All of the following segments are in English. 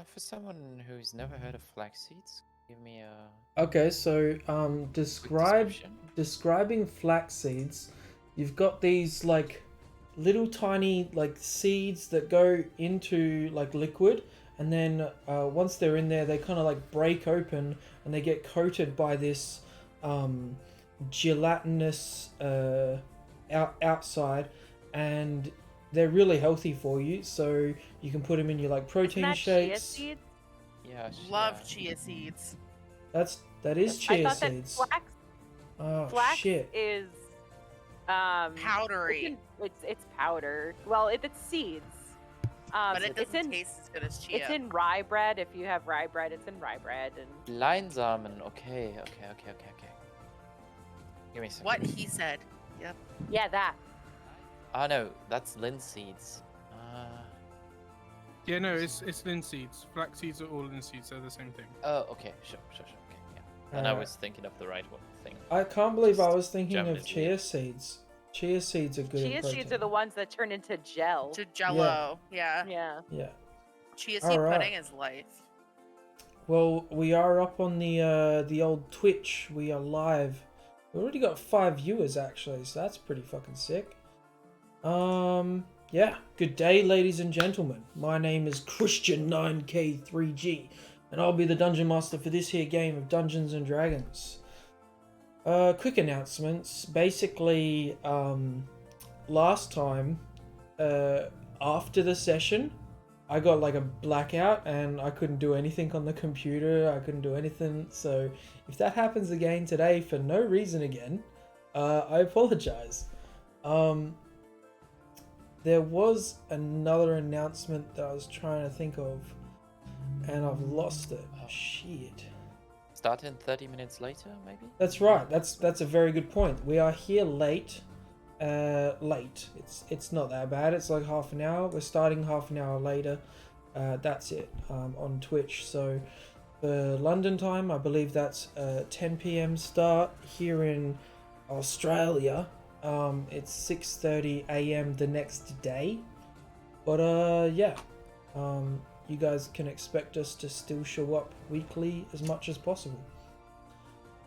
For someone who's never heard of flax seeds, give me a Okay, so quick describe description. describing flax seeds. You've got these like little tiny like seeds that go into like liquid, and then once they're in there, they kind of like break open and they get coated by this um, gelatinous outside, and they're really healthy for you. So you can put them in your like Isn't protein that chia shakes. seeds? Yeah, Love chia seeds. That is That's- I chia thought that seeds. flax Oh flax shit! is Powdery. It's powder. Well, it's seeds. But it it's doesn't in taste as good as chia. it's in rye bread. If you have rye bread, it's in rye bread. And Leinsamen. Okay. Give me a second. What he said. Yep. yeah, that. Oh no, that's linseeds. Yeah, no, it's linseeds. Flax seeds are all linseeds. They're the same thing. Oh, okay, sure. Okay, yeah. And I Alright. was thinking of the right one thing. I can't believe I Just was thinking jumped of into chia it. seeds. Chia seeds are good. Chia in seeds are the protein. ones that turn into gel. To jello. Yeah. Yeah. Yeah. Chia seed Alright. pudding is life. Well, we are up on the old Twitch. We are live. We already got 5 viewers actually, so that's pretty fucking sick. Yeah. Good day, ladies and gentlemen. My name is Christian9K3G, and I'll be the dungeon master for this here game of Dungeons and Dragons. Quick announcements. Basically, last time, after the session, I got like a blackout and I couldn't do anything on the computer. I couldn't do anything. So if that happens again today for no reason again, I apologize. There was another announcement that I was trying to think of, and I've lost it. Oh, shit. Start in 30 minutes later, maybe? That's right. That's a very good point. We are here late. Late. It's not that bad. It's like half an hour. We're starting half an hour later. That's it. On Twitch. So for London time, I believe that's 10 p.m. start. Here in Australia, it's 6:30 a.m. the next day. But yeah. You guys can expect us to still show up weekly as much as possible.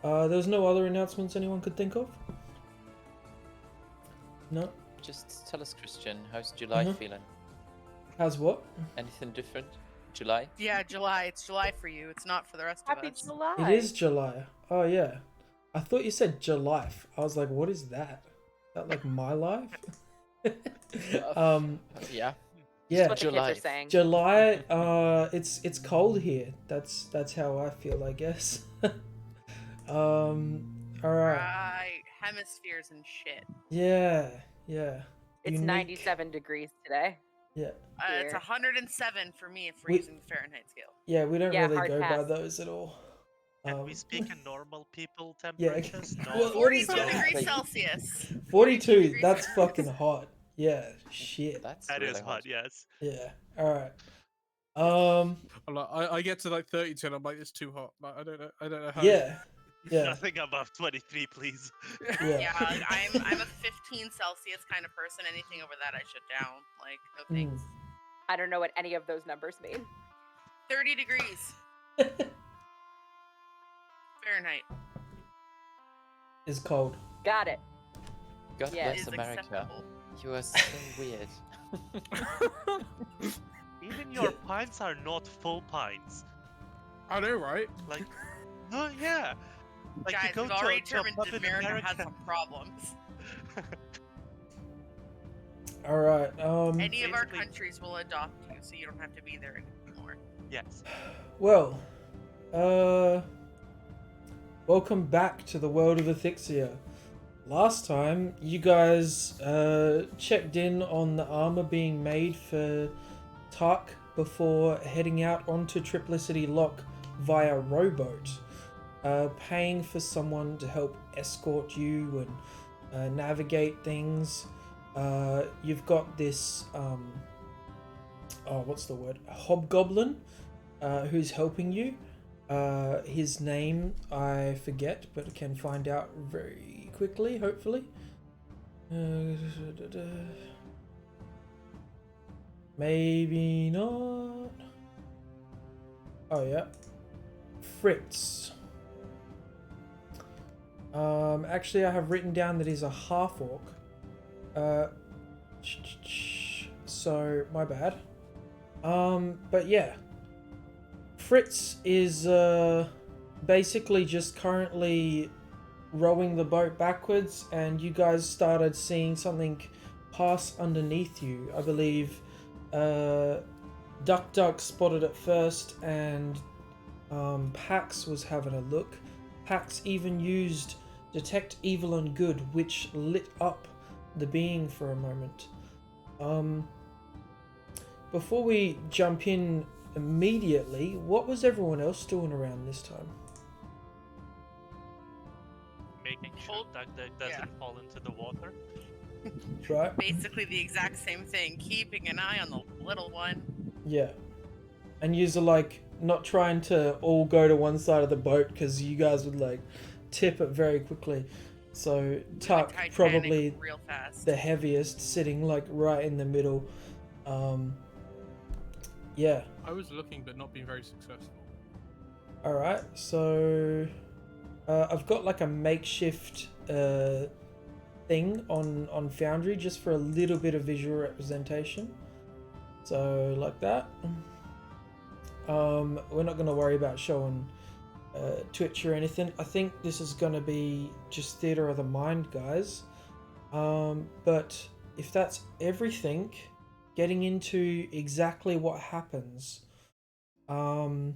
There's no other announcements anyone could think of? No? Just tell us, Christian, how's July feeling? How's what? Anything different? July? Yeah, July. It's July for you. It's not for the rest Happy of us. July. It is July. Oh yeah. I thought you said July. I was like, what is that? Is that like my life? Yeah. Yeah. That's what the July. kids are saying. July, it's cold here. That's how I feel, I guess. All right. Right. Hemispheres and shit. Yeah. It's Unique. 97 degrees today. Yeah. It's Here. 107 for me if we're We- using the Fahrenheit scale. Yeah, we don't Yeah, really hard go by pass. those at all. Can we speak in normal people Yeah. temperatures? What- No. what is 42 that? degrees Like- Celsius. 42, degrees that's Celsius. fucking hot. Yeah, shit. That's That really is hot, yes. Yeah. All right. I'm like, I get to like 32 and I'm like, it's too hot. Like, I don't know how. Yeah. Yeah. Nothing above 23, please. Yeah. Yeah, I'm a 15 Celsius kind of person. Anything over that, I shut down. Like, no thanks. I don't know what any of those numbers mean. 30 degrees Fahrenheit It's cold. Got it. God Yeah. bless is America. acceptable. You are so weird. Even your pints are not full pints. I know, right? Like, no, yeah. Like Guys, you go we've already to a determined pub that in America America. has some problems. All right. Any of our basically- countries will adopt you, so you don't have to be there anymore. Yes. Well, welcome back to the world of Ethicsia. Last time, you guys checked in on the armor being made for Tark before heading out onto Triplicity Loch via rowboat, paying for someone to help escort you and navigate things. You've got this, what's the word? Hobgoblin, who's helping you. His name I forget, but can find out very quickly, hopefully. Maybe not. Oh yeah. Fritz. Actually, I have written down that he's a half orc. So my bad. But yeah, Fritz is basically just currently rowing the boat backwards, and you guys started seeing something pass underneath you. I believe Duck spotted it first, and Pax was having a look. Pax even used Detect Evil and Good, which lit up the being for a moment. Before we jump in immediately, what was everyone else doing around this time? Making sure Duck doesn't fall into the water. Right? Basically the exact same thing. Keeping an eye on the little one. Yeah. And yous are like not trying to all go to one side of the boat because you guys would like tip it very quickly. So Tuck Titanic probably real fast. the heaviest, sitting like right in the middle. Yeah. I was looking, but not being very successful. All right. So I've got like a makeshift thing on Foundry just for a little bit of visual representation. So like that. We're not going to worry about showing Twitch or anything. I think this is going to be just theater of the mind, guys. But if that's everything, getting into exactly what happens. So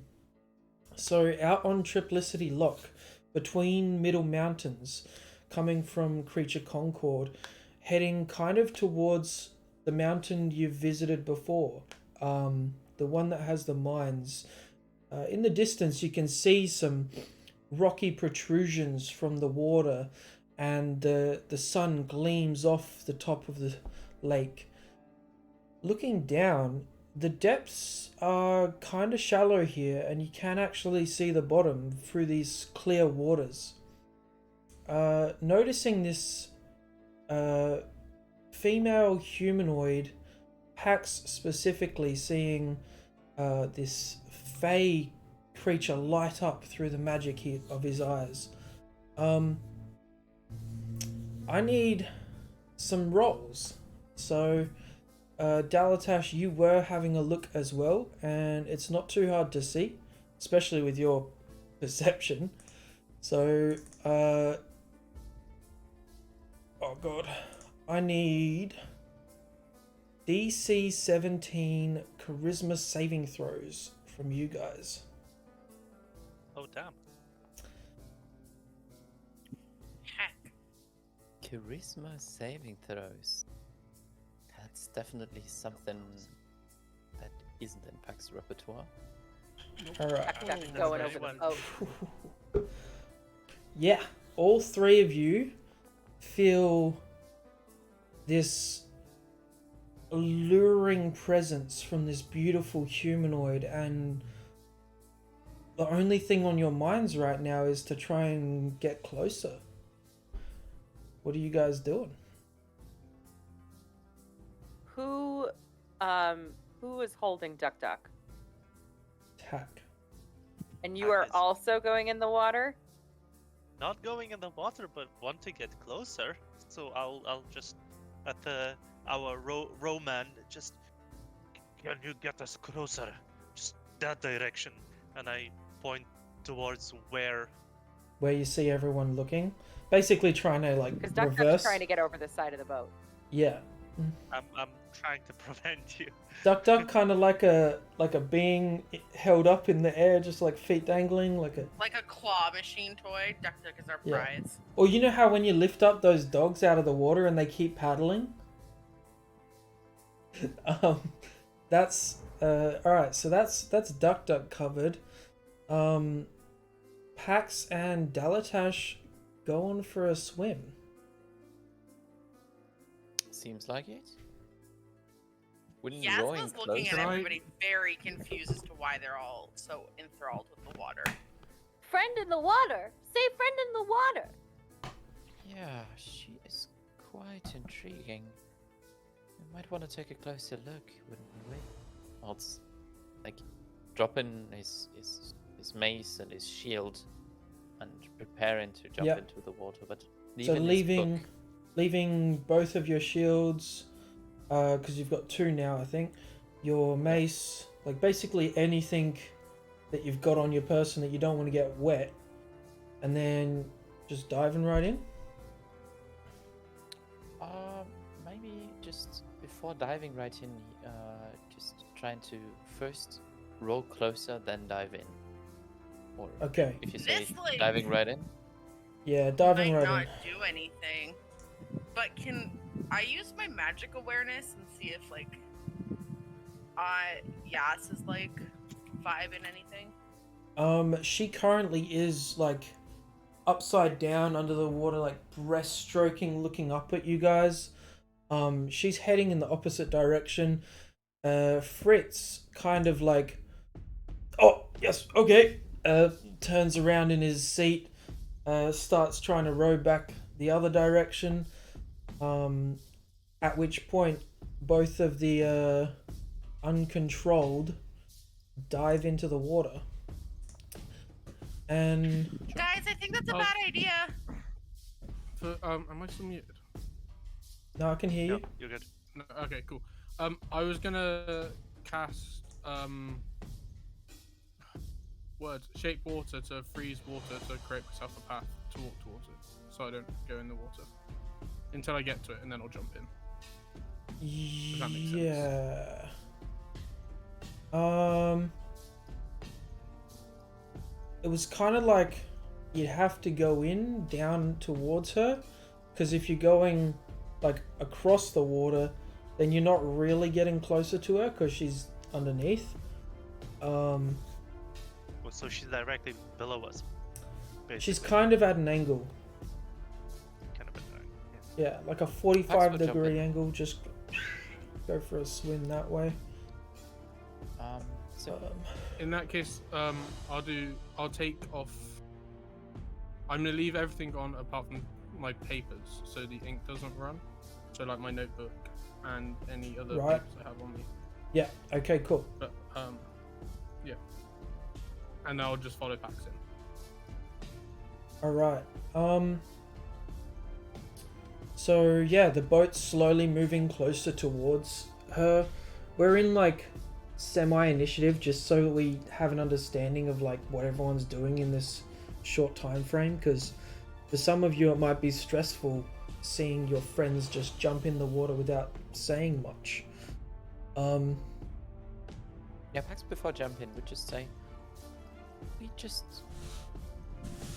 out on Triplicity Loch, between Middle Mountains, coming from Creature Concord, heading kind of towards the mountain you've visited before, the one that has the mines. In the distance, you can see some rocky protrusions from the water, and the sun gleams off the top of the lake. Looking down, the depths are kind of shallow here, and you can actually see the bottom through these clear waters. Noticing this female humanoid, Pax specifically seeing this fey creature light up through the magic of his eyes. I need some rolls. So Dalatash, you were having a look as well, and it's not too hard to see, especially with your perception. So oh god, I need DC 17 charisma saving throws from you guys. Oh damn. Heck. Charisma saving throws. That's definitely something that isn't in Pax's repertoire. Alright. Duck Oh, going very over the well. boat. Yeah, all three of you feel this alluring presence from this beautiful humanoid, and the only thing on your minds right now is to try and get closer. What are you guys doing? Who is holding Duck? Tack. And you are Yes. also going in the water? Not going in the water, but want to get closer. So I'll just at our rowman just, can you get us closer? Just that direction, and I point towards where. Where you see everyone looking, basically trying to like Because Duck's reverse. trying to get over the side of the boat. Yeah, I'm trying to prevent you. Duck kind of like a being held up in the air, just like feet dangling, like a. Like a claw machine toy. Duck is our Yeah. prize. Or you know how when you lift up those dogs out of the water and they keep paddling? That's alright, so that's Duck covered. Pax and Dalatash going for a swim. Seems like it. Wouldn't Yasma's rowing looking closer? at everybody very confused as to why they're all so enthralled with the water. Friend in the water. Say friend in the water. Yeah, she is quite intriguing. We might want to take a closer look, wouldn't we? I'll like dropping his mace and his shield and preparing to jump Yep. into the water, but So leaving his book. leaving both of your shields, because you've got 2 now, I think. Your mace, like basically anything that you've got on your person that you don't want to get wet, and then just diving right in. Maybe just before diving right in, just trying to first roll closer, then dive in. Or Okay. if you say This, like, diving right in. Yeah, diving might right not in. do anything. But can I use my magic awareness and see if like Yas is like vibing anything? She currently is like upside down under the water, like breaststroking, looking up at you guys. She's heading in the opposite direction. Fritz kind of like, oh yes, okay. Turns around in his seat, starts trying to row back the other direction. At which point, both of the uncontrolled dive into the water. And Guys, I think that's a bad idea. Am I still muted? no, I can hear you. No, you're good. No, okay, cool. I was gonna cast shape water to freeze water to create myself a path to walk towards it, so I don't go in the water until I get to it, and then I'll jump in. that make sense? Yeah. It was kind of like you'd have to go in down towards her, because if you're going like across the water, then you're not really getting closer to her because she's underneath. Well, so she's directly below us. She's basically. kind of at an angle. Kind of a dark. Yeah, like a 45 Let's go jump degree in. angle. Just go for a swim that way. So In that case, I'll take off. I'm gonna leave everything on apart from my papers, so the ink doesn't run. So like my notebook and any other Right. papers I have on me. Yeah. Okay. Cool. But yeah. And I'll just follow Pax in. All right. So yeah, the boat's slowly moving closer towards her. We're in like semi-initiative, just so that we have an understanding of like what everyone's doing in this short time frame. Because for some of you, it might be stressful seeing your friends just jump in the water without saying much. yeah, perhaps before jumping, we'd just say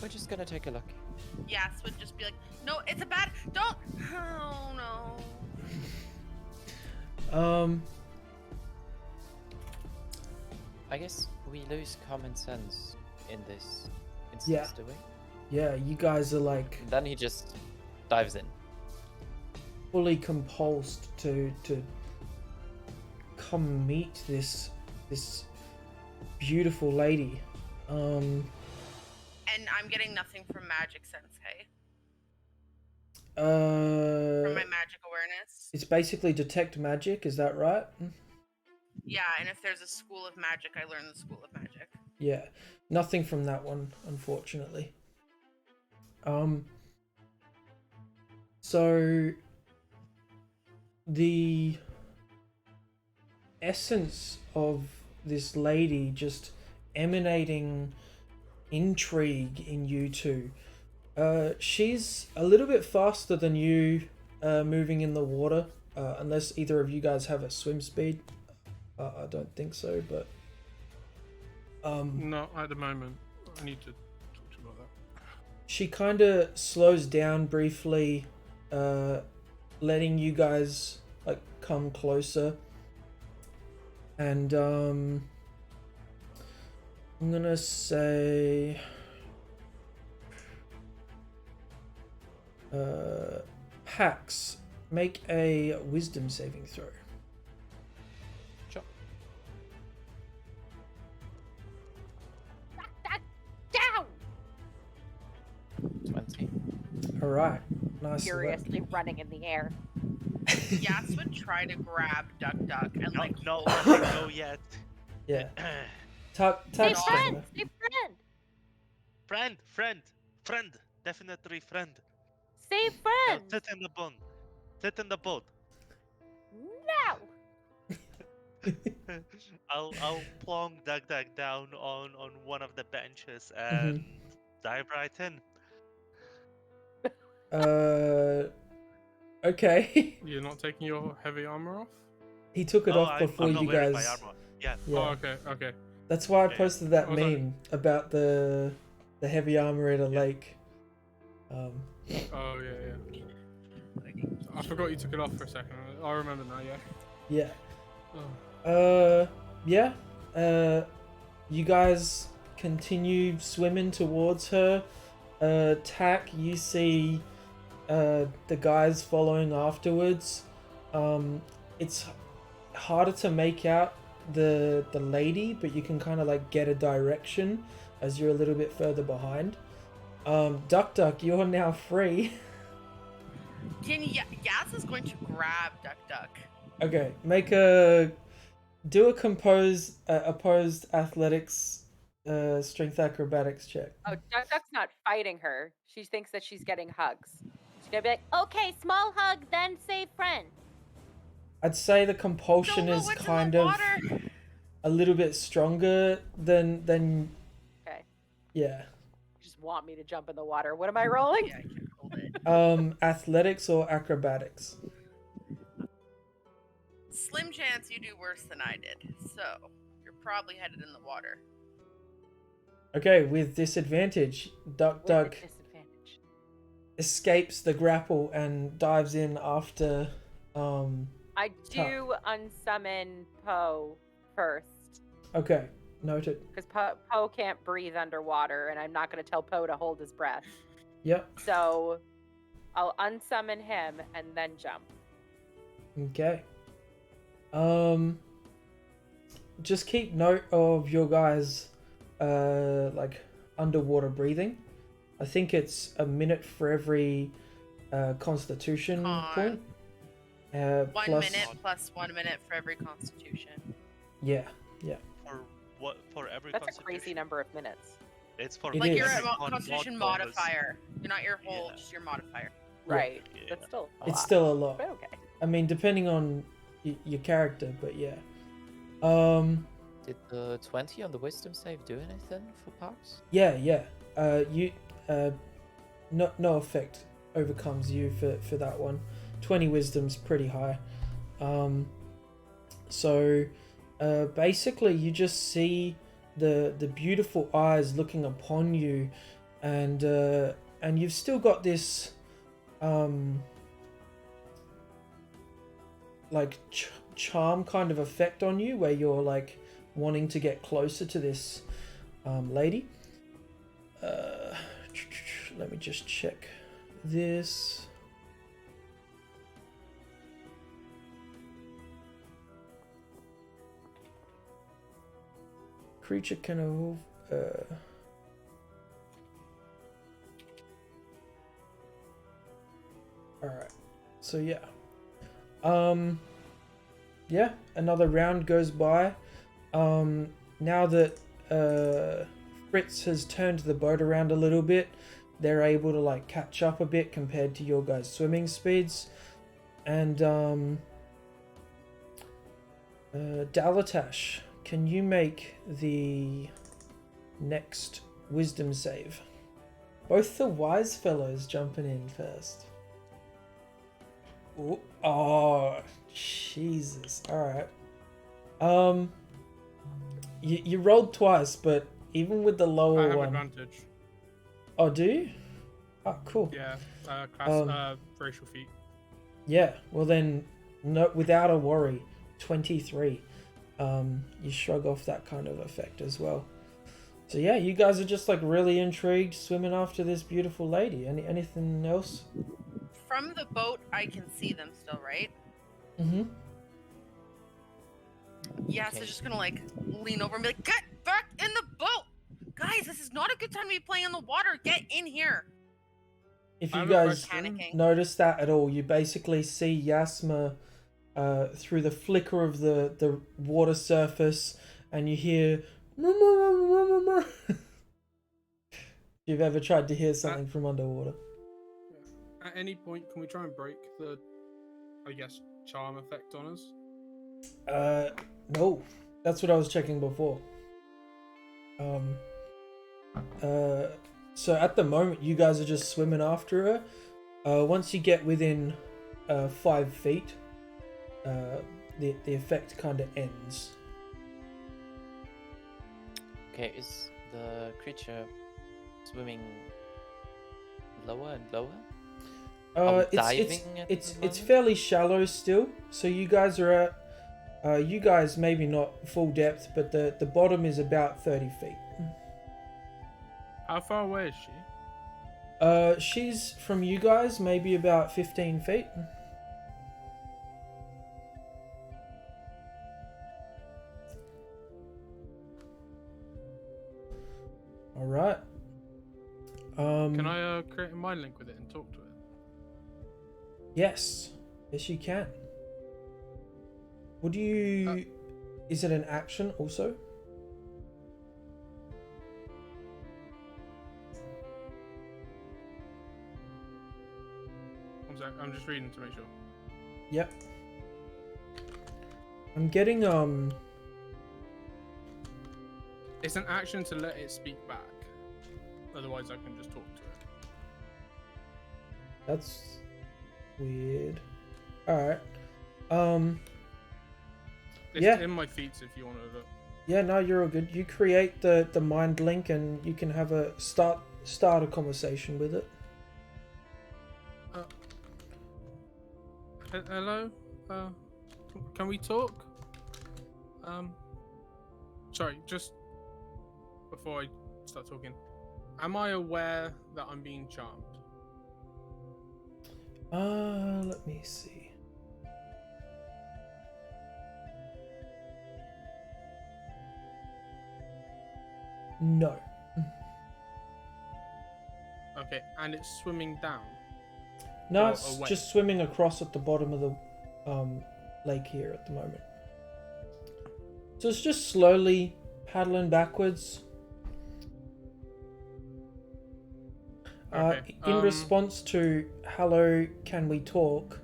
we're just gonna take a look. Yas would just be like, no, it's a bad. Don't. Oh no. I guess we lose common sense in this instance, Yeah. do we? Yeah, you guys are like And then he just dives in. fully compulsed to come meet this beautiful lady. And I'm getting nothing from magic sense, hey? From my magic awareness. It's basically detect magic, is that right? Yeah, and if there's a school of magic, I learn the school of magic. Yeah, nothing from that one, unfortunately. So the essence of this lady just emanating intrigue in you two. She's a little bit faster than you moving in the water, unless either of you guys have a swim speed. I don't think so, but Not at the moment. I need to talk to you about that. she kind of slows down briefly, letting you guys like come closer, and I'm gonna say Pax, make a wisdom saving throw. Sure. Back down! 20. All right, nice. Furiously running in the air. Yas would try to grab Duck and like Not letting go yet. Yeah. Touch Say No. friend. them. Say friend. Friend, definitely friend. Say Now friend. sit in the boat. Sit in the boat. No. I'll plonk Duck down on one of the benches Mm-hmm. and dive right in. Okay. You're not taking your heavy armor off? He took it Oh, off before I'm not you wearing guys. my armor. Yeah. Yeah. Oh, okay. That's why I Yeah. posted that Oh, sorry. meme about the heavy armor at a Yeah. lake. Oh, yeah. I forgot you took it off for a second. I remember now, yeah. Yeah. Oh. Yeah. You guys continue swimming towards her. Tack, you see the guys following afterwards. It's harder to make out the lady, but you can kind of like get a direction as you're a little bit further behind. Duck, you're now free. Yas is going to grab Duck. Okay, do a opposed athletics, strength acrobatics check. Oh, Duck's not fighting her. She thinks that she's getting hugs. She's gonna be like, okay, small hug, then say friend. I'd say the compulsion Don't know is what's in kind the of water. a little bit stronger than Okay. yeah. You just want me to jump in the water. What am I rolling? Yeah, I can't hold it. Athletics or acrobatics. Slim chance you do worse than I did, so you're probably headed in the water. Okay, with disadvantage, Duck With a disadvantage. escapes the grapple and dives in after I do unsummon Poe first. Okay, noted. Because Poe can't breathe underwater, and I'm not going to tell Poe to hold his breath. Yep. So I'll unsummon him and then jump. Okay. Just keep note of your guys like underwater breathing. I think it's a minute for every constitution point. 1 plus- minute plus 1 minute for every constitution. Yeah. For every That's a constitution. crazy number of minutes. It's for It Like is. your every constitution mod bonus. modifier. You're not your whole, Yeah. just your modifier. Yeah. Right. Yeah. That's still a It's lot, still a lot. but okay. I mean, depending on your character, but yeah. Did the 20 on the wisdom save do anything for Parks? Yeah. You no effect overcomes you for that one. 20 wisdom's pretty high. So basically you just see the beautiful eyes looking upon you, and you've still got this like charm kind of effect on you, where you're like wanting to get closer to this lady. Let me just check this. Creature can evolve. Alright. So yeah. Yeah, another round goes by. Now that Fritz has turned the boat around a little bit, they're able to like catch up a bit compared to your guys' swimming speeds. And Dalatash, can you make the next wisdom save? Both the wise fellows jumping in first. Ooh, oh, Jesus. Alright. You rolled twice, but even with the I lower have one. advantage. Oh, do you? Oh, cool. Yeah, class racial feat. Yeah, well then, no, without a worry, 23. You shrug off that kind of effect as well. So yeah, you guys are just like really intrigued, swimming after this beautiful lady. Anything else? From the boat, I can see them still, right? Mm-hmm. Yeah, Okay. so just gonna like lean over and be like, get back in the boat! Guys, this is not a good time to be playing in the water. Get in here. If I you have a guys question. Panicking. notice that at all, you basically see Yasma through the flicker of the water surface, and you hear You've ever tried to hear something from underwater? At any point, can we try and break the, I guess, charm effect on us? No. That's what I was checking before. So at the moment, you guys are just swimming after her. Once you get within 5 feet, the effect kind of ends. Okay, is the creature swimming lower and lower? It's fairly shallow still. So you guys are at you guys maybe not full depth, but the bottom is about 30 feet. How far away is she? She's from you guys maybe about 15 feet. All right. Can I create a mind link with it and talk to it? Yes. Yes, you can. Would you... is it an action also? One sec, I'm just reading to make sure. Yep. I'm getting, It's an action to let it speak back. Otherwise, I can just talk to it. That's weird. Alright. It's Yeah. in my feats if you want to look. Yeah, no, you're all good. You create the mind link and you can have a start a conversation with it. Hello? Can we talk? Sorry, just before I start talking. Am I aware that I'm being charmed? Let me see. No. Okay, and it's swimming down. No, Or it's away. just swimming across at the bottom of the lake here at the moment. So it's just slowly paddling backwards. Okay, In response to "Hello, can we talk?"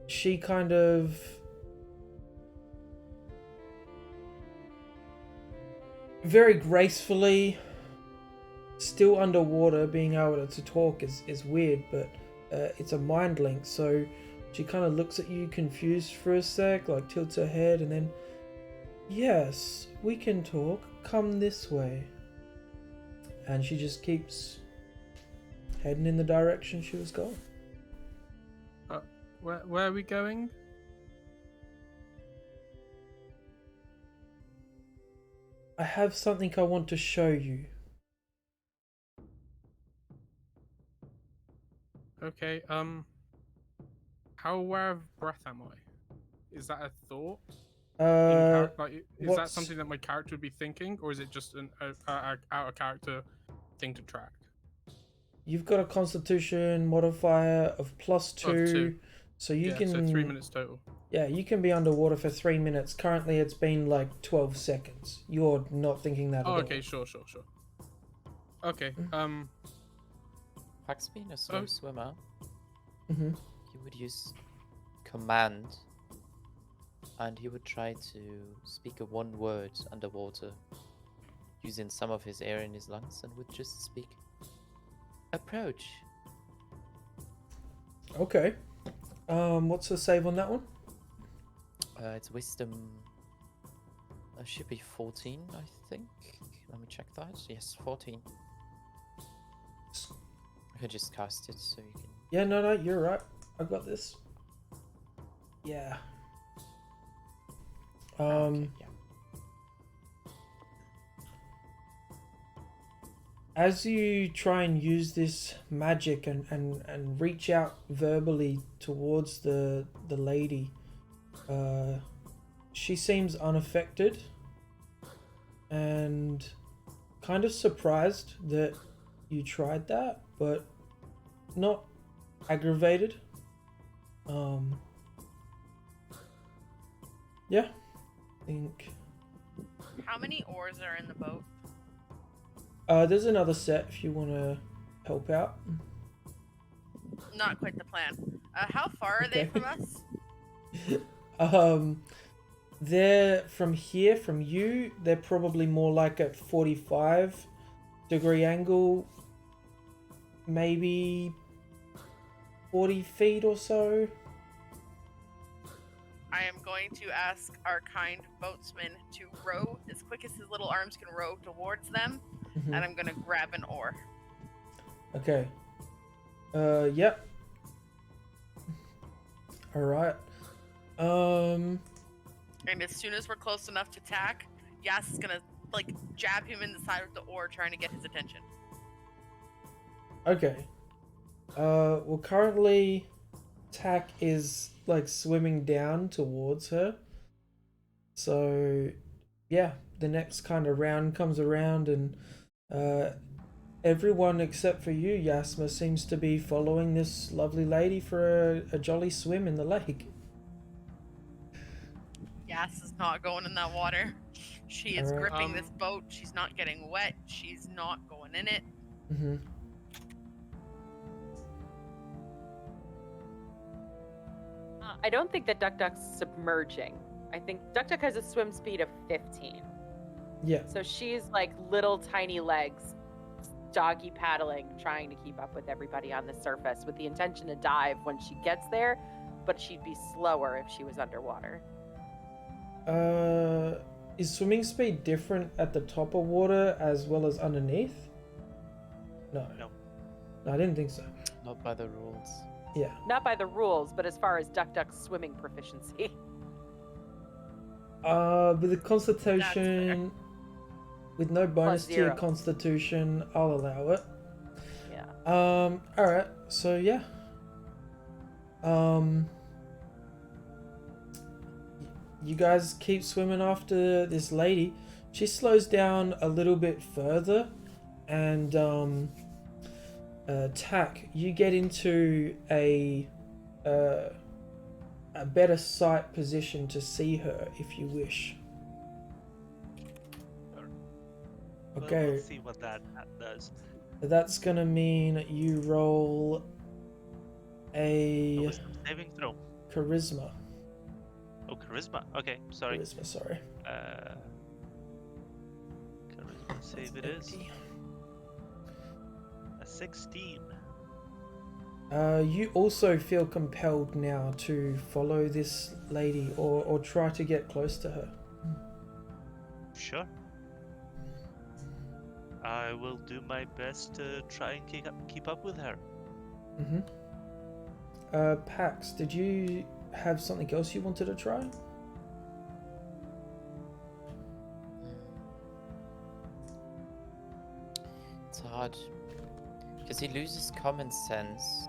She kind of very gracefully, still underwater, being able to talk is weird, but it's a mind link, so she kind of looks at you confused for a sec, like tilts her head, and then, "Yes, we can talk. Come this way." And she just keeps heading in the direction she was going. Where are we going? I have something I want to show you. Okay, how aware of breath am I? Is that a thought? Like, is that what's- something that my character would be thinking, or is it just an out of character thing to track? You've got a Constitution modifier of +2, Of 2. so you Yeah, can. so 3 minutes total. Yeah, you can be underwater for 3 minutes. Currently, it's been like 12 seconds. You're not thinking that at Oh, all. okay, sure. Okay, Huck's being a slow swimmer. Mm-hmm. He would use command, and he would try to speak a one word underwater, using some of his air in his lungs, and would just speak approach. Okay. What's the save on that one? It's wisdom. Should be 14, I think. Let me check that. Yes, 14. I could just cast it so you can. Yeah, no, you're right. I got this. Yeah. Okay, yeah. As you try and use this magic and reach out verbally towards the lady, she seems unaffected and kind of surprised that you tried that, but not aggravated. Yeah, think. How many oars are in the boat? There's another set if you want to help out. Not quite the plan. How far are they Okay. from us? They're from here, from you, they're probably more like at 45-degree angle, maybe 40 feet or so. I am going to ask our kind boatsman to row as quick as his little arms can row towards them, Mhm. and I'm going to grab an oar. Okay. Yep. Alright. And as soon as we're close enough to tack, Yas is going to, like, jab him in the side with the oar, trying to get his attention. Okay. Well, currently, Tack is like swimming down towards her. So, yeah, the next kind of round comes around, and everyone except for you, Yasma, seems to be following this lovely lady for a jolly swim in the lake. Yas is not going in that water. She is Alright. gripping this boat. She's not getting wet. She's not going in it. Mm-hmm. I don't think that Duck Duck's submerging. I think Duck Duck has a swim speed of 15. Yeah. So she's like little tiny legs, doggy paddling, trying to keep up with everybody on the surface with the intention to dive when she gets there, but she'd be slower if she was underwater. Is swimming speed different at the top of water as well as underneath? No. No. No, I didn't think so. Not by the rules. Yeah. Not by the rules, but as far as Duck Duck's swimming proficiency. With the constitution, with no bonus to your 0. constitution, I'll allow it. Yeah. Alright, so yeah. You guys keep swimming after this lady. She slows down a little bit further, and Tack, you get into a better sight position to see her if you wish. Well, Okay, we'll see what that does. that's gonna mean you roll a Wisdom saving throw. charisma. Oh, charisma. Okay, sorry. Charisma, sorry. Charisma save it is. Empty. A 16. You also feel compelled now to follow this lady or try to get close to her. Sure. I will do my best to try and keep up with her. Mm-hmm. Pax, did you have something else you wanted to try? It's hard. Because he loses common sense.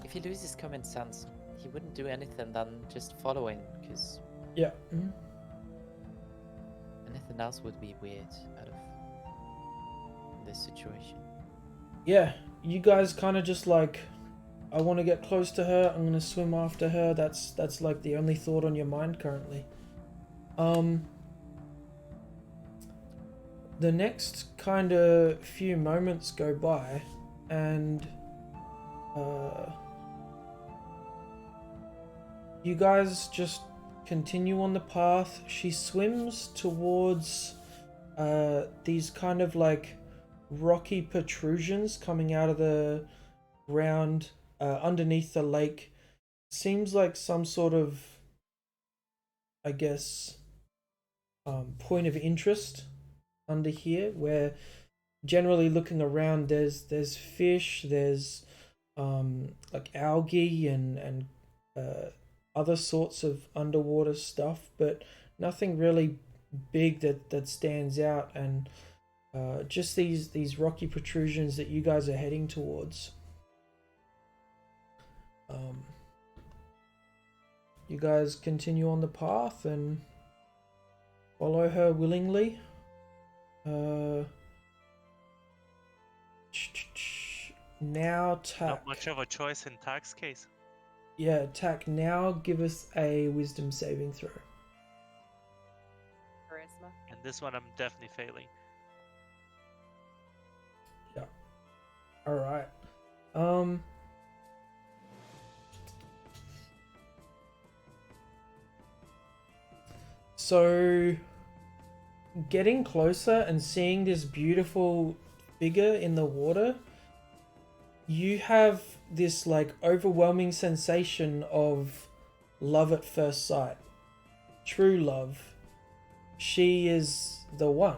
If he loses common sense, he wouldn't do anything than just following, because Yeah. Mm-hmm. anything else would be weird out of this situation. Yeah, you guys kind of just like, I want to get close to her, I'm gonna swim after her. That's like the only thought on your mind currently. The next kind of few moments go by, and you guys just continue on the path. She swims towards these kind of like rocky protrusions coming out of the ground underneath the lake. Seems like some sort of, I guess, point of interest under here, where generally looking around there's fish, there's like algae and other sorts of underwater stuff, but nothing really big that stands out, and just these rocky protrusions that you guys are heading towards. You guys continue on the path and follow her willingly. Now Tack. Not much of a choice in tax case. Yeah, attack now. Give us a wisdom saving throw. Charisma. And this one I'm definitely failing. All right. So getting closer and seeing this beautiful figure in the water, you have this like overwhelming sensation of love at first sight. True love. She is the one.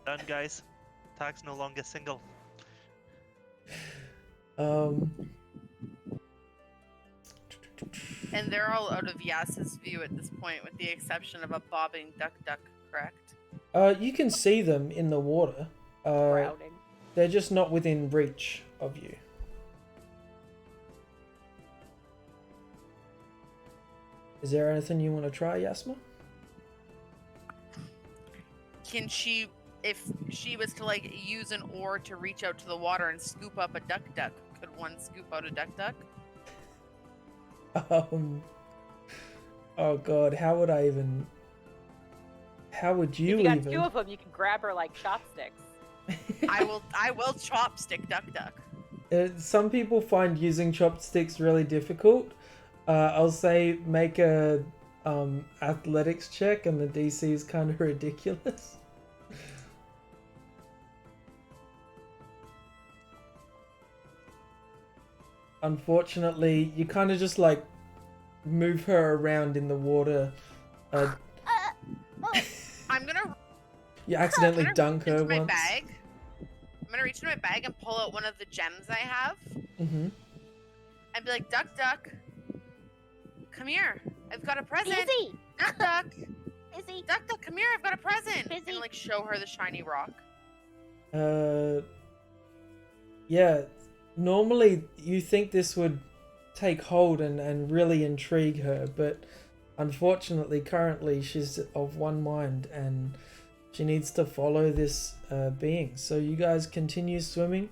Done, guys. Tack's no longer single. And they're all out of Yas's view at this point, with the exception of a bobbing duck, correct? You can see them in the water. Drowning. They're just not within reach of you. Is there anything you want to try, Yasma? Can she, if she was to like use an oar to reach out to the water and scoop up a duck, could one scoop out a duck? Oh god, how would you If you got even? two of them, you can grab her like chopsticks. I will chopstick duck. Some people find using chopsticks really difficult. I'll say make a athletics check, and the DC is kind of ridiculous. Unfortunately, you kind of just like move her around in the water. I'm gonna You accidentally I'm gonna dunk reach her into my once. bag. I'm gonna reach into my bag and pull out one of the gems I have, Mm-hmm. and be like, duck, come here. I've got a present. Busy. Duck, Busy. duck, come here. I've got a present. Busy. And like show her the shiny rock. Yeah. Normally, you think this would take hold and really intrigue her, but unfortunately, currently, she's of one mind and she needs to follow this being. So you guys continue swimming.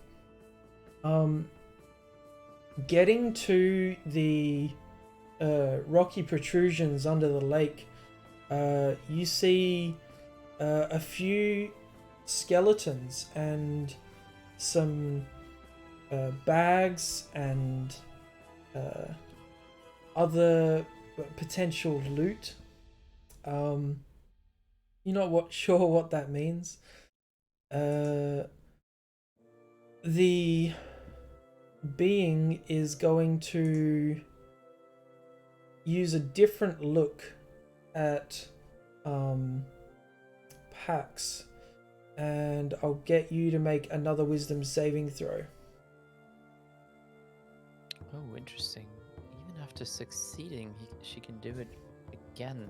Getting to the rocky protrusions under the lake, you see a few skeletons and some bags and other potential loot. You're not sure what that means. The being is going to use a different look at Pax, and I'll get you to make another wisdom saving throw. Oh, interesting. Even after succeeding, she can do it again.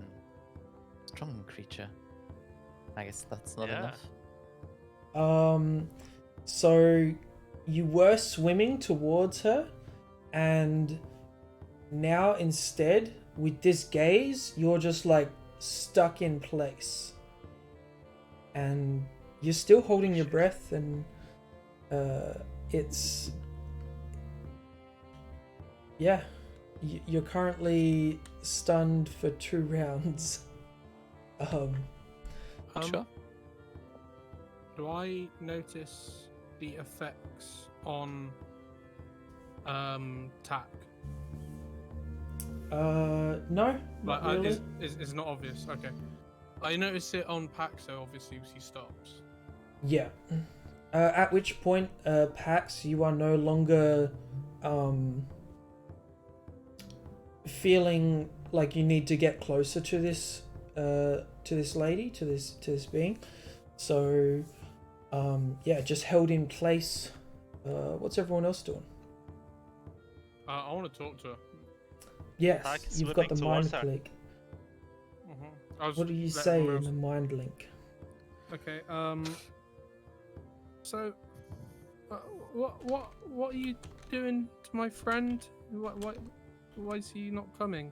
Strong creature. I guess that's not Yeah. enough. So you were swimming towards her, and now instead, with this gaze, you're just like stuck in place. And you're still holding your breath, and it's... Yeah, you're currently stunned for 2 rounds. Sure. Do I notice the effects on Tack? No, Like, not really. it's not obvious. Okay. I notice it on Pack, so obviously he stops. Yeah. At which point, Pax, you are no longer feeling like you need to get closer to this lady, to this being. So, yeah, just held in place. What's everyone else doing? I want to talk to her. Yes, Pax you've got the swimming mind towards her. link. I was What do you letting say everyone in else- the mind link? Okay. So, what are you doing to my friend? Why is he not coming?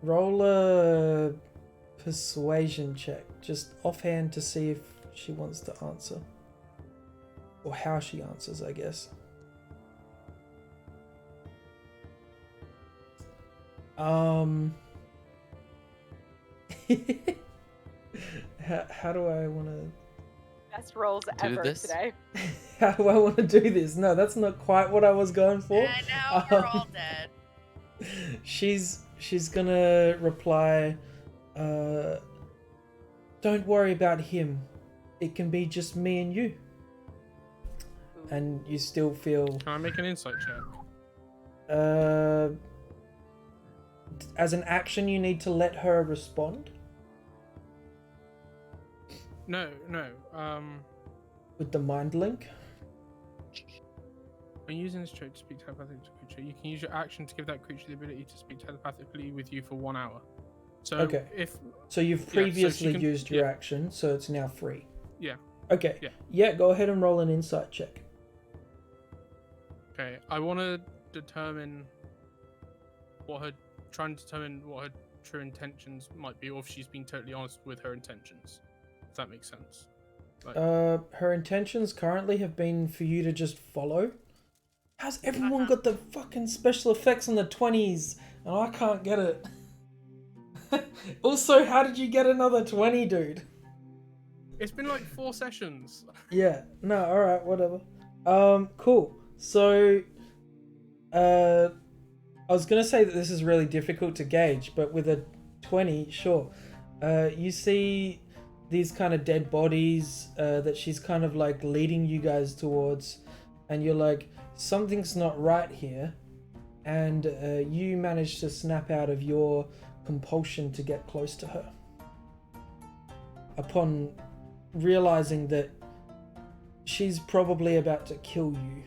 Roll a persuasion check, just offhand to see if she wants to answer. Or how she answers, I guess. How do I want to... Best rolls Do ever this? today. How do I want to do this? No, that's not quite what I was going for. And now we're all dead. She's gonna reply, don't worry about him. It can be just me and you. And you still feel... Can I make an insight check? As an action, you need to let her respond No. with the mind link. When using this trait to speak telepathically to a creature, you can use your action to give that creature the ability to speak telepathically with you for 1 hour. So Okay. So you've so she previously can- used your action, so it's now free. Yeah. Okay. Yeah. Yeah, go ahead and roll an insight check. Okay, I want to determine try and determine what her true intentions might be, or if she's been totally honest with her intentions. If that makes sense. Her intentions currently have been for you to just follow. How's everyone got the fucking special effects on the 20s and I can't get it? Also, how did you get another 20, dude? It's been like 4 sessions. Yeah, no, alright, whatever. Cool. So, I was gonna say that this is really difficult to gauge, but with a 20, sure. You see these kind of dead bodies that she's kind of like leading you guys towards, and you're like, something's not right here, and you manage to snap out of your compulsion to get close to her. Upon realizing that she's probably about to kill you.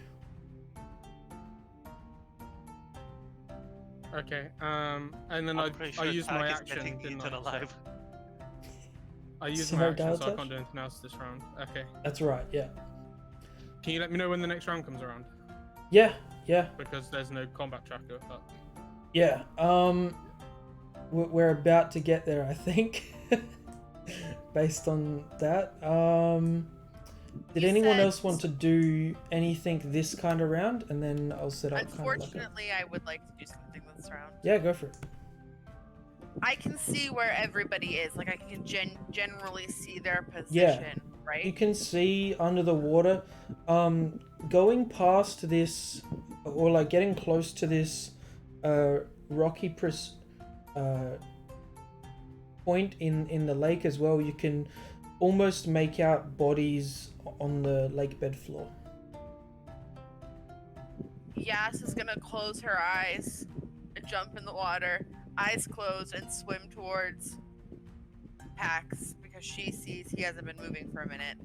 Okay, and then I'm pretty I sure used my Tack is action, getting didn't eaten I? alive. I used So my action, so I Daltas? can't do anything else this round. Okay. That's right, yeah. Can you let me know when the next round comes around? Yeah. Because there's no combat tracker. But... Yeah, we're about to get there, I think. Based on that. Did You anyone said- else want to do anything this kind of round? And then I'll set up kind of like a... Unfortunately, I would like to do something this round. Yeah, go for it. I can see where everybody is. Like I can generally see their Yeah. position, right? You can see under the water, going past this, or like getting close to this rocky point in the lake as well. You can almost make out bodies on the lake bed floor. Yas is gonna close her eyes and jump in the water, eyes closed, and swim towards Pax because she sees he hasn't been moving for a minute.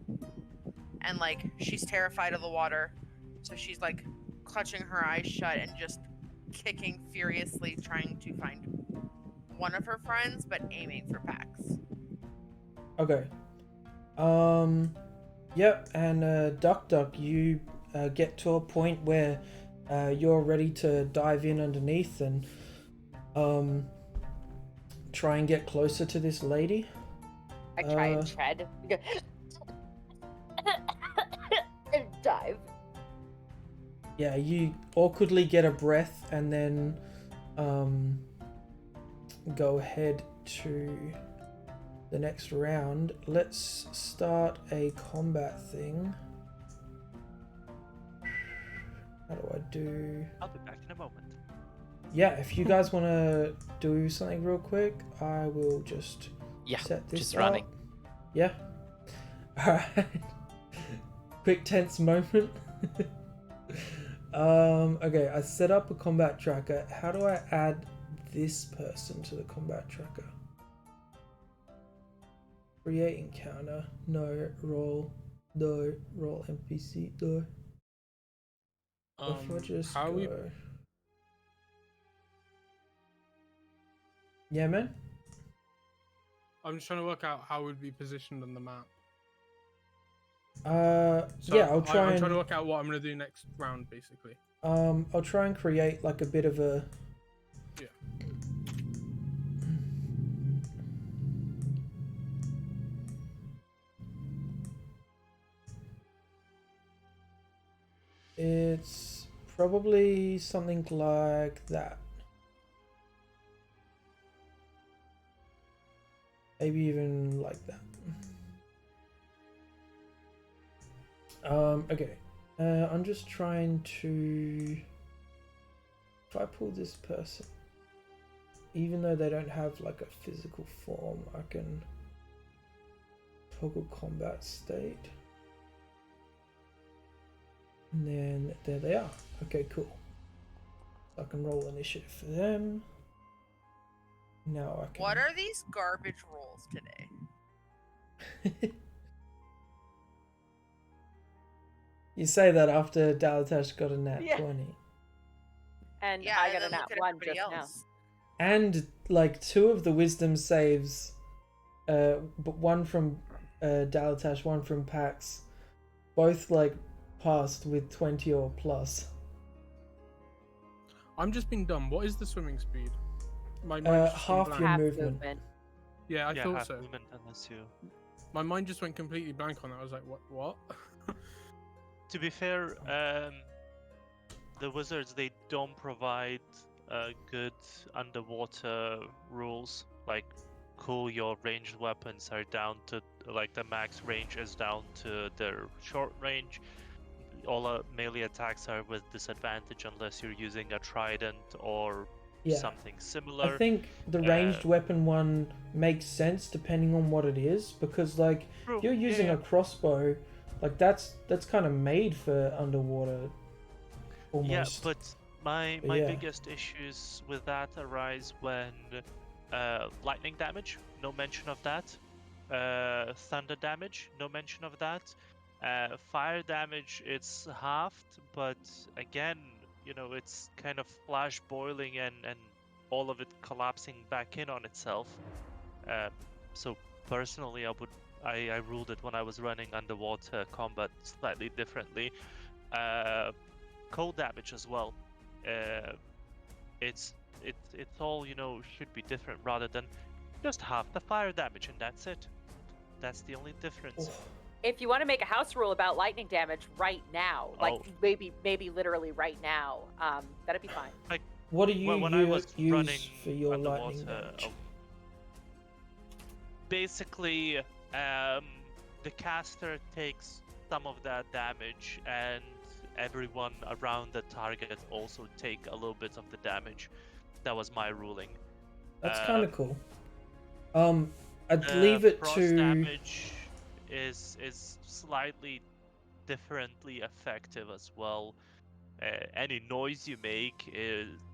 And like she's terrified of the water, so she's like clutching her eyes shut and just kicking furiously, trying to find one of her friends, but aiming for Pax. Okay. Yep, and Duck, you get to a point where you're ready to dive in underneath and try and get closer to this lady. I try and tread. And dive. Yeah, you awkwardly get a breath and then go ahead to the next round. Let's start a combat thing. How do I do? I'll be back in a moment. Yeah, if you guys want to do something real quick, I will just Yeah, set this just up. running. Yeah. Alright. Quick tense moment. Okay, I set up a combat tracker. How do I add this person to the combat tracker? Create encounter. No. Roll. No. Roll NPC. No. If I just how go... we Yeah, man? I'm just trying to work out how we'd be positioned on the map. So yeah, I'll try I'm and... trying to work out what I'm gonna do next round, basically. I'll try and create like a bit of a... Yeah. It's probably something like that. Maybe even like that. Okay. I'm just trying to... If I pull this person, even though they don't have like a physical form, I can toggle combat state. And then there they are. Okay, cool. So I can roll initiative for them. Now I can... What are these garbage rolls today? You say that after Dalatash got a nat Yeah. 20. And Yeah, I and got a then nat look at 1 everybody just now. else. And like 2 of the wisdom saves, but one from Dalatash, one from Pax, both like passed with 20 or plus. I'm just being dumb. What is the swimming speed? My mind's just gone Half blank. your Half movement. Yeah, I yeah, thought half so. movement unless you. My mind just went completely blank on that. I was like, what? To be fair, the wizards they don't provide good underwater rules. Like, cool, your ranged weapons are down to like the max range is down to their short range. All melee attacks are with disadvantage unless you're using a trident or Yeah. something similar. I think the ranged weapon one makes sense depending on what it is, because like True. if you're using Yeah. a crossbow, like that's kind of made for underwater almost. Yeah, but my Yeah. biggest issues with that arise when lightning damage, no mention of that. Thunder damage, no mention of that. Fire damage, it's halved, but again, you know, it's kind of flash boiling and all of it collapsing back in on itself. So personally, I ruled it when I was running underwater combat slightly differently. Cold damage as well. It's all, you know, should be different rather than just half the fire damage and that's it. That's the only difference. Oh, If you want to make a house rule about lightning damage right now, like Oh. maybe literally right now, that'd be fine. what do you When I was use running for your lightning underwater, damage? basically, the caster takes some of that damage, and everyone around the target also take a little bit of the damage. That was my ruling. That's uh, kind of cool. I'd The leave it frost to... damage is slightly differently effective as well. Any noise you make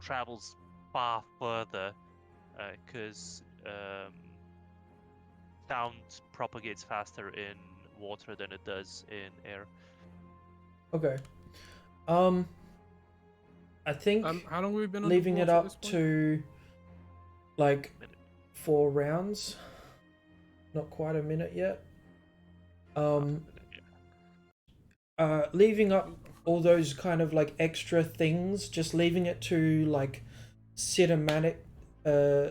travels far further because sound propagates faster in water than it does in air. Okay. I think How long have we been leaving it underwater at up this point? to like Minute. 4 rounds, not quite a minute yet. Leaving up all those kind of like extra things, just leaving it to like cinematic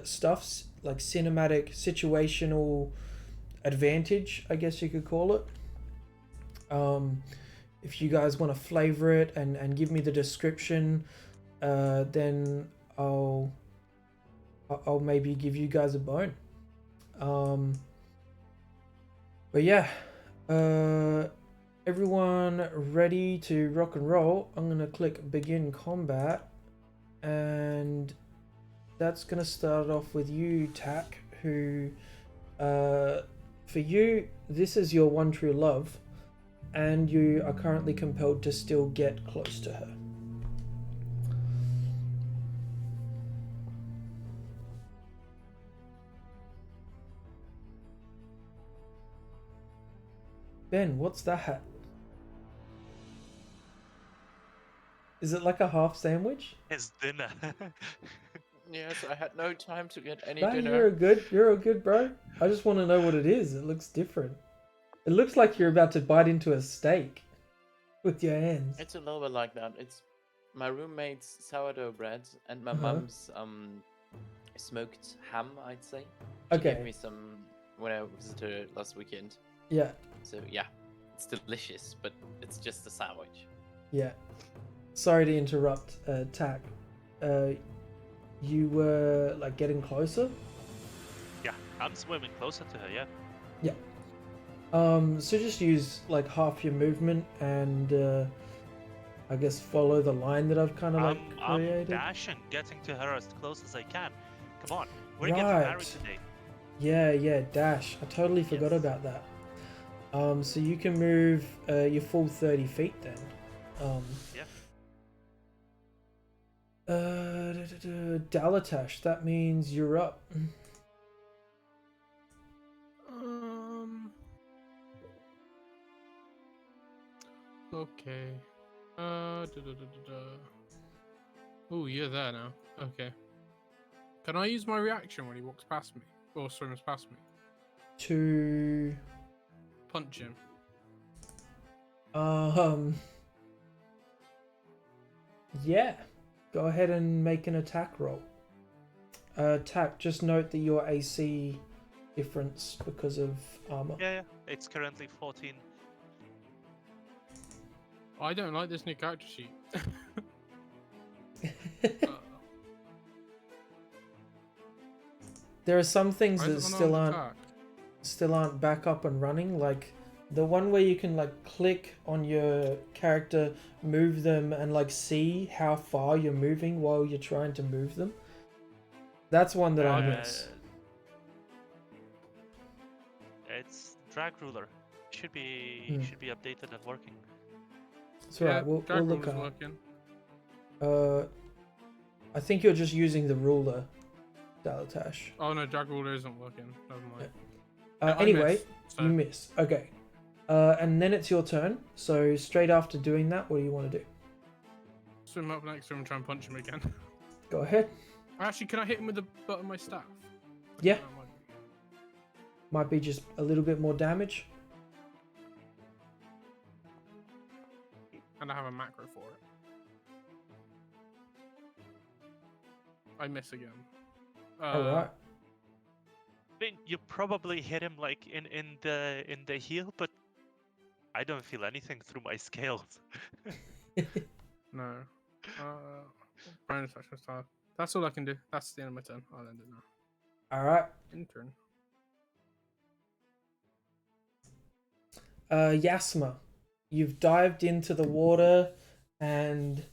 stuffs, like cinematic situational advantage, I guess you could call it. If you guys want to flavor it and give me the description, then I'll maybe give you guys a bone. But yeah, everyone ready to rock and roll? I'm gonna click begin combat, and that's gonna start off with you, Tack, who, for you, this is your one true love, and you are currently compelled to still get close to her. Ben, what's that? Is it like a half sandwich? It's dinner. Yes, I had no time to get any No, dinner. you're a good bro. I just want to know what it is. It looks different. It looks like you're about to bite into a steak with your hands. It's a little bit like that. It's my roommate's sourdough bread and my Uh-huh. mum's smoked ham, I'd say. She Okay. gave me some when I visited her last weekend. Yeah. So yeah, it's delicious, but it's just a sandwich. Yeah. Sorry to interrupt, Tack. You were like getting closer? Yeah, I'm swimming closer to her. Yeah. Yeah. So just use like half your movement and I guess follow the line that I've kind of like I'm created. dashing, getting to her as close as I can. Come on, we're getting married Right. today. Yeah, dash. I totally forgot Yes. about that. So you can move your full 30 feet then. Yeah. Dalatash, that means you're up. Okay. Oh, you're there now. Okay. Can I use my reaction when he walks past me or swims past me? To Punch him. Yeah. Go ahead and make an attack roll. Attack, just note that your AC difference because of armor. Yeah. It's currently 14. I don't like this new character sheet. There are some things Why that is it still unarmed aren't attack? back up and running, like the one where you can like click on your character, move them, and like see how far you're moving while you're trying to move them. That's one that I miss. It's drag ruler. Should be updated and working. It's alright, we'll drag look ruler's up. working. I think you're just using the ruler, Dalatash. Oh no, drag ruler isn't working. Never mind. I Anyway, missed, so- you miss. Okay. And then it's your turn. So straight after doing that, what do you want to do? Swim up next to him and try and punch him again. Go ahead. Actually, can I hit him with the butt of my staff? Yeah. That might be- Might be just a little bit more damage. And I have a macro for it. I miss again. Alright. I mean, you probably hit him like in the heel, but I don't feel anything through my scales. No. Bonus action star. That's all I can do. That's the end of my turn. I'll end it now. Alright. Intern. Yasma, you've dived into the water and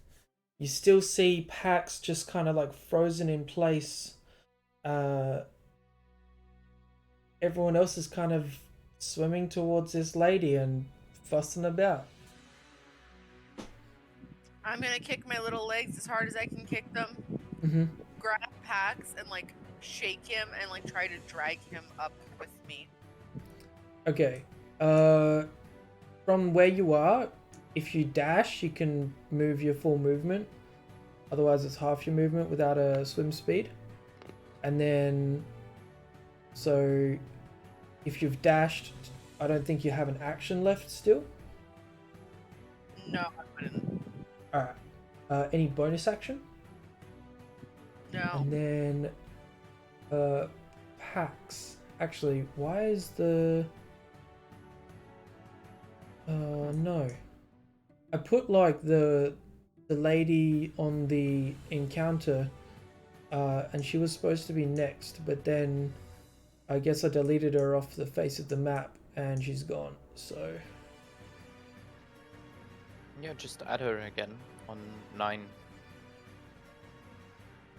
you still see Pax just kind of like frozen in place. Everyone else is kind of swimming towards this lady and fussing about. I'm gonna kick my little legs as hard as I can kick them. Mm-hmm. Grab Pax and like shake him and like try to drag him up with me. Okay. From where you are, if you dash, you can move your full movement. Otherwise, it's half your movement without a swim speed. And then, so if you've dashed, I don't think you have an action left still. No, I wouldn't. Alright. Any bonus action? No. And then, Pax. Actually, why is the... no. I put like the lady on the encounter, and she was supposed to be next, but then I guess I deleted her off the face of the map and she's gone, so... Yeah, just add her again on 9.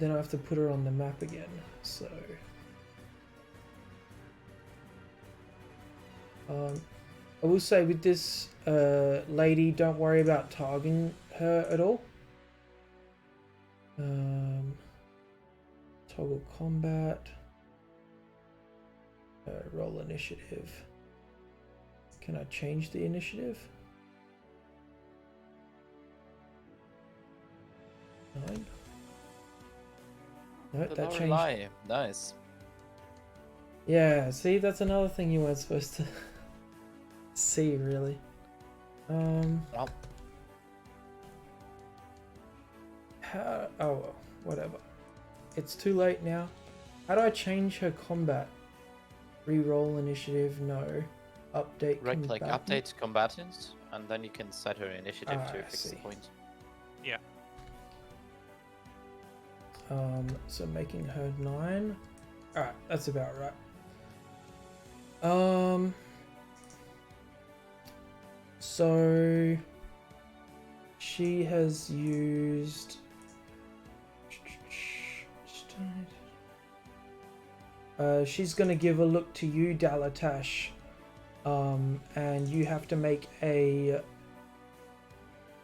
Then I have to put her on the map again, so... I will say with this lady, don't worry about targeting her at all. Toggle combat. Roll initiative. Can I change the initiative? 9. No, The that changed. Lorelei. Nice. Yeah, see, that's another thing you weren't supposed to see, really. Well, How? Oh, well, whatever. It's too late now. How do I change her combat? Reroll initiative? No. Update right click, combatant? update combatants, and then you can set her initiative to a I fixed see. point. So making her 9. Alright, that's about right. So she has used she's gonna give a look to you, Dalatash, and you have to make a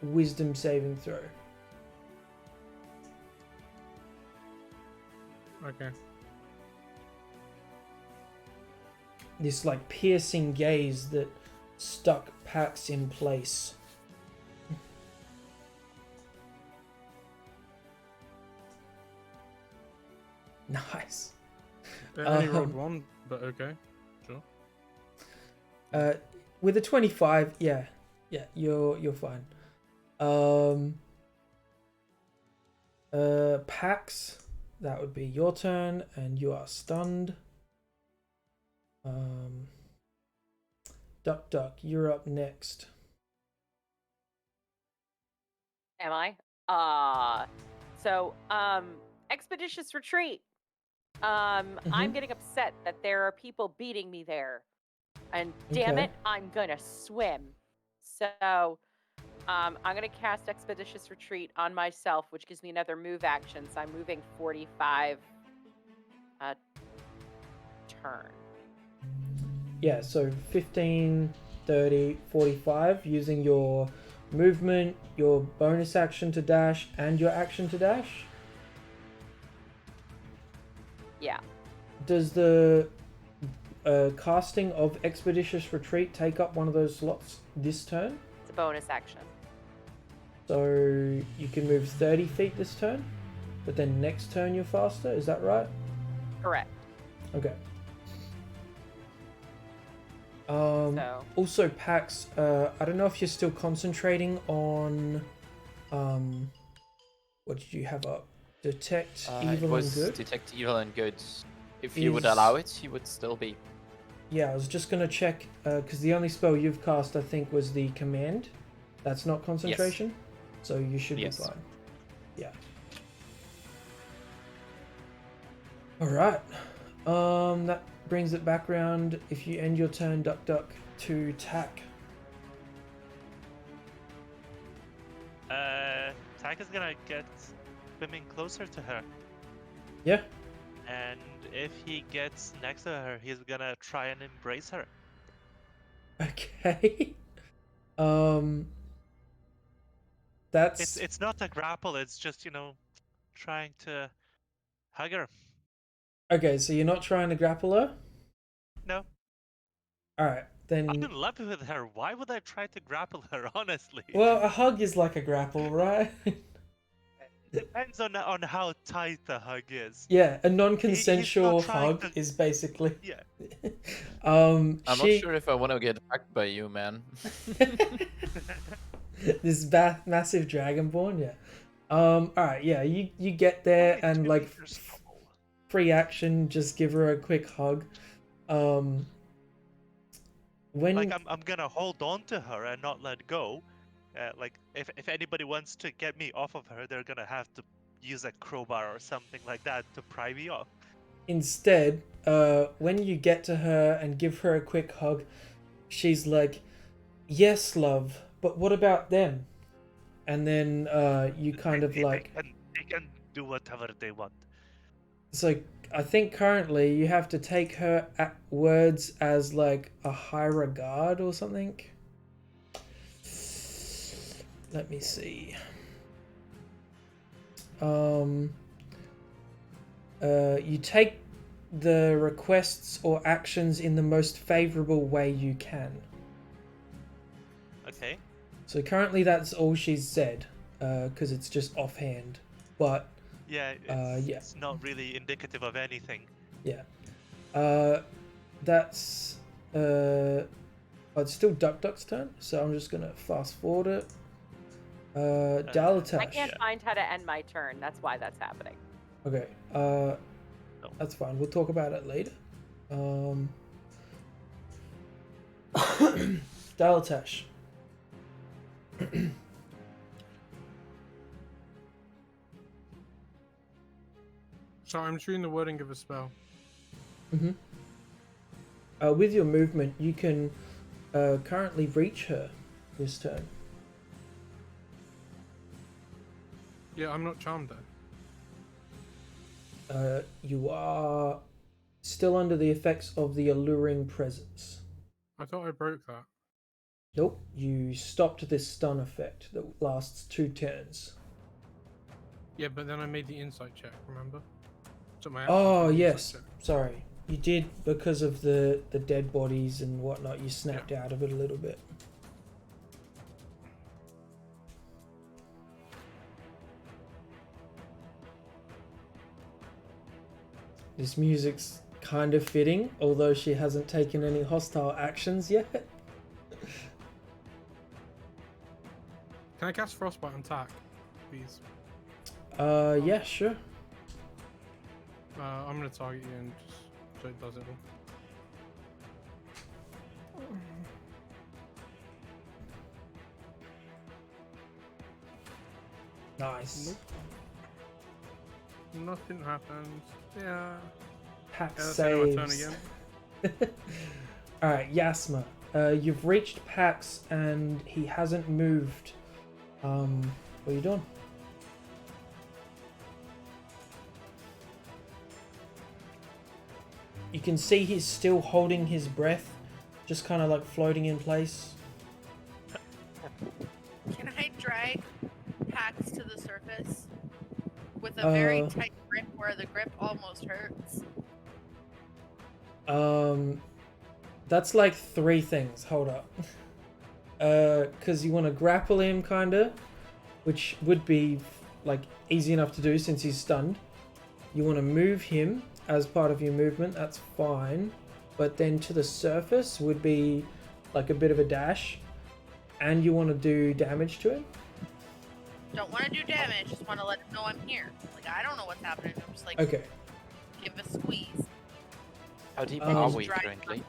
wisdom saving throw. Okay. This like piercing gaze that stuck Pax in place. Nice. I only rolled Um, 1, but okay. Sure. With a 25, yeah, you're fine. Pax, that would be your turn, and you are stunned. Duck, you're up next. Am I? Expeditious retreat. I'm getting upset that there are people beating me there. And damn Okay. it, I'm gonna swim. So, I'm gonna cast Expeditious Retreat on myself, which gives me another move action. So I'm moving 45 turn. Yeah, so 15, 30, 45, using your movement, your bonus action to dash, and your action to dash. Yeah. Does the casting of Expeditious Retreat take up one of those slots this turn? It's a bonus action. So you can move 30 feet this turn, but then next turn you're faster, is that right? Correct. Okay. So Also, Pax, I don't know if you're still concentrating on, what did you have up? Detect It evil was and good? detect evil and good. If you would Is- allow it, he would still be. Yeah, I was just gonna check, because the only spell you've cast, I think, was the command. That's not concentration, so you should Yes. be fine. Yeah. Alright. That brings it back round. If you end your turn, Duck, to attack. Tack is gonna get swimming closer to her, Yeah. and if he gets next to her, he's gonna try and embrace her. Okay. That's It's not a grapple. It's just trying to hug her. okay. So you're not trying to grapple her. No, All right, I'm then. in love with her. Why would I try to grapple her? Honestly, Well, a hug is like a grapple, right? depends on how tight the hug is. Yeah, a He's non-consensual not trying hug to. is basically. Yeah. I'm not She sure if I want to get hacked by you, man. this massive dragonborn, yeah. All right, yeah. You get there Only and 2 like meters tall. free action, just give her a quick hug. When Like I'm gonna hold on to her and not let go. Like if anybody wants to get me off of her, they're gonna have to use a crowbar or something like that to pry me off. instead, when you get to her and give her a quick hug, she's like, "Yes, love, but what about them?" And then you kind of like. They can do whatever they want. So I think currently you have to take her at words as like a high regard or something. Let me see. You take the requests or actions in the most favorable way you can. Okay. So currently that's all she's said, because it's just offhand. But Yeah. yeah. It's not really indicative of anything. yeah, that's it's still Duck's turn. So I'm just gonna fast forward it. Dalatash. I can't find how to end my turn. That's why that's happening. Okay. That's fine. We'll talk about it later. Dalatash. So I'm choosing the wording of a spell. With your movement, you can currently reach her this turn. Yeah, I'm not charmed though. You are still under the effects of the alluring presence. I thought I broke that. Nope, you stopped this stun effect that lasts 2 turns. Yeah, but then I made the insight check, remember? So my Oh, action's an yes. insight check. Sorry. You did, because of the dead bodies and whatnot, you snapped out of it a little bit. This music's kind of fitting, although she hasn't taken any hostile actions yet. Can I cast Frostbite on Tack, please? Yeah, sure. I'm gonna target you and just so it does it all. Nice. Nope. Nothing happens. Yeah. Pack Yeah, that's the end of my turn saves. again. Alright, Yasma. You've reached Pax and he hasn't moved. What are you doing? You can see he's still holding his breath, just kind of like floating in place. Can I drag Pax to the surface with a very Uh, tight grip where the grip almost hurts? That's like 3 things. Hold up. Because you want to grapple him, kinda, which would be like easy enough to do since he's stunned. You want to move him as part of your movement. That's fine, but then to the surface would be like a bit of a dash, and you want to do damage to him. Don't want to do damage, just want to let him know I'm here. Like, I don't know what's happening. I'm just like, Okay. give a squeeze. How deep Um, are we Drag- currently?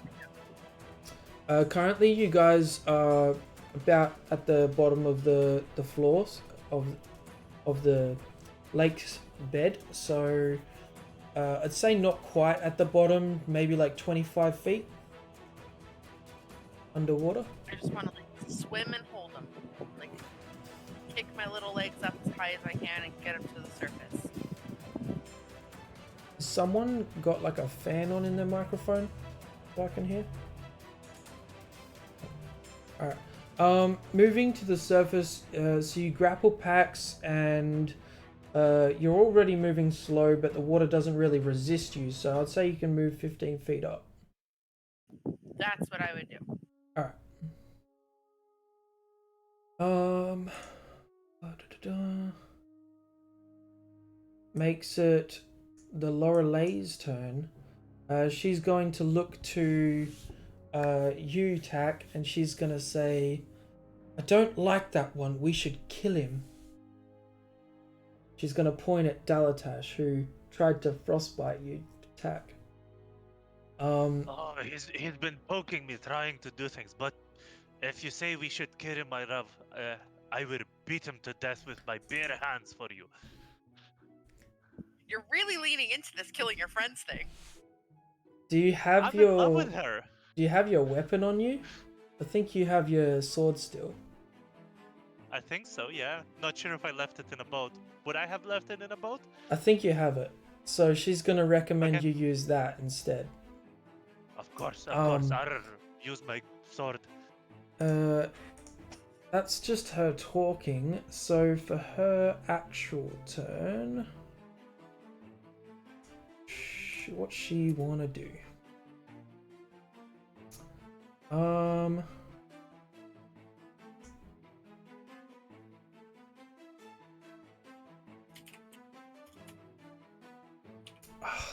Currently, you guys are about at the bottom of the floors of the lake's bed. So I'd say not quite at the bottom, maybe like 25 feet underwater. I just want to like swim and hold him. Like, kick my little legs up as high as I can and get him to the surface. Someone got like a fan on in their microphone, so I can hear. Alright. Moving to the surface, so you grapple Pax and you're already moving slow, but the water doesn't really resist you, so I'd say you can move 15 feet up. That's what I would do. Alright. Makes it the Lorelei's turn. She's going to look to you, Tack, and she's gonna say, I don't like that one, we should kill him. She's gonna point at Dalatash, who tried to frostbite you, Tack. Oh, he's been poking me, trying to do things. But if you say we should kill him, my love, I will beat him to death with my bare hands for you. You're really leaning into this killing your friends thing. Do you have I'm in love your with her. Do you have your weapon on you? I think you have your sword still. I think so, yeah. Not sure if I left it in a boat. Would I have left it in a boat? I think you have it. So she's gonna recommend Okay. you use that instead. Of course, I'll use my sword. That's just her talking. So for her actual turn, what she wanna do?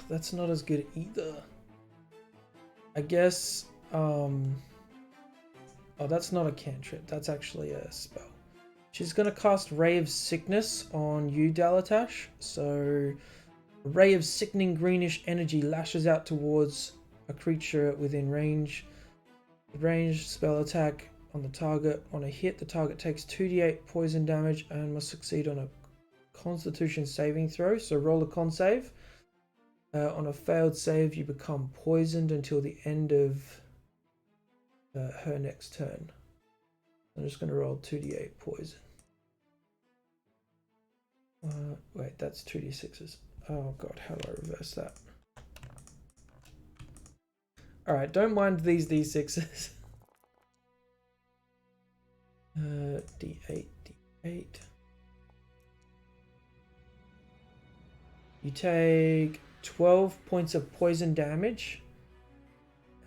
That's not as good either. I guess, oh, that's not a cantrip. That's actually a spell. She's gonna cast Ray of Sickness on you, Dalatash. So, a ray of sickening greenish energy lashes out towards a creature within range. The ranged spell attack on the target. On a hit, the target takes 2d8 poison damage and must succeed on a Constitution saving throw. So roll a con save. On a failed save, you become poisoned until the end of her next turn. I'm just going to roll 2d8 poison. Wait, that's 2d6s. Oh god, how do I reverse that? Alright, don't mind these d6s. D8, D8. You take 12 points of poison damage,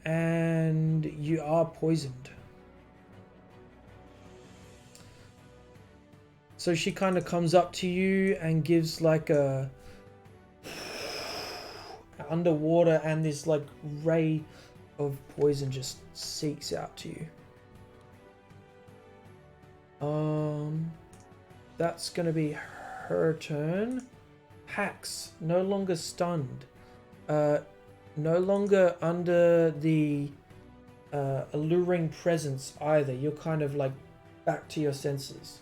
and you are poisoned. So she kind of comes up to you and gives like a underwater, and this like ray of poison just seeks out to you. That's gonna be her turn. Pax, no longer stunned, no longer under the alluring presence either. You're kind of like back to your senses.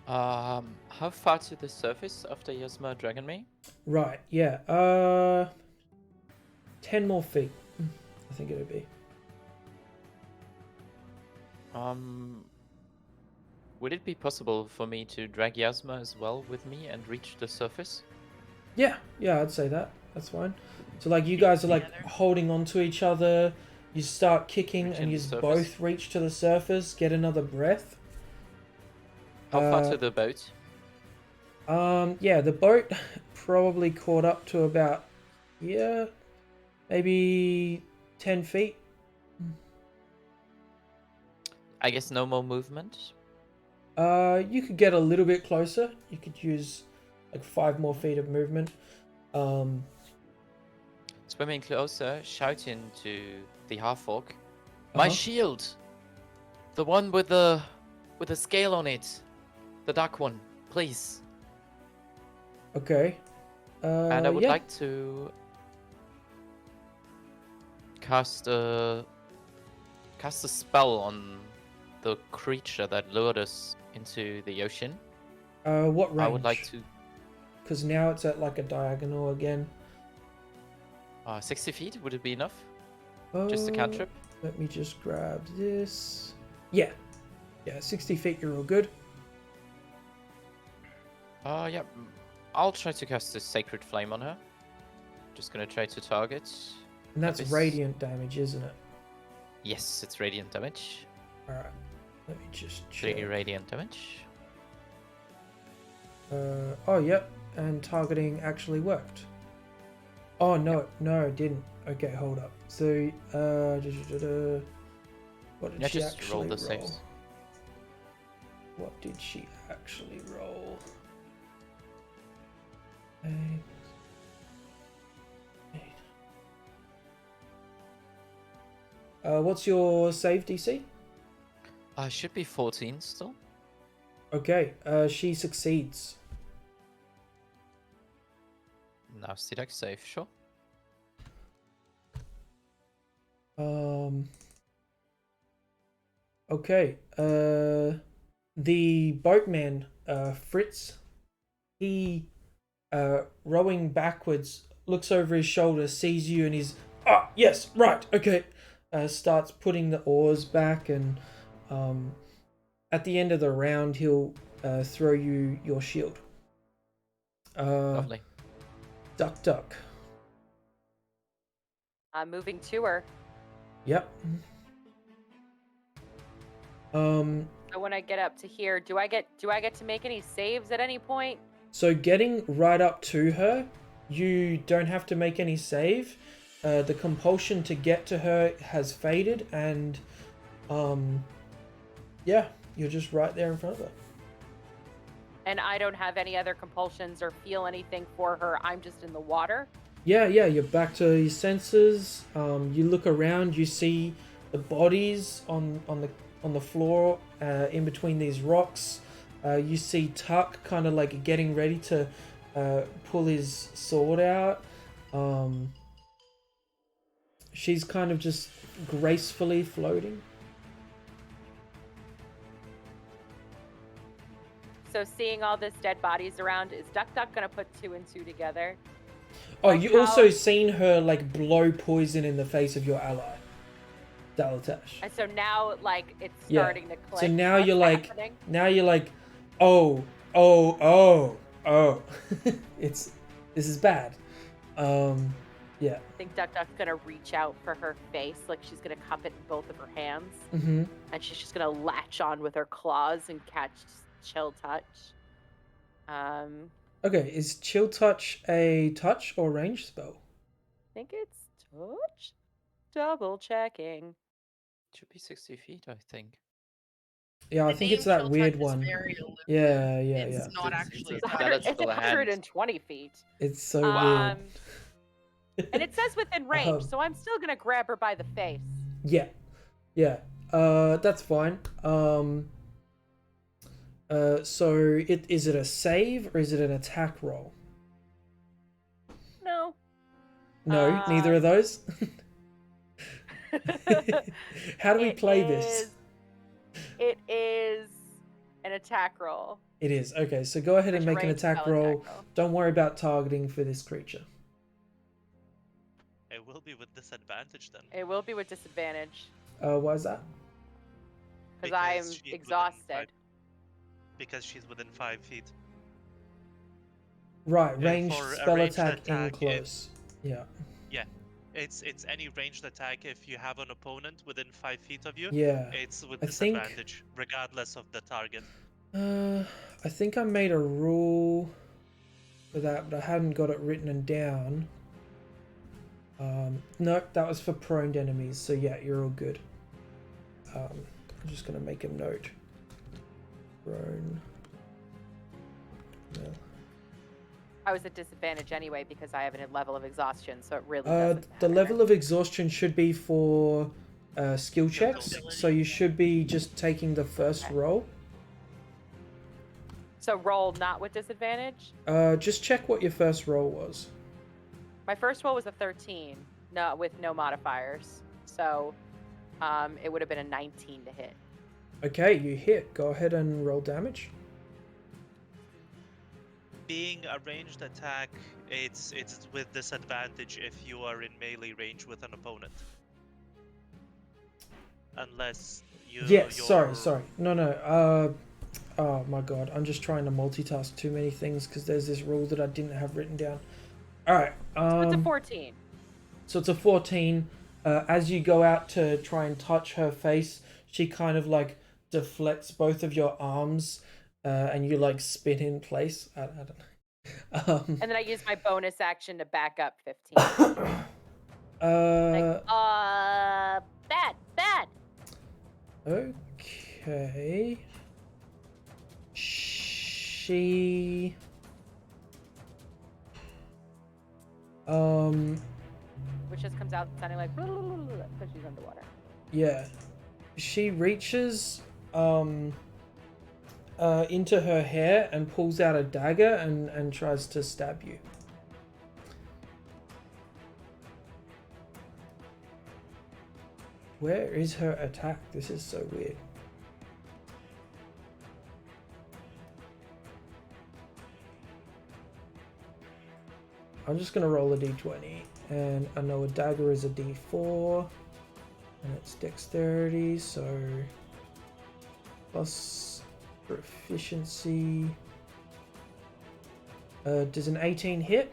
How far to the surface after Yasma dragging me? Right, yeah. 10 more feet, I think it would be. Would it be possible for me to drag Yasma as well with me and reach the surface? Yeah, I'd say that. That's fine. So like you guys are like Together. holding onto each other. You start kicking Reaching and the you surface. both reach to the surface, get another breath. How far to the boat? Yeah, the boat probably caught up to about, maybe 10 feet. I guess no more movement. You could get a little bit closer. You could use like 5 more feet of movement. Swimming closer, shouting to the half-orc. My shield! The one with the scale on it. The dark one, please. Okay. And I would yeah. like to cast a spell on the creature that lured us into the ocean. What range? I would like to Because now it's at like a diagonal again. 60 feet. Would it be enough? Just a cantrip. Let me just grab this. Yeah, 60 feet. You're all good. Yeah. I'll try to cast a sacred flame on her. Just gonna try to target. And that's Abyss. radiant damage, isn't it? Yes, it's radiant damage. All right. Let me just 3 check. radiant damage. Oh, yep. And targeting actually worked. Oh, no, it didn't. Okay, hold up. So, what did Yeah, she just roll actually the saves. What did she actually roll? What's your save DC? Should be 14 still. Okay, she succeeds. Now Steelix save, sure. Okay, the boatman, Fritz, he, rowing backwards, looks over his shoulder, sees you, and he's, yes, right, okay, starts putting the oars back, and, at the end of the round, he'll, throw you your shield. Lovely. Duck. I'm moving to her. Yep. So when I get up to here, do I get to make any saves at any point? So getting right up to her, you don't have to make any save. The compulsion to get to her has faded, and you're just right there in front of her. And I don't have any other compulsions or feel anything for her. I'm just in the water. Yeah, you're back to your senses. You look around, you see the bodies on the floor in between these rocks. You see Tuck kind of like getting ready to pull his sword out. She's kind of just gracefully floating. So seeing all this dead bodies around, is Duck gonna put 2 and 2 together? Oh, Like you how- also seen her like blow poison in the face of your ally, Dalatash. And so now, like, it's Yeah. starting to click. So now what's you're like, happening. oh. This is bad. Yeah. I think Duck's gonna reach out for her face, like she's gonna cup it in both of her hands, Mm-hmm. and she's just gonna latch on with her claws and catch Chill Touch. Okay, is Chill Touch a touch or range spell? I think it's touch. Double checking. Should be 60 feet, I think. Yeah, I The think name it's that Chill weird Touch is one. very elusive. Yeah. It's not It's actually a It's, a touch. spell it's a hand. 120 feet. It's so Um, weird. and it says within range, Um, so I'm still gonna grab her by the face. Yeah. That's fine. So is it a save or is it an attack roll? No. No, neither of those. How do we It play this? It is an attack roll. It is. Okay, so go ahead and Which make an range attack spell roll. attack roll? Don't worry about targeting for this creature. It will be with disadvantage then. It will be with disadvantage Why is that? because I'm she's within exhausted. Because she's within 5 feet. Right, Yeah, ranged for a spell ranged attack in attack, close. Yeah. It's any ranged attack if you have an opponent within 5 feet of you. Yeah. It's with I think- disadvantage, regardless of the target. I think I made a rule for that, but I hadn't got it written down. No, that was for prone enemies, so yeah, you're all good. I'm just gonna make a note. Prone. No. I was at disadvantage anyway because I have a level of exhaustion, so it really The doesn't level of exhaustion should be for skill checks, ability. so you should be just taking the first Okay. roll. So roll not with disadvantage. Just check what your first roll was. My first roll was a 13, no, with no modifiers. So it would have been a 19 to hit. Okay, you hit. Go ahead and roll damage. Being a ranged attack, it's with disadvantage if you are in melee range with an opponent. Unless you. Yeah, sorry. No. Oh my god, I'm just trying to multitask too many things because there's this rule that I didn't have written down. All right. So it's a 14. So it's a 14. As you go out to try and touch her face, she kind of like deflects both of your arms, and you like spin in place. I don't know. And then I use my bonus action to back up 15. Like, bad. Okay. She. Which just comes out sounding like because she's underwater. Yeah. She reaches into her hair and pulls out a dagger and tries to stab you. Where is her attack? This is so weird. I'm just gonna roll a d20, and I know a dagger is a d4, and it's dexterity, so plus proficiency. Does an 18 hit?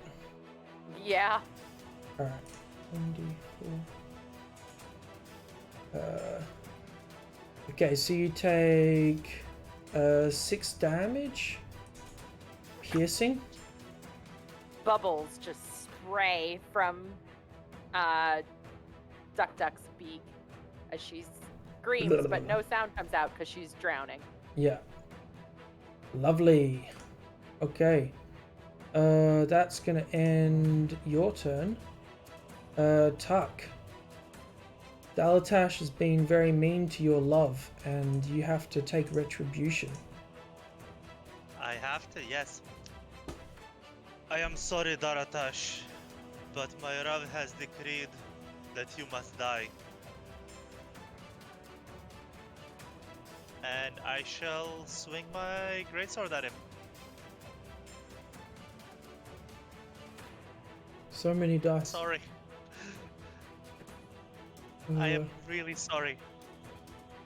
Yeah. Alright, 1d4. Okay, so you take 6 damage, piercing. Bubbles just spray from Duck's beak as she screams, but no sound comes out because she's drowning. Yeah. Lovely. Okay. That's gonna end your turn. Tuck. Dalatash has been very mean to your love, and you have to take retribution. I have to, yes. I am sorry, Daratash, but my Rav has decreed that you must die. and I shall swing my greatsword at him. So many dice. Sorry. I am really sorry.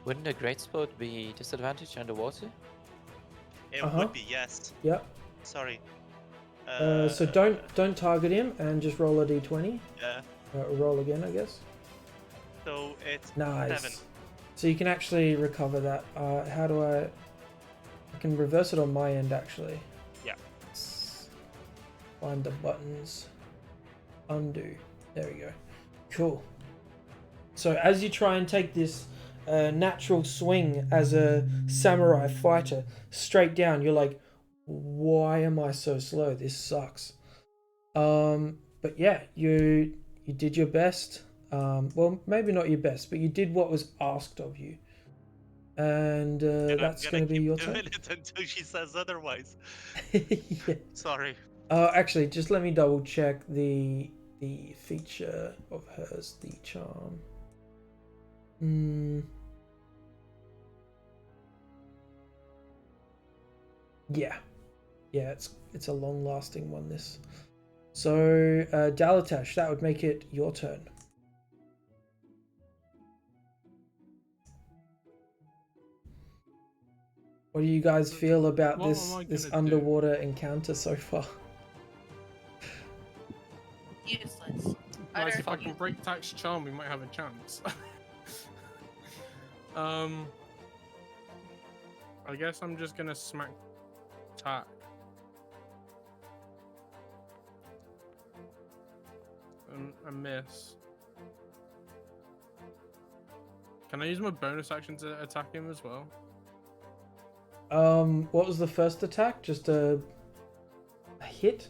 Wouldn't a greatsword be disadvantage underwater? It Uh-huh. would be, yes. Yep. Sorry. So don't target him and just roll a d20. Yeah. Roll again, I guess. So it's Nice. 7. So you can actually recover that. How do I can reverse it on my end actually. Yeah. Let's find the buttons. Undo. There we go. Cool. So as you try and take this natural swing as a samurai fighter straight down, you're like, why am I so slow? This sucks. But yeah, you did your best. Well, maybe not your best, but you did what was asked of you. And that's going to be your turn. Doing it until she says otherwise. Yeah. Sorry. Actually, just let me double check the feature of hers, the charm. Yeah, it's a long-lasting one. This. So, Dalatash, that would make it your turn. What do you guys feel about What this am I this gonna underwater encounter so far? Useless. Guys, Utter if I can break Tack's charm, we might have a chance. I guess I'm just gonna smack Tack. A miss. Can I use my bonus action to attack him as well? What was the first attack? Just a hit?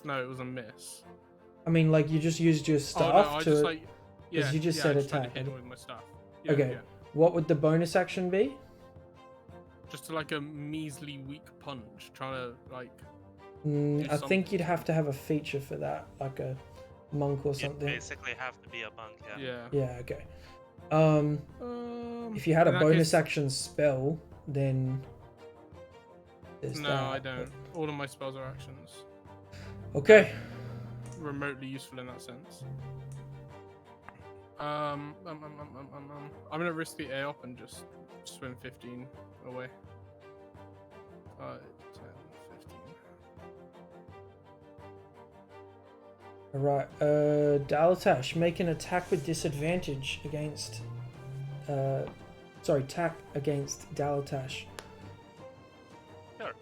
No, it was a miss. I mean, like you just used your staff I to. just like you just said I just tried to attack. hit him with my staff. Yeah, Okay. yeah. What would the bonus action be? Just like a measly weak punch, trying to like. I think you'd have to have a feature for that, like a monk or You something. basically have to be a monk, yeah. Yeah. Yeah. Okay. If you had a in that bonus case- action spell, then. There's No, that, I but- don't. All of my spells are actions. Okay. Remotely useful in that sense. I'm gonna risk the air up and just swim 15 away. 5, 10, 15. Alright, Dalatash, make an attack with disadvantage against. Attack against Dalatash. Sure.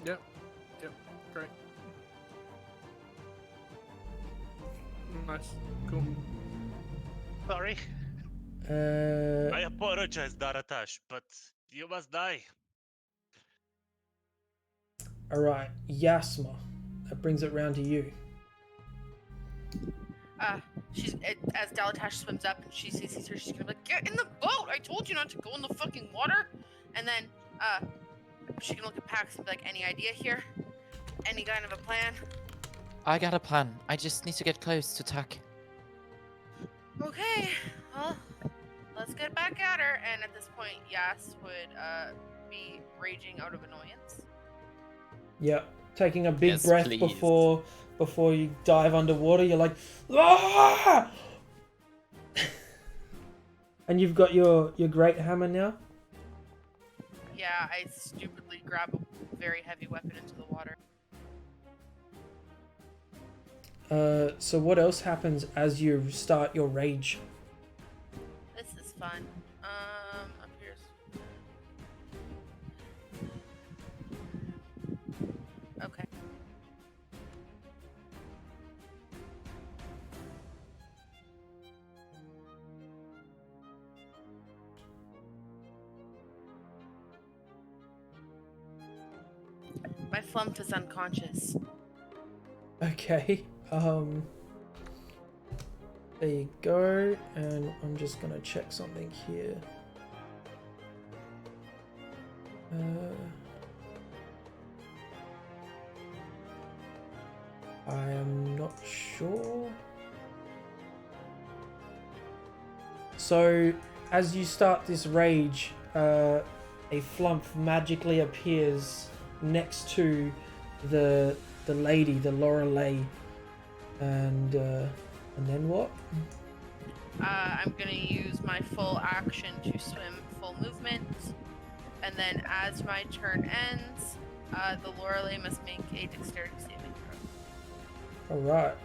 Yep, great. Nice, cool. Sorry. I apologize, Daratash, but you must die. Alright, Yasma. That brings it round to you. As Dalatash swims up and she sees her, she's gonna be like, "Get in the boat! I told you not to go in the fucking water." And then she can look at Pax and be like, "Any idea here? Any kind of a plan?" I got a plan. I just need to get close to Tack. Okay, well, let's get back at her. And at this point, Yas would be raging out of annoyance. Yep. Taking a big Yes, breath please. before you dive underwater, you're like, ah! And you've got your great hammer now? Yeah, I stupidly grab a very heavy weapon into the water. So what else happens as you start your rage? This is fun. Up here's. Okay. My flump is unconscious. Okay. There you go, and I'm just gonna check something here. I am not sure. So, as you start this rage, a flump magically appears next to the lady, the Lorelei, and then what? I'm gonna use my full action to swim full movement, and then as my turn ends, the Lorelei must make a dexterity saving throw. All right.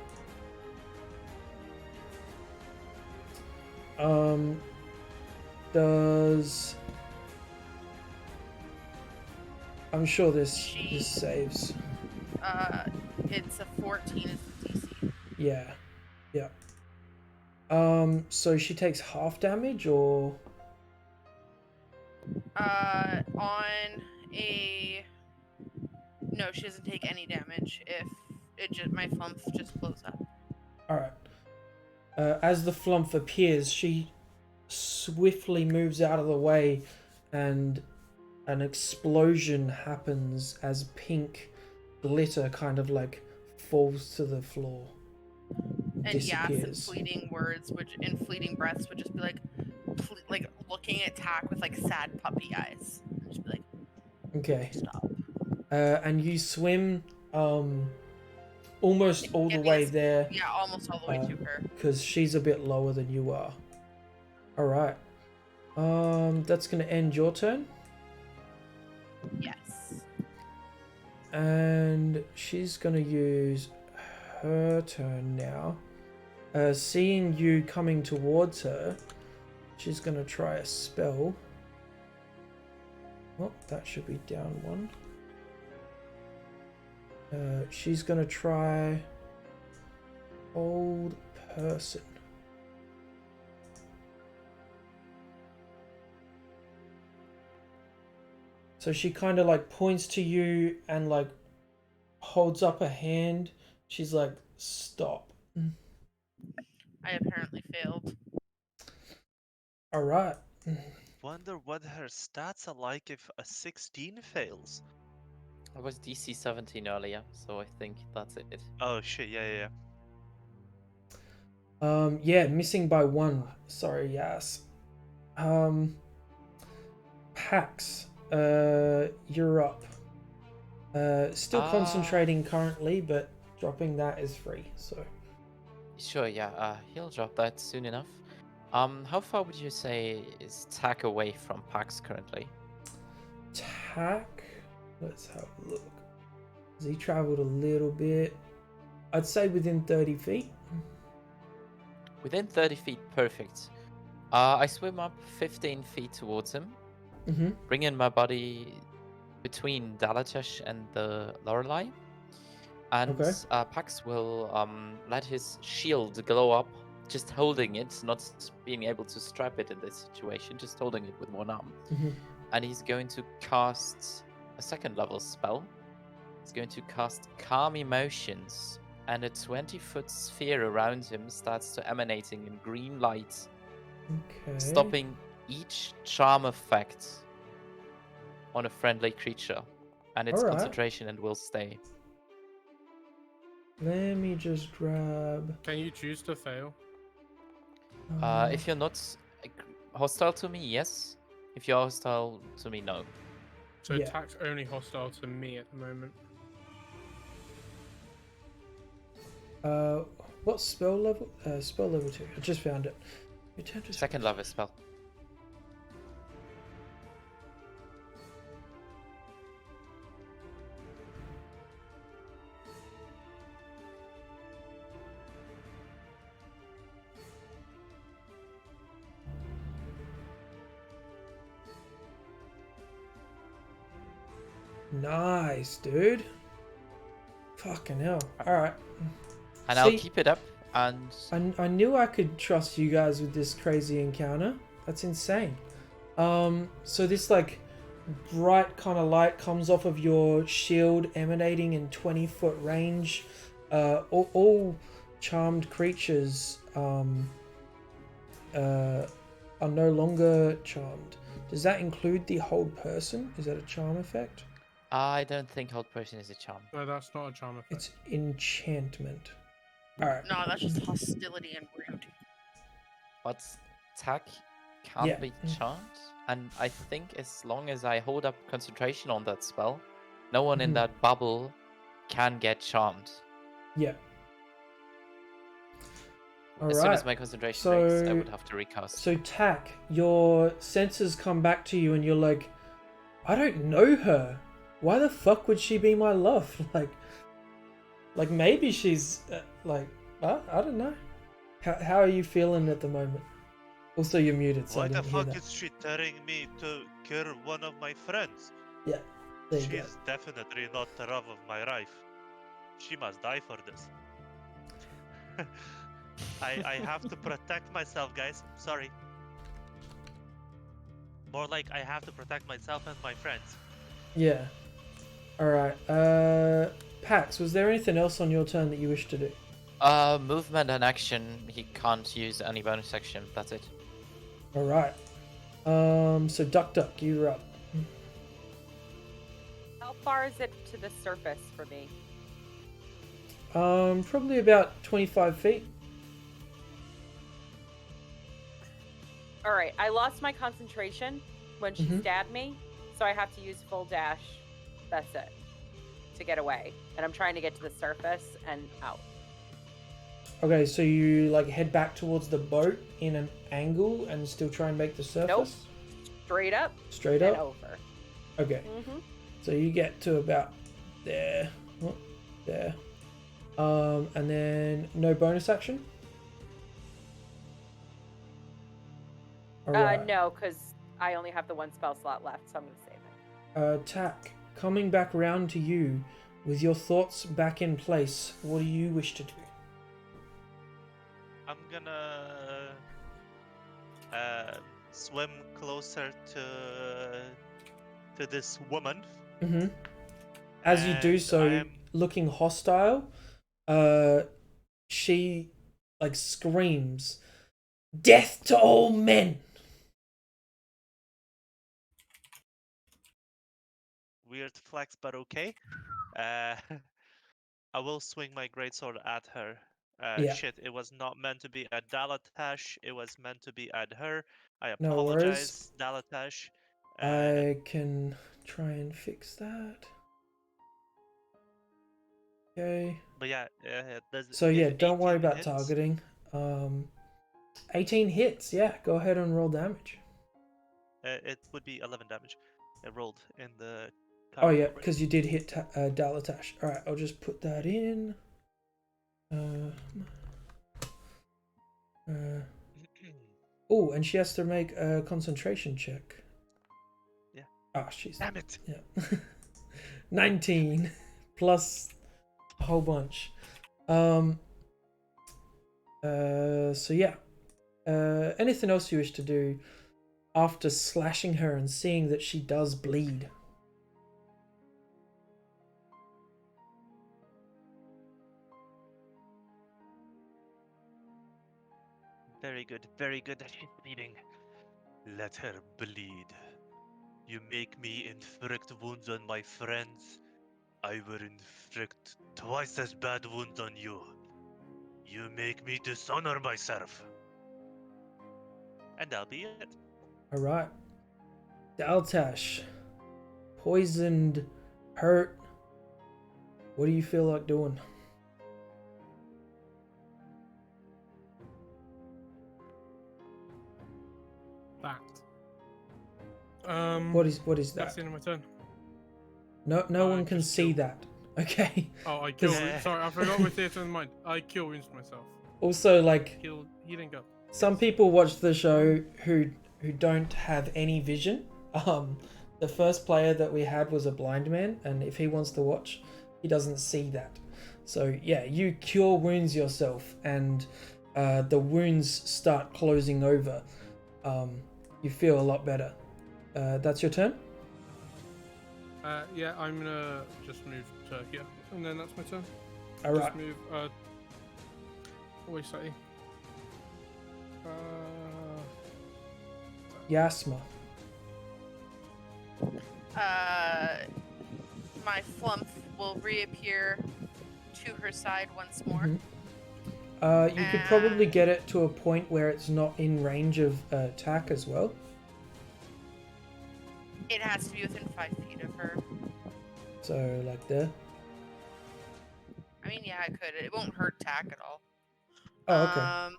Does I'm sure this saves. It's a 14 is the DC. Yeah. So she takes half damage, or On a no, she doesn't take any damage if my flump just blows up. all right. As the flump appears, she swiftly moves out of the way, and an explosion happens as pink glitter kind of like falls to the floor. And Yas in Disappears. fleeting words, which in fleeting breaths would just be like looking at Tack with like sad puppy eyes. And just be like, Okay. stop. And you swim almost all the Get me way this- there Yeah, almost all the way to her. because she's a bit lower than you are. All right. That's gonna end your turn, Yes. and she's gonna use her turn now. Seeing you coming towards her, she's gonna try a spell. Oh, that should be down one. She's gonna try Hold Person. So she kind of like points to you and like holds up a hand. She's like, stop. I apparently failed. All right. Wonder what her stats are like if a 16 fails. I was DC 17 earlier, so I think that's it. Oh shit, yeah. Yeah, missing by one. Sorry, yes. Pax, you're up. Still concentrating currently, but dropping that is free, so. Sure, yeah, he'll drop that soon enough. How far would you say is Tack away from Pax currently? Tack, let's have a look. He traveled a little bit. I'd say within 30 feet. Within 30 feet, perfect. I swim up 15 feet towards him, Mm-hmm. bringing my body between Dalatesh and the Lorelei. And Okay. Pax will let his shield glow up, just holding it, not being able to strap it in this situation, just holding it with one arm. Mm-hmm. And he's going to cast a second level spell. He's going to cast Calm Emotions, and a 20-foot sphere around him starts to emanating in green light, Okay. stopping each charm effect on a friendly creature, and its Alright. concentration and will stay. Let me just grab. Can you choose to fail? If you're not hostile to me, yes. If you're hostile to me, no. So Yeah. Tack's only hostile to me at the moment. What spell level? Spell level 2. I just found it. Return to Second level spell. Nice, dude. Fucking hell. Alright. And I'll See- keep it up, and I knew I could trust you guys with this crazy encounter. That's insane. So this like bright kind of light comes off of your shield, emanating in 20-foot range. All charmed creatures are no longer charmed. Does that include the hold person? Is that a charm effect? I don't think Hold Person is a charm. No, that's not a charm effect. It's enchantment. Alright. No, that's just hostility and rude. But attack can't Yeah. be charmed, and I think as long as I hold up concentration on that spell, no one in Mhm. that bubble can get charmed. Yeah. All As soon as right. my concentration breaks, I So, would have to recast. so Tack, your senses come back to you, and you're like, I don't know her. Why the fuck would she be my love? Like maybe she's I don't know. How are you feeling at the moment? Also, you're muted, so I Why the didn't hear fuck that. is she telling me to kill one of my friends? Yeah, there you go. She's definitely not the love of my life. She must die for this. I have to protect myself, guys. Sorry. More like I have to protect myself and my friends. Yeah. All right. Pax, was there anything else on your turn that you wish to do? Movement and action. He can't use any bonus action. That's it. All right. So Duck, you're up. How far is it to the surface for me? Probably about 25 feet. All right, I lost my concentration when she Mhm. stabbed me, so I have to use full dash. That's it. To get away. And I'm trying to get to the surface and out. Okay, so you like head back towards the boat in an angle and still try and make the surface? Straight up Straight and up? over. Okay. Mm-hmm. So you get to about there. Oh, there. And then no bonus action? Alright. No, because I only have the one spell slot left, so I'm going to save it. Tack, coming back round to you, with your thoughts back in place, what do you wish to do? I'm gonna swim closer to this woman. Mm-hmm. As you do and so, I am looking hostile, she like screams, "Death to all men!" weird flex, but okay. Uh, I will swing my greatsword at her. Yeah. Shit, it was not meant to be at Dalatash. It was meant to be at her. I No worries. apologize, Dalatash. I can try and fix that. Okay. But yeah, So yeah, don't worry 18 about hits, targeting. 18 hits. Yeah, go ahead and roll damage. It would be 11 damage. It rolled in the. Oh yeah, current because you did hit Dalatash. All right, I'll just put that in. Oh, and she has to make a concentration check. Yeah. Ah, she's. Damn it! Yeah. 19 plus a whole bunch. So yeah. Anything else you wish to do after slashing her and seeing that she does bleed? Very good, very good that she's bleeding. Let her bleed. You make me inflict wounds on my friends. I will inflict twice as bad wounds on you. You make me dishonor myself. And that'll be it. All right. Daltash, poisoned, hurt. What do you feel like doing? That. What is That's that? the end of my turn. No one can just see kill. that. Okay. Oh, I kill. Yeah. Sorry, I forgot my theatre in mind. I kill wounds myself. Also, like Kill healing up. some people watch the show who don't have any vision. The first player that we had was a blind man, and if he wants to watch, he doesn't see that. So yeah, you cure wounds yourself, and the wounds start closing over. You feel a lot better. That's your turn. Yeah, I'm gonna just move to here, and then that's my turn. All Just right. move. Wait, slightly. Yasma. My flump will reappear to her side once more. Mhm. You could probably And- get it to a point where it's not in range of attack as well. It has to be within 5 feet of her. So like there. I mean, yeah, I could. It won't hurt tack at all. Oh, okay.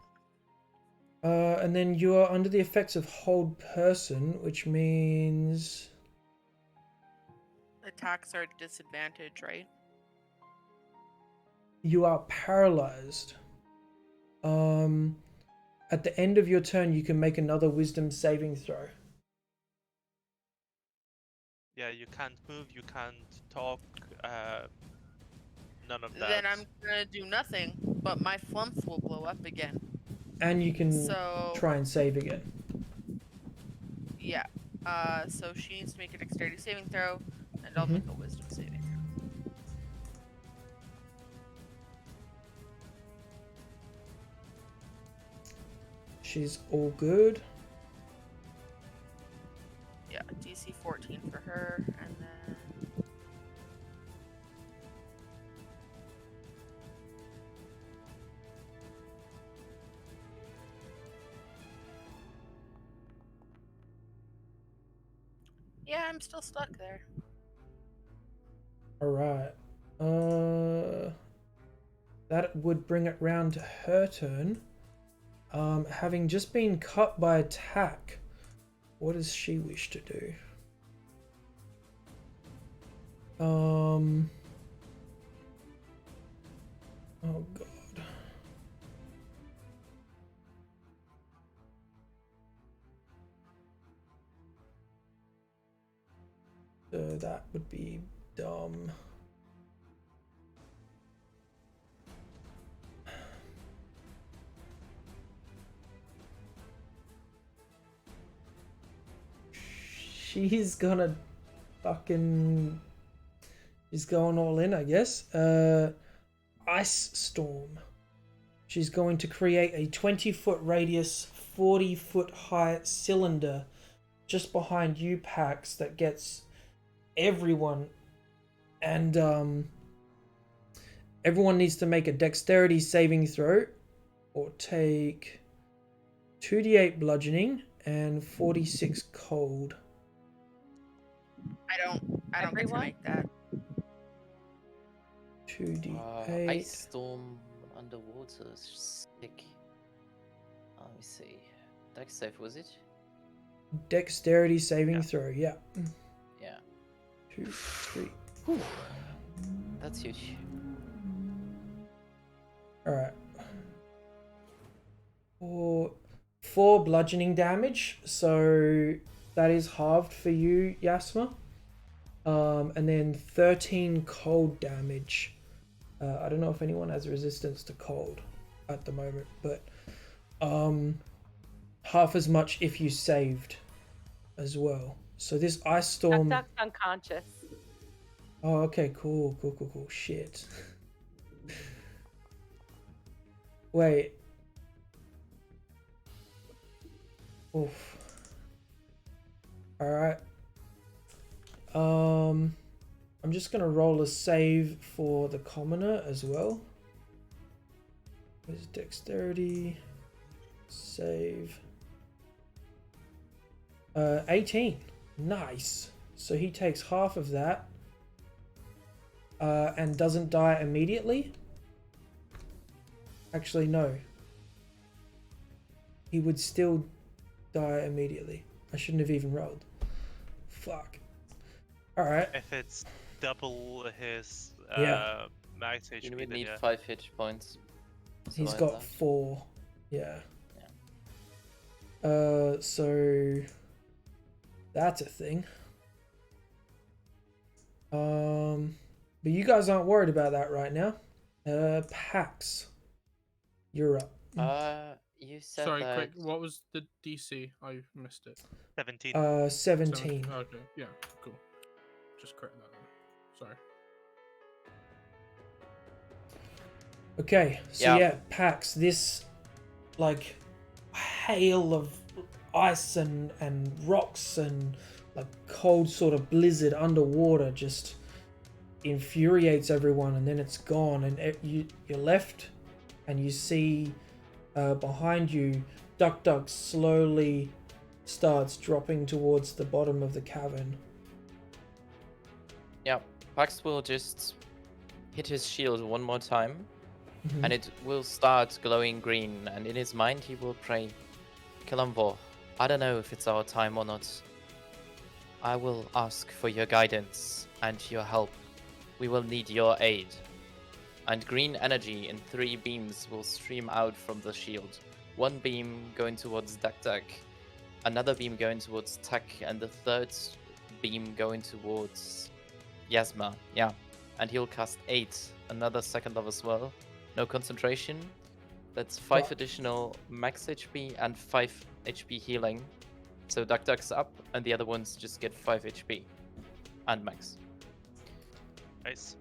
And then you are under the effects of hold person, which means Attacks are at disadvantage, right? you are paralyzed. At the end of your turn, you can make another wisdom saving throw. Yeah, you can't move, you can't talk, none of that. Then I'm gonna do nothing, but my flumps will blow up again. And you can So try and save again. yeah. So she needs to make a dexterity saving throw, and I'll Mhm. make a wisdom saving throw. She's all good. Yeah, DC 14 for her, and then yeah, I'm still stuck there. Alright. That would bring it round to her turn. Having just been cut by attack, what does she wish to do? Oh god. So that would be dumb. She's gonna fucking... She's going all in, I guess. Ice Storm. She's going to create a 20-foot radius, 40-foot high cylinder just behind you, Pax, that gets everyone. And everyone needs to make a dexterity saving throw or take 2d8 bludgeoning and 46 cold. I don't get to Everyone? make that. 2d8. Ice storm underwater is sick. Let me see. Dex save, was it? Dexterity saving Yeah. throw, yeah. Yeah. 2, 3. Whew. That's huge. Alright. Four bludgeoning damage, so that is halved for you, Yasma. And then 13 cold damage. I don't know if anyone has resistance to cold at the moment, but half as much if you saved as well. So this ice storm. Duck's unconscious. Oh, okay, cool. Shit. Wait. Oof. Alright. I'm just gonna roll a save for the commoner as well. Where's dexterity? Save. 18. Nice. So he takes half of that. And doesn't die immediately. Actually, no. He would still die immediately. I shouldn't have even rolled. Fuck. Alright. If it's double his Yeah. max You HP, would then need yeah. 5 hit points. to He's survive got that. 4. Yeah. Yeah. So that's a thing. But you guys aren't worried about that right now. Pax, you're up. You said Sorry, that. quick. What was the DC? I missed it. 17. 17. Okay, yeah, cool. Just correct that then. Sorry. Okay, so Yeah. yeah, Pax, this like hail of ice and rocks and like cold sort of blizzard underwater just infuriates everyone, and then it's gone, and you're left and you see behind you, Duck slowly starts dropping towards the bottom of the cavern. Yeah, Pax will just hit his shield one more time, Mhm. and it will start glowing green, and in his mind he will pray, Kalamvor, I don't know if it's our time or not. I will ask for your guidance and your help. We will need your aid. And green energy in 3 beams will stream out from the shield. 1 beam going towards Duck, another beam going towards Tak, and the 3rd beam going towards Yasma. Yeah, and he'll cast 8, another 2nd level spell. No concentration. That's 5 Right. additional max HP and 5 HP healing. So Duck's up, and the other ones just get 5 HP and max. Nice.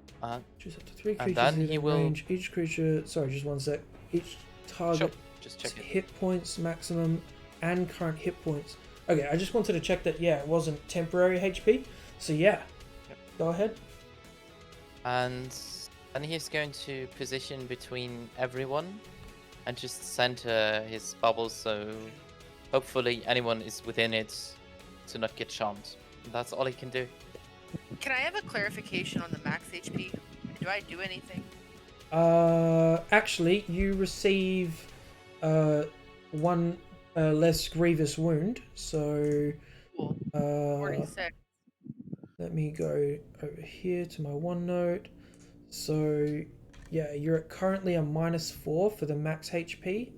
Choose up to 3 And creatures then he within will- range. Each creature, sorry, just one sec. Each target Just check it. hit points maximum and current hit points. Okay, I just wanted to check that. Yeah, it wasn't temporary HP. So yeah, go ahead. And then he's going to position between everyone and just center his bubble so hopefully anyone is within it to not get charmed. That's all he can do. Can I have a clarification on the max HP? Do I do anything? Actually, you receive 1 less grievous wound. So Cool. 46. let me go over here to my OneNote. So yeah, you're currently a -4 for the max HP,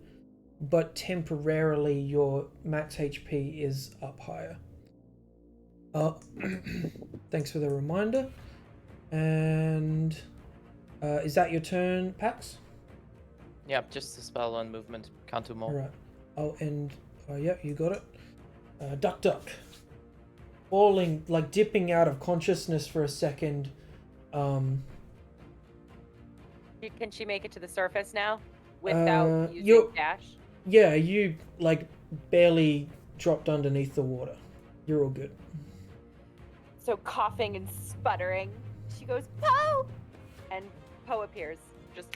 but temporarily your max HP is up higher. Thanks for the reminder. And is that your turn, Pax? Yeah, just the spell on movement. Can't do more. Alright. I'll end. Yeah, you got it. Duck. Falling, like dipping out of consciousness for a second. Can she make it to the surface now without using you're- dash? Yeah, you like barely dropped underneath the water. You're all good. So coughing and sputtering, she goes, Poe! And Poe appears just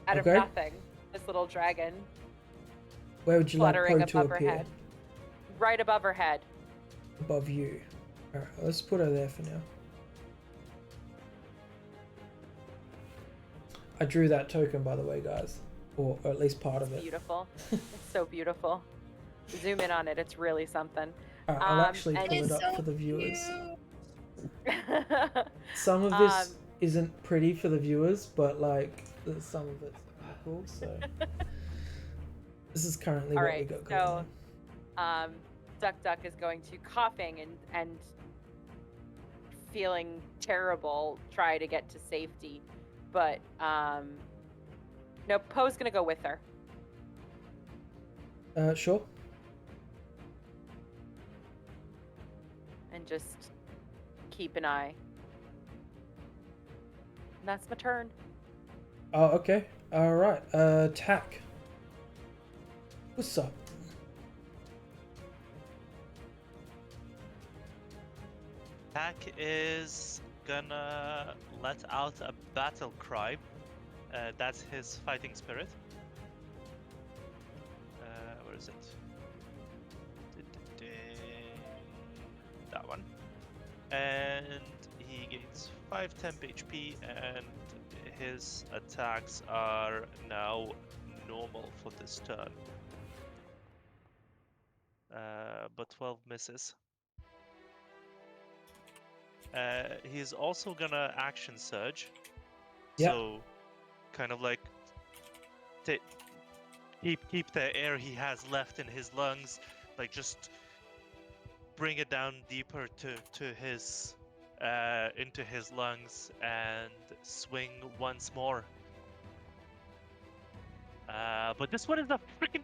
out Okay. of nothing. This little dragon Where would you like fluttering Poe to above her appear? head. Right above her head. Above you. Alright, let's put her there for now. I drew that token, by the way, guys. Or at least part of it. Beautiful. It's so beautiful. Zoom in on it. It's really something. Alright, I'll actually and- pull it It's up so for the viewers. That's Some of this Um, isn't pretty for the viewers, but like some of it's kind of cool. So this is currently All what right, we got going. so Duck is going to coughing and feeling terrible, try to get to safety, but no, Poe's gonna go with her. Sure. And just keep an eye. And that's my turn. Oh, okay. All right. Tack. What's up? Pack is gonna let out a battle cry. That's his fighting spirit. Where is it? That one. And he gains 5 temp HP, and his attacks are now normal for this turn. But 12 misses. He's also gonna action surge. Yeah. So, kind of like keep the air he has left in his lungs, like just bring it down deeper to his into his lungs and swing once more. But this one is a freaking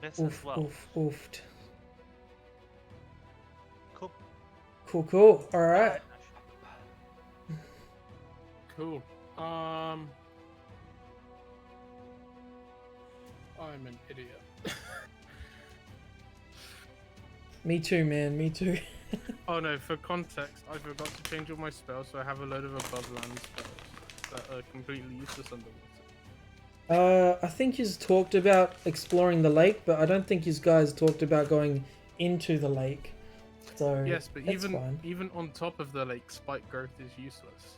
miss as well. Oofed. Cool. Cool. All right. Cool. I'm an idiot. Me too, man. Me too. Oh no, for context, I forgot to change all my spells, so I have a load of above land spells. that are completely useless underwater? I think he's talked about exploring the lake, but I don't think his guys talked about going into the lake. So Yes, but that's fine. even on top of the lake, spike growth is useless.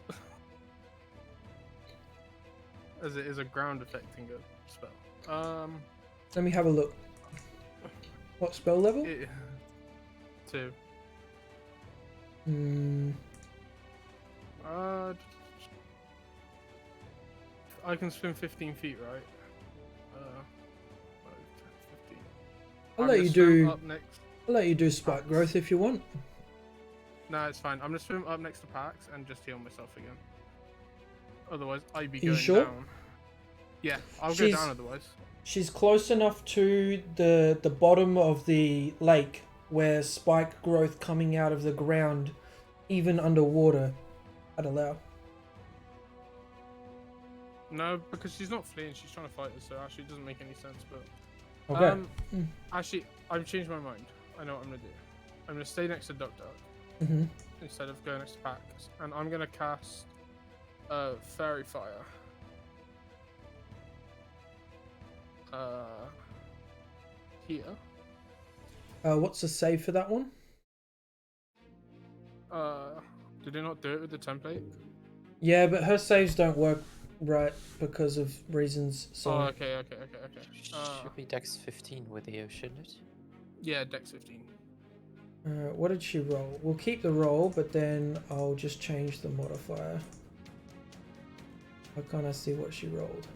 As it is a ground affecting a spell. Let me have a look. What spell level? 2. I can swim 15 feet, right? 5, 10, 15. I'll I'm let gonna you swim do. up next. I'll let you do spike growth if you want. No, it's fine. I'm gonna swim up next to Pax and just heal myself again. Otherwise, I'd be Are you going sure? down. Yeah, I'll go She's- down otherwise. She's close enough to the bottom of the lake where spike growth coming out of the ground, even underwater, I'd allow. No, because she's not fleeing. She's trying to fight us, so actually it doesn't make any sense. But Okay. actually, I've changed my mind. I know what I'm gonna do. I'm gonna stay next to Duck Duck Mm-hmm. instead of going next to Pax, and I'm gonna cast Fairy Fire. Here. What's the save for that one? Did they not do it with the template? Yeah, but her saves don't work right because of reasons. So Oh, okay. Should be Dex 15 with the shouldn't it? Yeah, Dex 15. what did she roll? We'll keep the roll, but then I'll just change the modifier. How can I see what she rolled?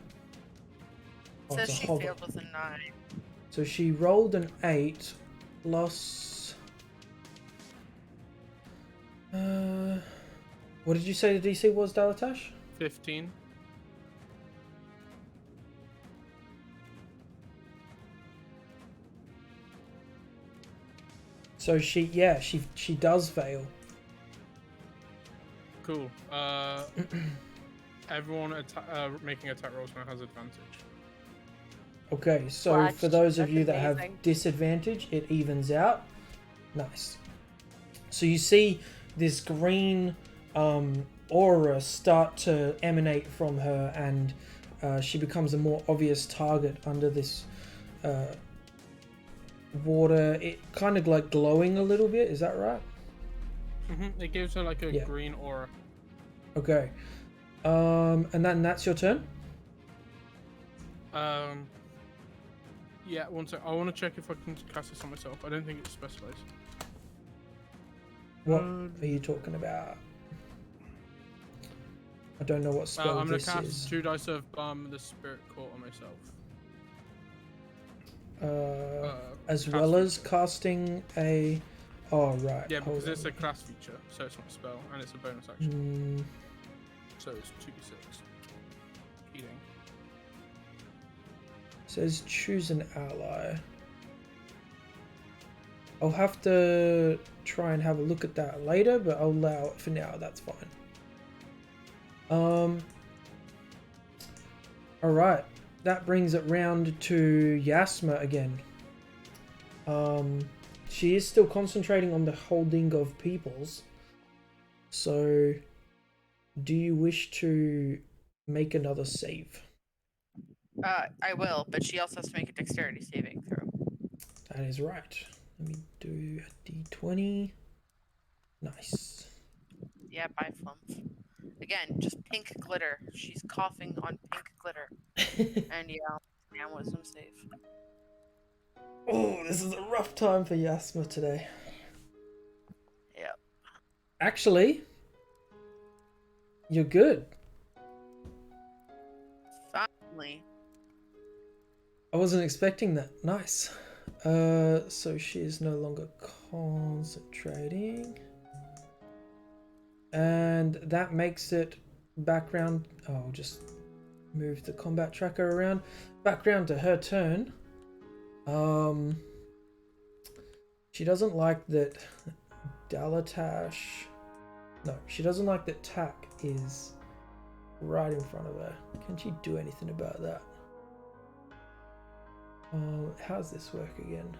Oh, Says it's a she hover. failed with a 9. So she rolled an 8 plus. What did you say the DC was, Dalatash? 15. So she does fail. Cool. Everyone making attack rolls now has advantage. Okay, so Clutch. for those of That's you that have amazing. disadvantage, it evens out. Nice. So you see this green aura start to emanate from her, and she becomes a more obvious target under this water. It kind of like glowing a little bit. Is that right? It gives her like a Yeah. green aura. Okay. And then that's your turn. Yeah, one sec. I want to check if I can cast this on myself. I don't think it's specialized. What are you talking about? I don't know what spell I'm gonna this cast is. 2 dice of the Spirit Court on myself. As cast well feature. as casting a. Oh right. Yeah, because hold it's on. a class feature, so it's not a spell, and it's a bonus action. So it's 2d6. Healing. Says choose an ally. I'll have to try and have a look at that later, but I'll allow it for now. That's fine. All right, that brings it round to Yasma again. She is still concentrating on the holding of peoples. So, do you wish to make another save? I will, but she also has to make a dexterity saving throw. That is right. Let me do a d20. Nice. Yeah, by flump. Again, just pink glitter. She's coughing on pink glitter. And yeah, now wisdom save. Oh, this is a rough time for Yasma today. Yep. Actually, you're good. Finally. I wasn't expecting that. Nice. So she is no longer concentrating. And that makes it background. Oh, I'll just move the combat tracker around. Background to her turn. She doesn't like that Dalatash. No, she doesn't like that Tak is right in front of her. Can she do anything about that? How's this work again?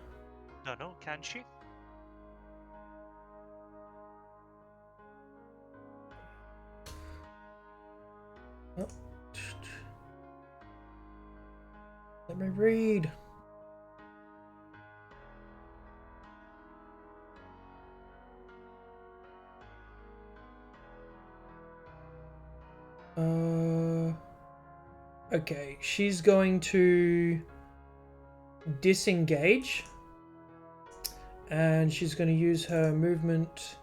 No, can she? Oh. Let me read. Okay, she's going to disengage, and she's going to use her movement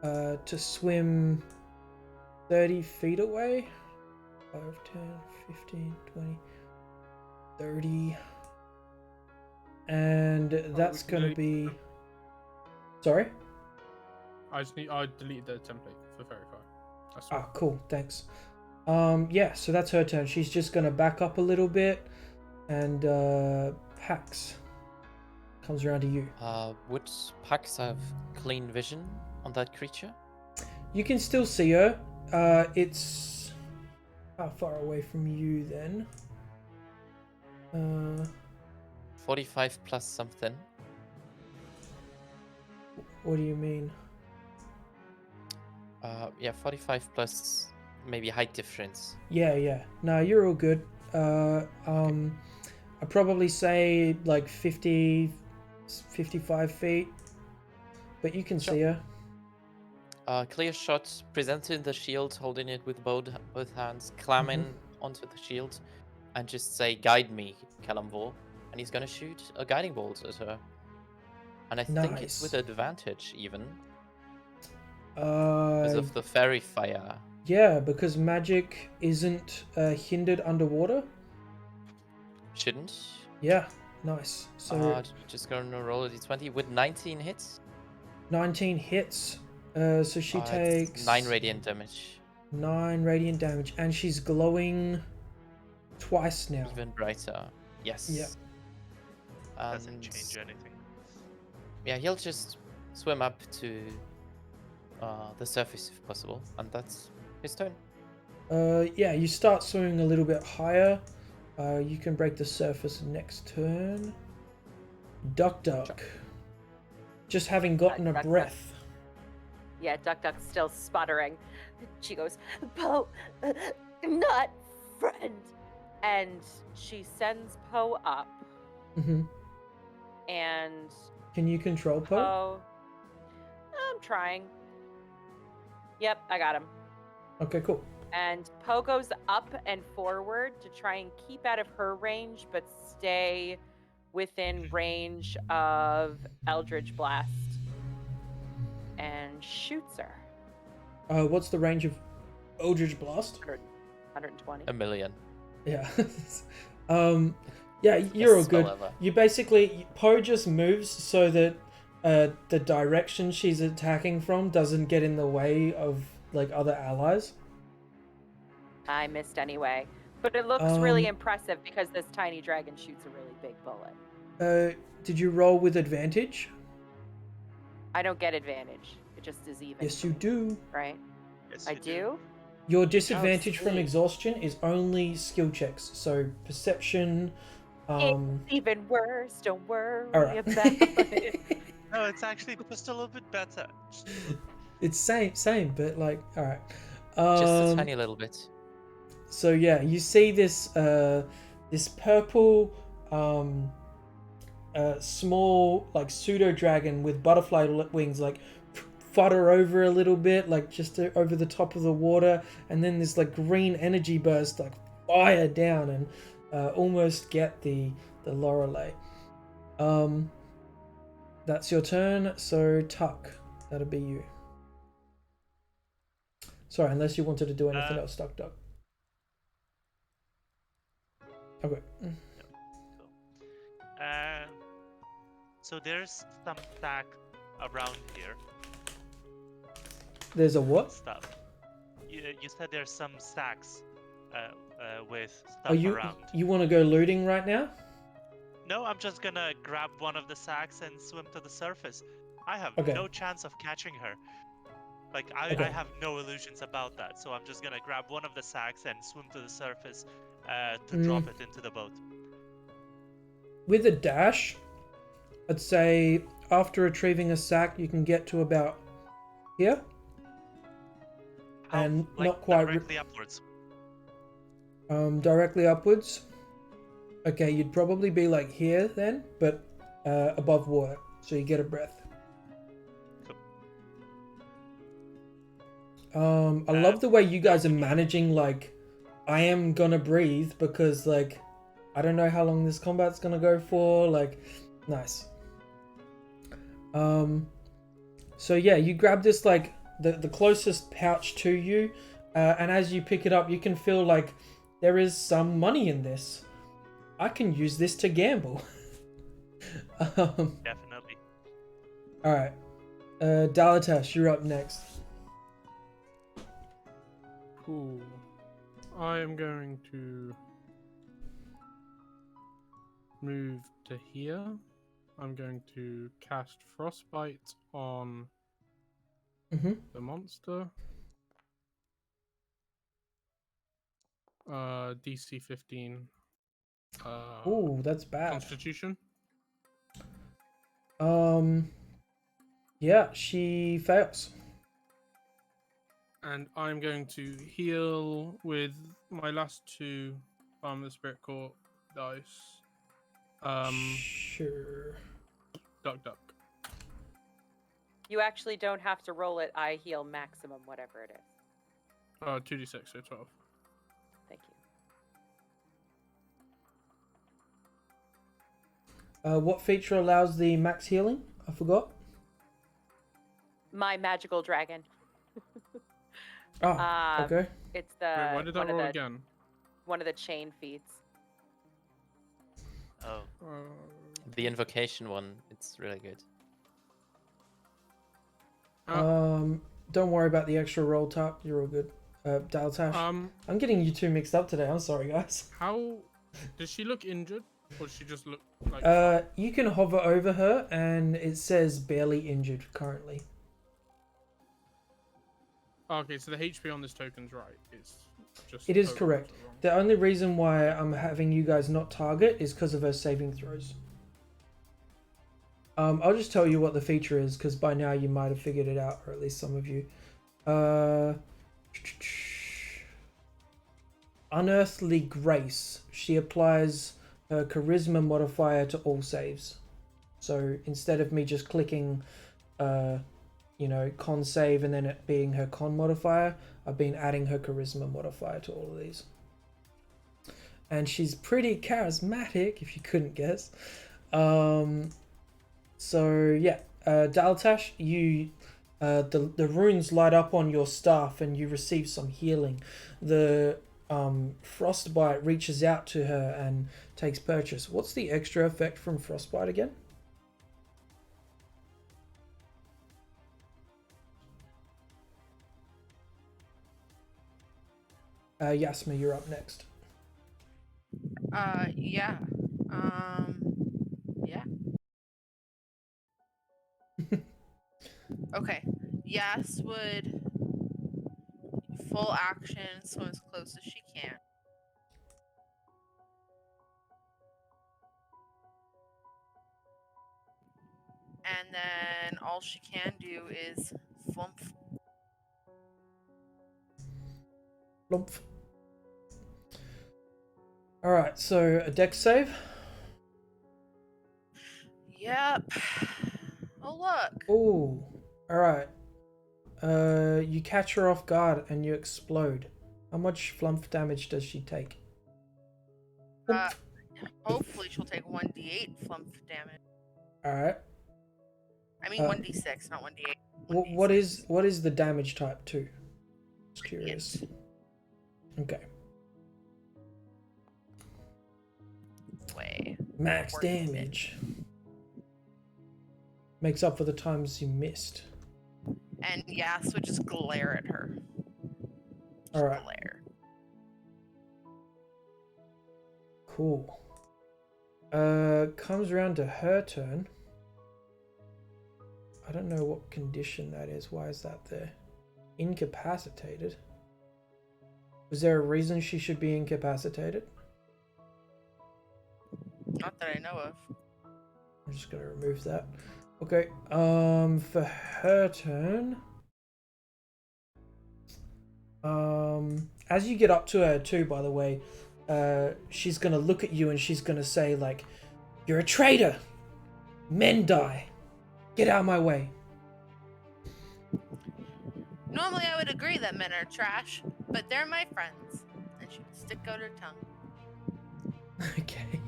to swim 30 feet away. 5, 10, 15, 20, 30. And that's we can going to delete- be... Sorry? I deleted the template for verify. That's Ah, cool, thanks. Yeah, so that's her turn. She's just going to back up a little bit, and Pax comes around to you. Would Pax have clean vision on that creature? You can still see her. It's how far away from you then? 45 plus something. What do you mean? Yeah, 45 plus maybe height difference. Yeah. No, you're all good. I'd probably say like 50, 55 feet, but you can see her. Clear shot, presenting the shield, holding it with both hands, climbing onto the shield, and just say, "Guide me, Kalamvor," and he's gonna shoot a guiding bolt at her. And I think it's with Nice. advantage even because of the fairy fire. Yeah, because magic isn't hindered underwater. Shouldn't. Yeah, nice. So Just gonna roll a d20 with 19 hits. 19 hits. So she It's takes 9 radiant damage. 9 radiant damage, and she's glowing twice now. Even brighter. Yes. Yeah. Doesn't And change anything. yeah, he'll just swim up to the surface if possible, and that's his turn. Yeah, you start swimming a little bit higher. You can break the surface next turn. Duck. Just having gotten a Duck. breath. Yeah, Duck's still sputtering. She goes, Poe, not friend. and she sends Poe up, hmm and Can you control Poe? Poe. I'm trying. Yep, I got him. Okay, cool. And Poe goes up and forward to try and keep out of her range, but stay within range of Eldritch Blast. And shoots her. What's the range of Eldritch Blast? 120. A million. Yeah. Yeah, you're all Best spell good. ever. You basically Poe just moves so that the direction she's attacking from doesn't get in the way of like other allies. I missed anyway. But it looks really impressive because this tiny dragon shoots a really big bullet. Did you roll with advantage? I don't get advantage. It just is even. Yes, you do. Right? Yes, I you do? Your disadvantage from sweet. exhaustion is only skill checks, so perception. It's even worse. Don't worry Alright. about it. No, it's actually just a little bit better. It's same, but like, all right. Just a tiny little bit. So yeah, you see this this purple small like pseudo dragon with butterfly wings like flutter over a little bit, like just over the top of the water, and then this like green energy burst like fire down and almost get the Lorelei. That's your turn. So Tuck, that'll be you. Sorry, unless you wanted to do anything else, Duck. Okay. So there's some stack around here. There's a what? Stuff. You said there's some stacks with stuff Are you around. you want to go looting right now? No, I'm just gonna grab one of the sacks and swim to the surface. I have Okay. no chance of catching her. Like, Okay. I have no illusions about that, so I'm just gonna grab one of the sacks and swim to the surface to drop it into the boat. With a dash, I'd say after retrieving a sack, you can get to about here. How, And like, not quite directly upwards. Directly upwards. Okay, you'd probably be like here then, but above water, so you get a breath. I love the way you guys are managing, like, I am gonna breathe because, like, I don't know how long this combat's gonna go for, like, nice. So yeah, you grab this, like, the closest pouch to you, and as you pick it up, you can feel like there is some money in this. I can use this to gamble. Definitely. Alright. Dalatash, you're up next. Cool. I am going to move to here. I'm going to cast Frostbite on the monster. DC 15. Ooh, that's bad. Constitution. Yeah, she fails. And I'm going to heal with my last two the Spirit Core dice. Sure. Duck. You actually don't have to roll it. I heal maximum, whatever it is. 2d6, so 12. Thank you. What feature allows the max healing? I forgot. My magical dragon. Okay. It's the Wait, why did I roll again? one of the chain feats. Oh. The invocation one, it's really good. Don't worry about the extra roll type. You're all good. Daltash. I'm getting you two mixed up today. I'm sorry, guys. How does she look injured, or does she just look like? You can hover over her, and it says barely injured currently. Okay, so the HP on this token's right. It's just. It is correct. The only reason why I'm having you guys not target is because of her saving throws. I'll just tell you what the feature is, because by now you might have figured it out, or at least some of you. Unearthly Grace. She applies her charisma modifier to all saves. So instead of me just clicking, con save and then it being her con modifier, I've been adding her charisma modifier to all of these. And she's pretty charismatic, if you couldn't guess. So yeah, Daltash, you the runes light up on your staff and you receive some healing. The frostbite reaches out to her and takes purchase. What's the extra effect from frostbite again? Yasma, you're up next. Yeah. Yeah. Okay. Yas would full action swim as close as she can. And then all she can do is flump. Lump. Alright, so a dex save. Yep. Oh, look. Ooh. Alright. You catch her off guard and you explode. How much flump damage does she take? Hopefully she'll take 1d8 flump damage. Alright. I mean 1d6, not 1d8. What is the damage type too? Just curious. Okay. Way. Max damage. Makes up for the times you missed. And Yas would just glare at her. Alright. Glare. Cool. Comes around to her turn. I don't know what condition that is. Why is that there? Incapacitated. Was there a reason she should be incapacitated? Not that I know of. I'm just gonna remove that. Okay, for her turn, as you get up to her too, by the way, she's gonna look at you and she's gonna say like, "You're a traitor. Men die. Get out of my way." Normally, I would agree that men are trash, but they're my friends. And she would stick out her tongue. Okay.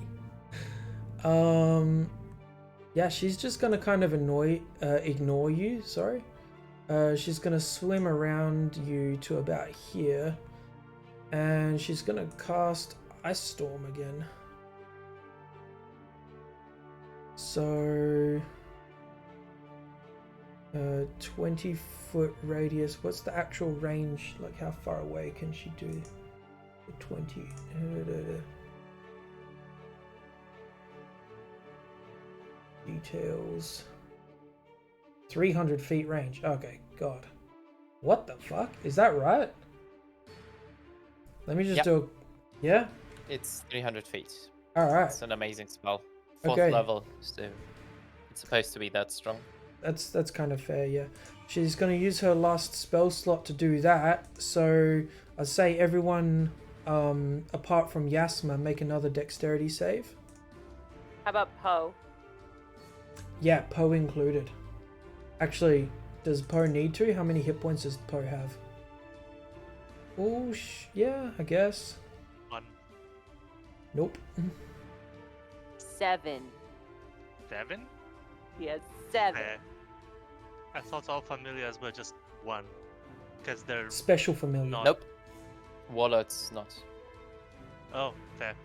Yeah, she's just gonna kind of ignore you. Sorry. She's gonna swim around you to about here, and she's gonna cast Ice Storm again. So, 20-foot radius. What's the actual range? Like, how far away can she do? 20. Details. 300 feet range. Okay, God. What the fuck? Is that right? Let me just Yep. do. Yeah? It's 300 feet. Alright. It's an amazing spell. 4th Okay. level, so it's supposed to be that strong. That's kind of fair, yeah. She's going to use her last spell slot to do that. So I'd say everyone, apart from Yasma, make another dexterity save. How about Poe? Yeah, Poe included. Actually, does Poe need to? How many hit points does Poe have? Oh, yeah, I guess. 1, Nope. 7. 7. He has 7. I thought all familiars were just 1, because they're. Special familiar. Not- Nope. Warlord's not. Oh, fair.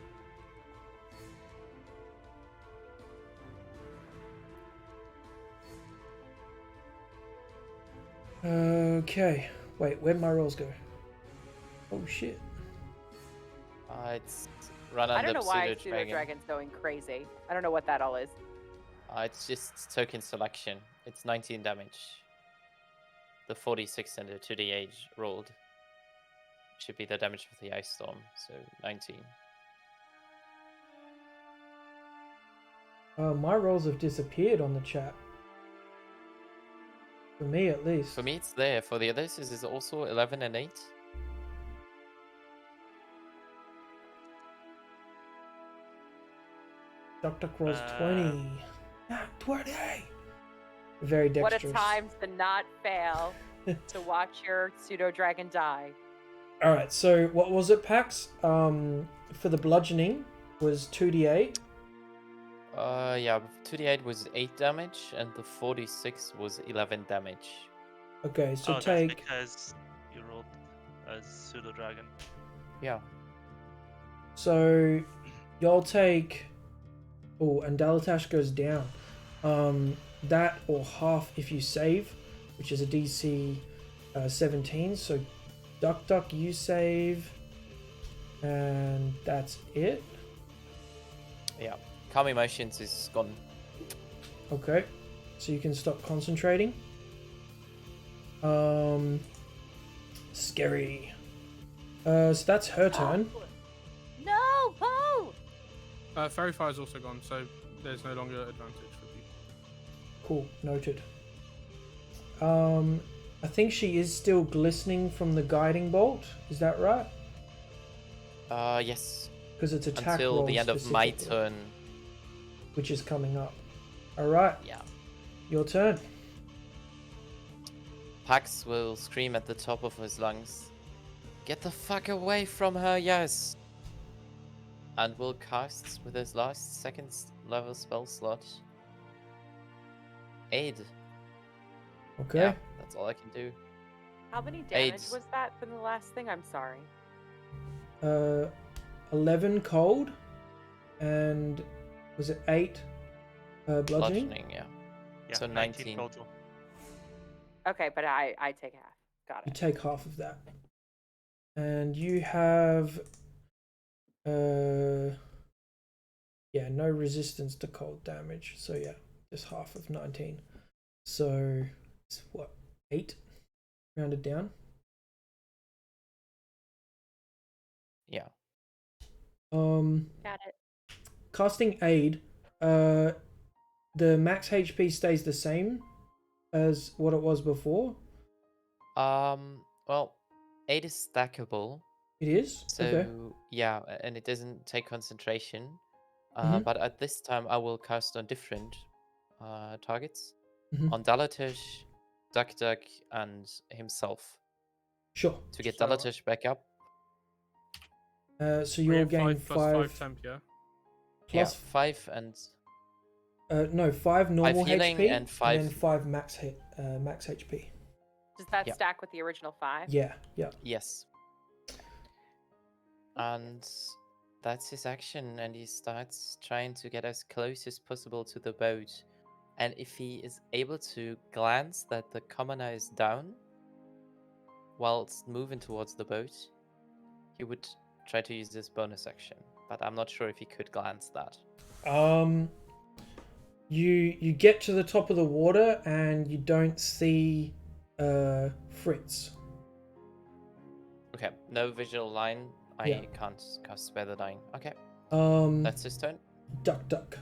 Okay. Wait, where'd my rolls go? Oh shit. It's run I under don't know why Pseudo Pseudo Dragon. Dragon's going crazy. I don't know what that all is. It's just token selection. It's 19 damage. The 46 and the 2d8 rolled should be the damage of the Ice Storm, so 19. My rolls have disappeared on the chat. For me, at least. For me, it's there. For the others, is it also 11 and 8? Duck Duck rolls 20. Ah, 20! Very dexterous. What a time to not fail to watch your Pseudo Dragon die. Alright, so what was it, Pax? For the bludgeoning was 2d8. Yeah, 2d8 was 8 damage, and the 46 was 11 damage. Okay, so Oh, that's take... because you rolled as Pseudo Dragon. Yeah. So, y'all take... Oh, and Dalatash goes down. That or half if you save, which is a DC 17. So, Duck Duck, you save. And that's it. Yeah. Calm Emotions is gone. Okay. So you can stop concentrating. Scary. So that's her turn. No, Poe! Fairy Fire is also gone, so there's no longer advantage for people. Cool, noted. I think she is still glistening from the guiding bolt. Is that right? Yes. Because it's attack Until roll the end of my specifically, turn. which is coming up. All right, Yeah. your turn. Pax will scream at the top of his lungs, "Get the fuck away from her, yes!" And will cast with his last second level spell slot. Aid. Okay. Yeah, that's all I can do. How many damage AIDS. was that from the last thing? I'm sorry. 11 cold, and was it 8 bludgeoning? Bludgeoning, yeah. Yeah, So 19. total. Okay, but I take half. Got You it. take half of that, and you have yeah, no resistance to cold damage. So yeah, just half of 19. So it's what, 8 rounded down. Yeah. Got it. Casting aid, the max HP stays the same as what it was before. Well, 8 is stackable, It is? So Okay. yeah, and it doesn't take concentration. Mhm. But at this time, I will cast on different targets, Mhm. on Dalatish, Duck Duck, and himself Sure. to get So, Dalatish back up. So I you'll get gain 5 plus 5 temp, yeah? Yeah, plus 5 and no 5 normal healing HP and and then 5. 5 max max HP. Does that Yeah. stack with the original 5? Yeah. Yeah. Yes. And that's his action, and he starts trying to get as close as possible to the boat. And if he is able to glance that the commoner is down whilst moving towards the boat, he would try to use this bonus action. But I'm not sure if he could glance that. You get to the top of the water and you don't see Fritz. Okay, no visual line. I Yeah. can't cast Spare the Dying. Okay, Um that's his turn. Duck Duck.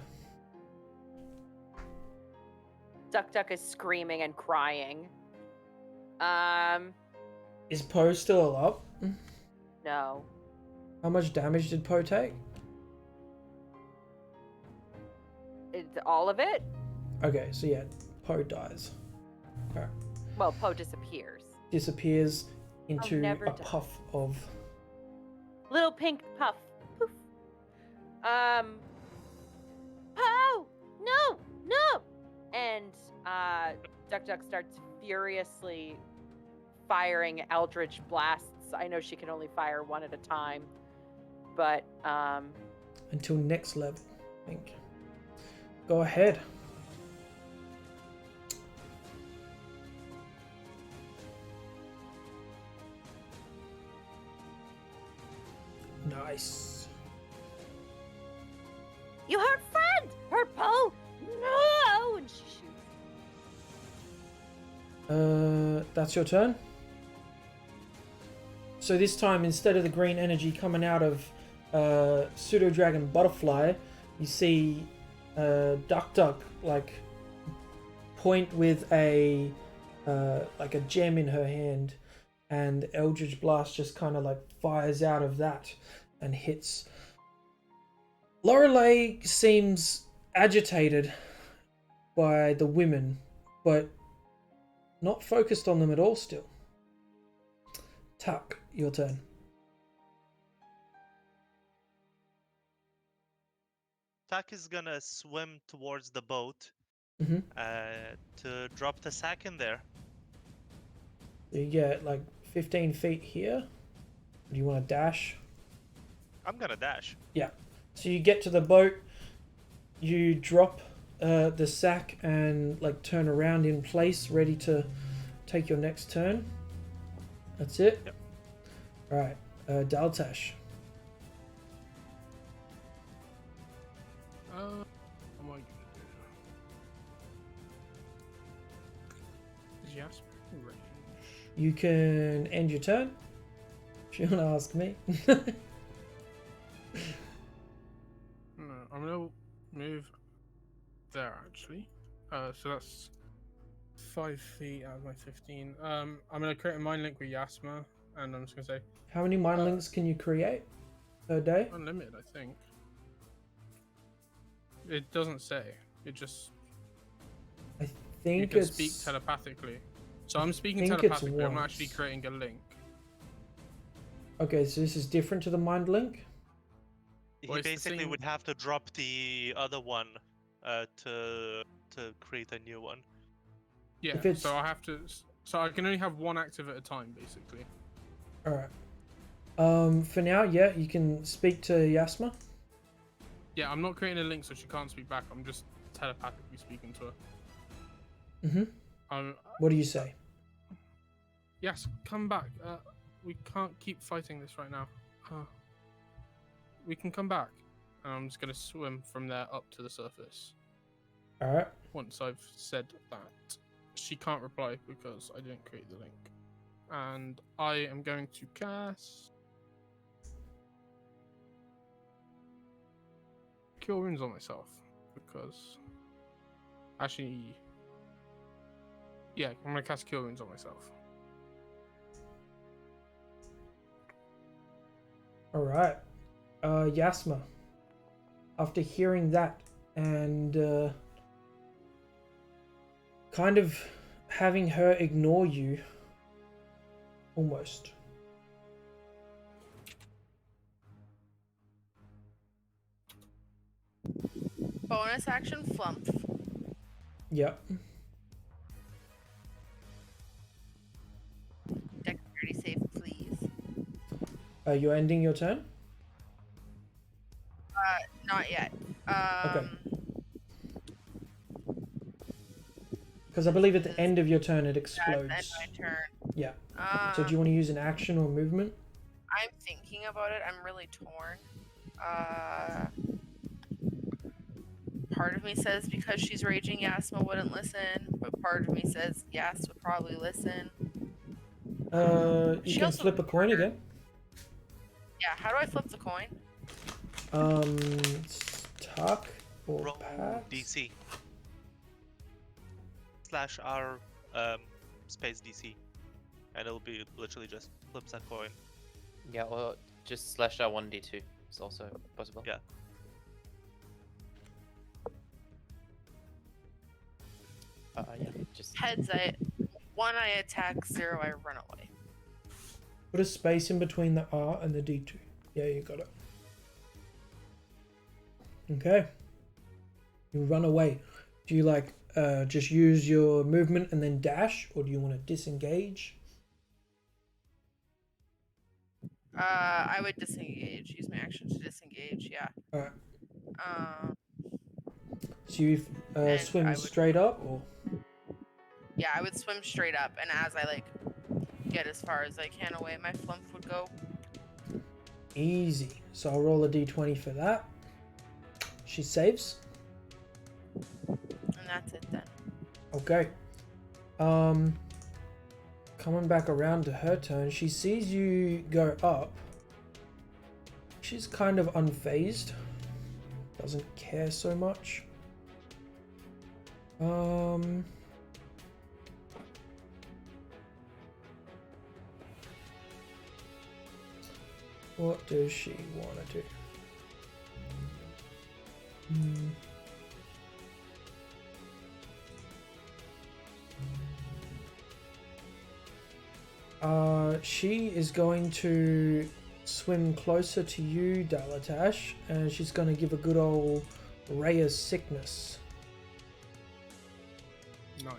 Duck Duck is screaming and crying. Is Poe still up? No. How much damage did Poe take? All of it? Okay, so yeah, Poe dies. Well, Poe disappears. Disappears into never a die. puff of Little pink puff. Poof. Poe! No! No! And Duck Duck starts furiously firing Eldritch blasts. I know she can only fire one at a time, but until next level, I think. Go ahead. Nice. You hurt friend! Hurt Poe! No! And she shoots. That's your turn. So this time, instead of the green energy coming out of Pseudo Dragon Butterfly, you see Duck Duck like point with a like a gem in her hand, and Eldritch Blast just kind of like fires out of that and hits. Lorelei seems agitated by the women, but not focused on them at all still. Tuck, your turn. Tak is gonna swim towards the boat Mhm. to drop the sack in there. You get like 15 feet here. Do you want to dash? I'm gonna dash. Yeah. So you get to the boat, you drop the sack and like turn around in place, ready to take your next turn. That's it? Yep. Alright, Daltash. What am I gonna do? Is Jasper in range? You can end your turn. If you want to ask me. No, I'm gonna move there actually. So that's 5 feet out of my 15. I'm gonna create a mind link with Yasma, and I'm just gonna say How many mind links can you create per day? unlimited. I think it doesn't say. It just I you think can it's speak telepathically. So I'm speaking think it's telepathically. I'm not actually once. creating a link. Okay, so this is different to the mind link. Well, He it's the basically same- would have to drop the other one to create a new one. Yeah. If it's- So I have to. So I can only have one active at a time, basically. Alright. For now, yeah, you can speak to Yasma. Yeah, I'm not creating a link, so she can't speak back. I'm just telepathically speaking to her. Mm-hmm. What do you say? Yes, come back. We can't keep fighting this right now. We can come back. And I'm just gonna swim from there up to the surface. Alright. Once I've said that, she can't reply because I didn't create the link. And I am going to cast Cure Wounds on myself because actually, yeah, I'm gonna cast Cure Wounds on myself. All right. Yasma, after hearing that and kind of having her ignore you, almost. Bonus action flump. Yep. Dexterity save, please. You're ending your turn? Not yet. Okay. Because I believe at the end of your turn it That's explodes. end my turn. Yeah. So do you want to use an action or movement? I'm thinking about it. I'm really torn. Part of me says because she's raging, Yasma wouldn't listen, but part of me says Yas would probably listen. You She can also flip a coin again. Yeah, how do I flip the coin? Tuck or Roll Pax? DC. / R space DC. And it'll be literally just flips a coin. Yeah, or just /R1d2 is also possible. Yeah. Yeah, just Heads, 1 I attack, 0 I run away. Put a space in between the R and the D2. Yeah, you got it. Okay. You run away. Do you like just use your movement and then dash, or do you want to disengage? I would disengage. Use my action to disengage. Yeah. All right. So you And swim I would- straight up, or Yeah, I would swim straight up, and as I get as far as I can away, my flump would go. easy. So I'll roll a D20 for that. She saves. And that's it then. Okay. Coming back around to her turn, she sees you go up. She's kind of unfazed. Doesn't care so much. What does she want to do? She is going to swim closer to you, Dalatash, and she's going to give a good old ray of sickness. Nice.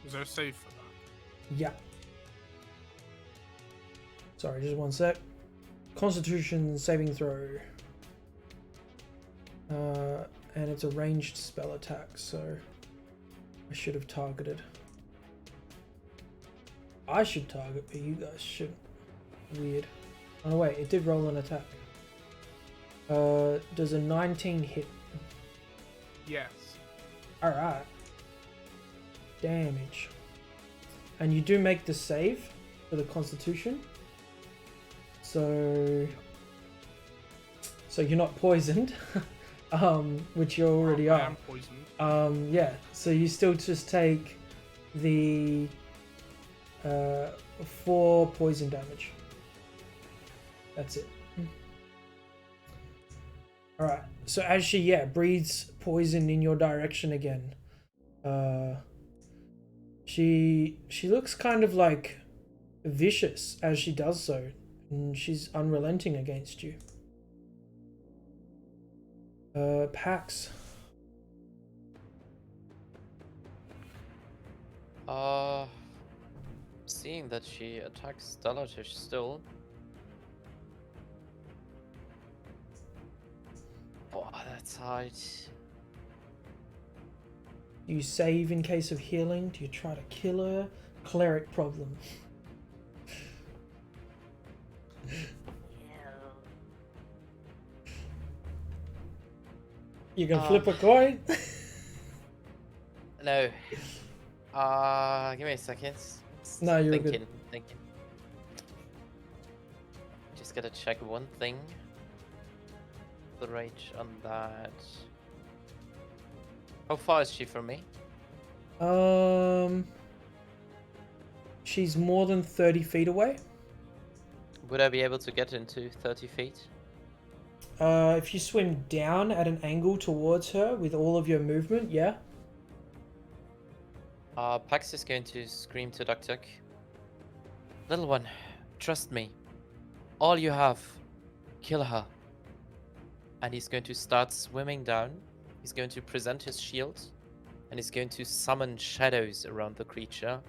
Is there a save for that? Yeah. Sorry, just one sec. Constitution saving throw. And it's a ranged spell attack, so I should have targeted. I should target, but you guys shouldn't. Weird. Oh wait, it did roll an attack. Does a 19 hit? Yes. Alright. Damage. And you do make the save for the Constitution. So you're not poisoned. Which you already I are. am poisoned. Yeah, so you still just take the 4 poison damage. That's it. Alright, so as she, breathes poison in your direction again, she looks kind of like vicious as she does so, and she's unrelenting against you. Pax. Seeing that she attacks Dalatish still. Oh, that's hard. Do you save in case of healing? Do you try to kill her? Cleric problem. You can flip a coin? No. Give me a second. No, you're thinking, good. Thinking. Just gotta check one thing. The rage on that. How far is she from me? She's more than 30 feet away. Would I be able to get into 30 feet? If you swim down at an angle towards her with all of your movement, yeah. Pax is going to scream to Duck Duck. Little one, trust me. All you have, kill her. And he's going to start swimming down. He's going to present his shield. And he's going to summon shadows around the creature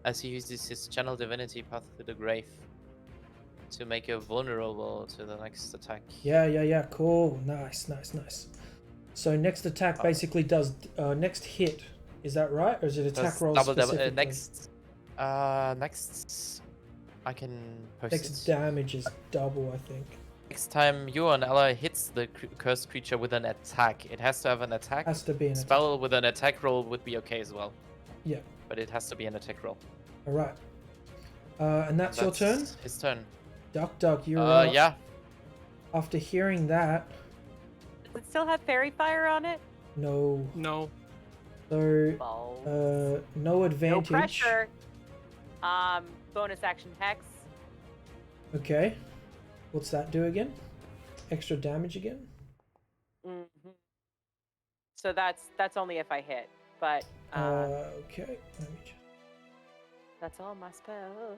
as he uses his channel divinity path to the grave to make her vulnerable to the next attack. Yeah. Cool. Nice. So next attack basically does next hit. Is that right, or is it attack Does roll double, specifically? next, I can post Next it. damage is double, I think. Next time you or an ally hits the cursed creature with an attack, it has to have an attack. Has to be an Spell with an attack roll would be okay as well. Yeah. But it has to be an attack roll. All right. And that's your turn. His turn. Duck, you're up. Yeah. After hearing that, Does it still have fairy fire on it? no. No. So, Balls. no advantage. No pressure. Bonus action hex. Okay. What's that do again? Extra damage again? Mm-hmm. So that's only if I hit, but Okay. Let me just... that's all my spells.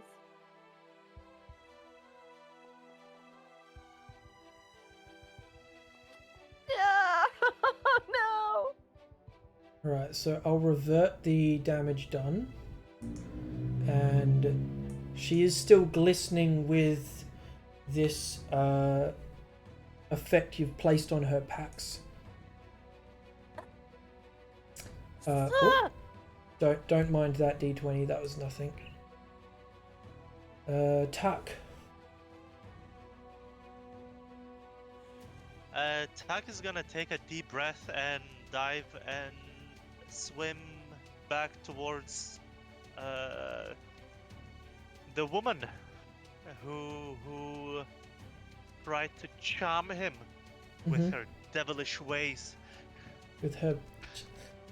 Yeah. No. Alright, so I'll revert the damage done. And she is still glistening with this effect you've placed on her packs. Oh, don't mind that D20, that was nothing. Tuck. Tuck is gonna take a deep breath and dive and swim back towards the woman who tried to charm him with her devilish ways. With her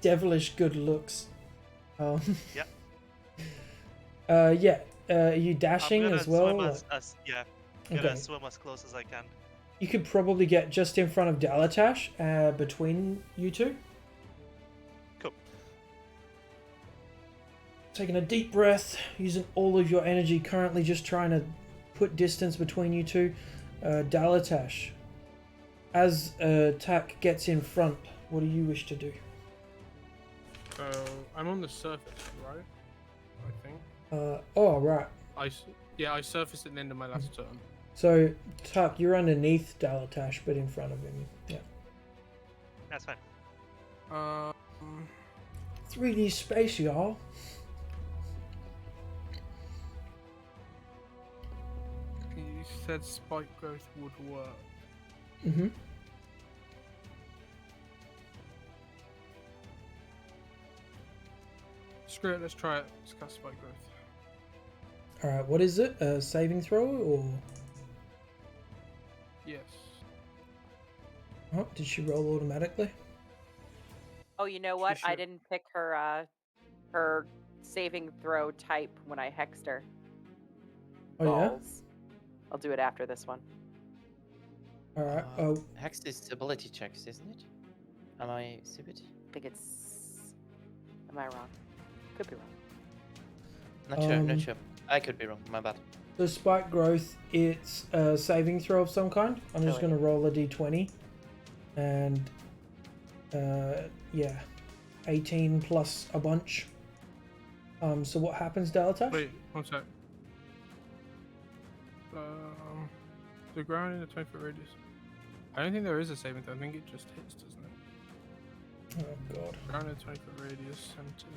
devilish good looks. Yeah. Yeah. Are you dashing I'm gonna as well? swim or- yeah. I'm Okay. gonna swim as close as I can. You could probably get just in front of Dalatash, between you two. Cool. Taking a deep breath, using all of your energy, currently just trying to put distance between you two. Dalatash, as Tack gets in front, what do you wish to do? I'm on the surface, right? I think. Oh, right. I surfaced at the end of my last turn. So, Tuck, you're underneath Dalatash, but in front of him. Yeah. That's fine. 3D space, y'all. You said spike growth would work. Mm-hmm. Screw it, let's try it. Let's cast spike growth. Alright, what is it? A saving throw, or... Yes. Oh, did she roll automatically? Oh, you know what? I should. didn't pick her her saving throw type when I hexed her. Oh, yeah? Balls. I'll do it after this one. Alright, oh, Hex is ability checks, isn't it? Am I stupid? I think it's. Am I wrong? Could be wrong. Not sure. I could be wrong. My bad. the spike growth, it's a saving throw of some kind. I'm just Really? going to roll a d20. And, yeah, 18 plus a bunch. So what happens, Delta? Wait, one sec. The ground in a 20-foot radius. I don't think there is a saving throw. I think it just hits, doesn't it? Oh, God. Ground in a 20-foot radius, center.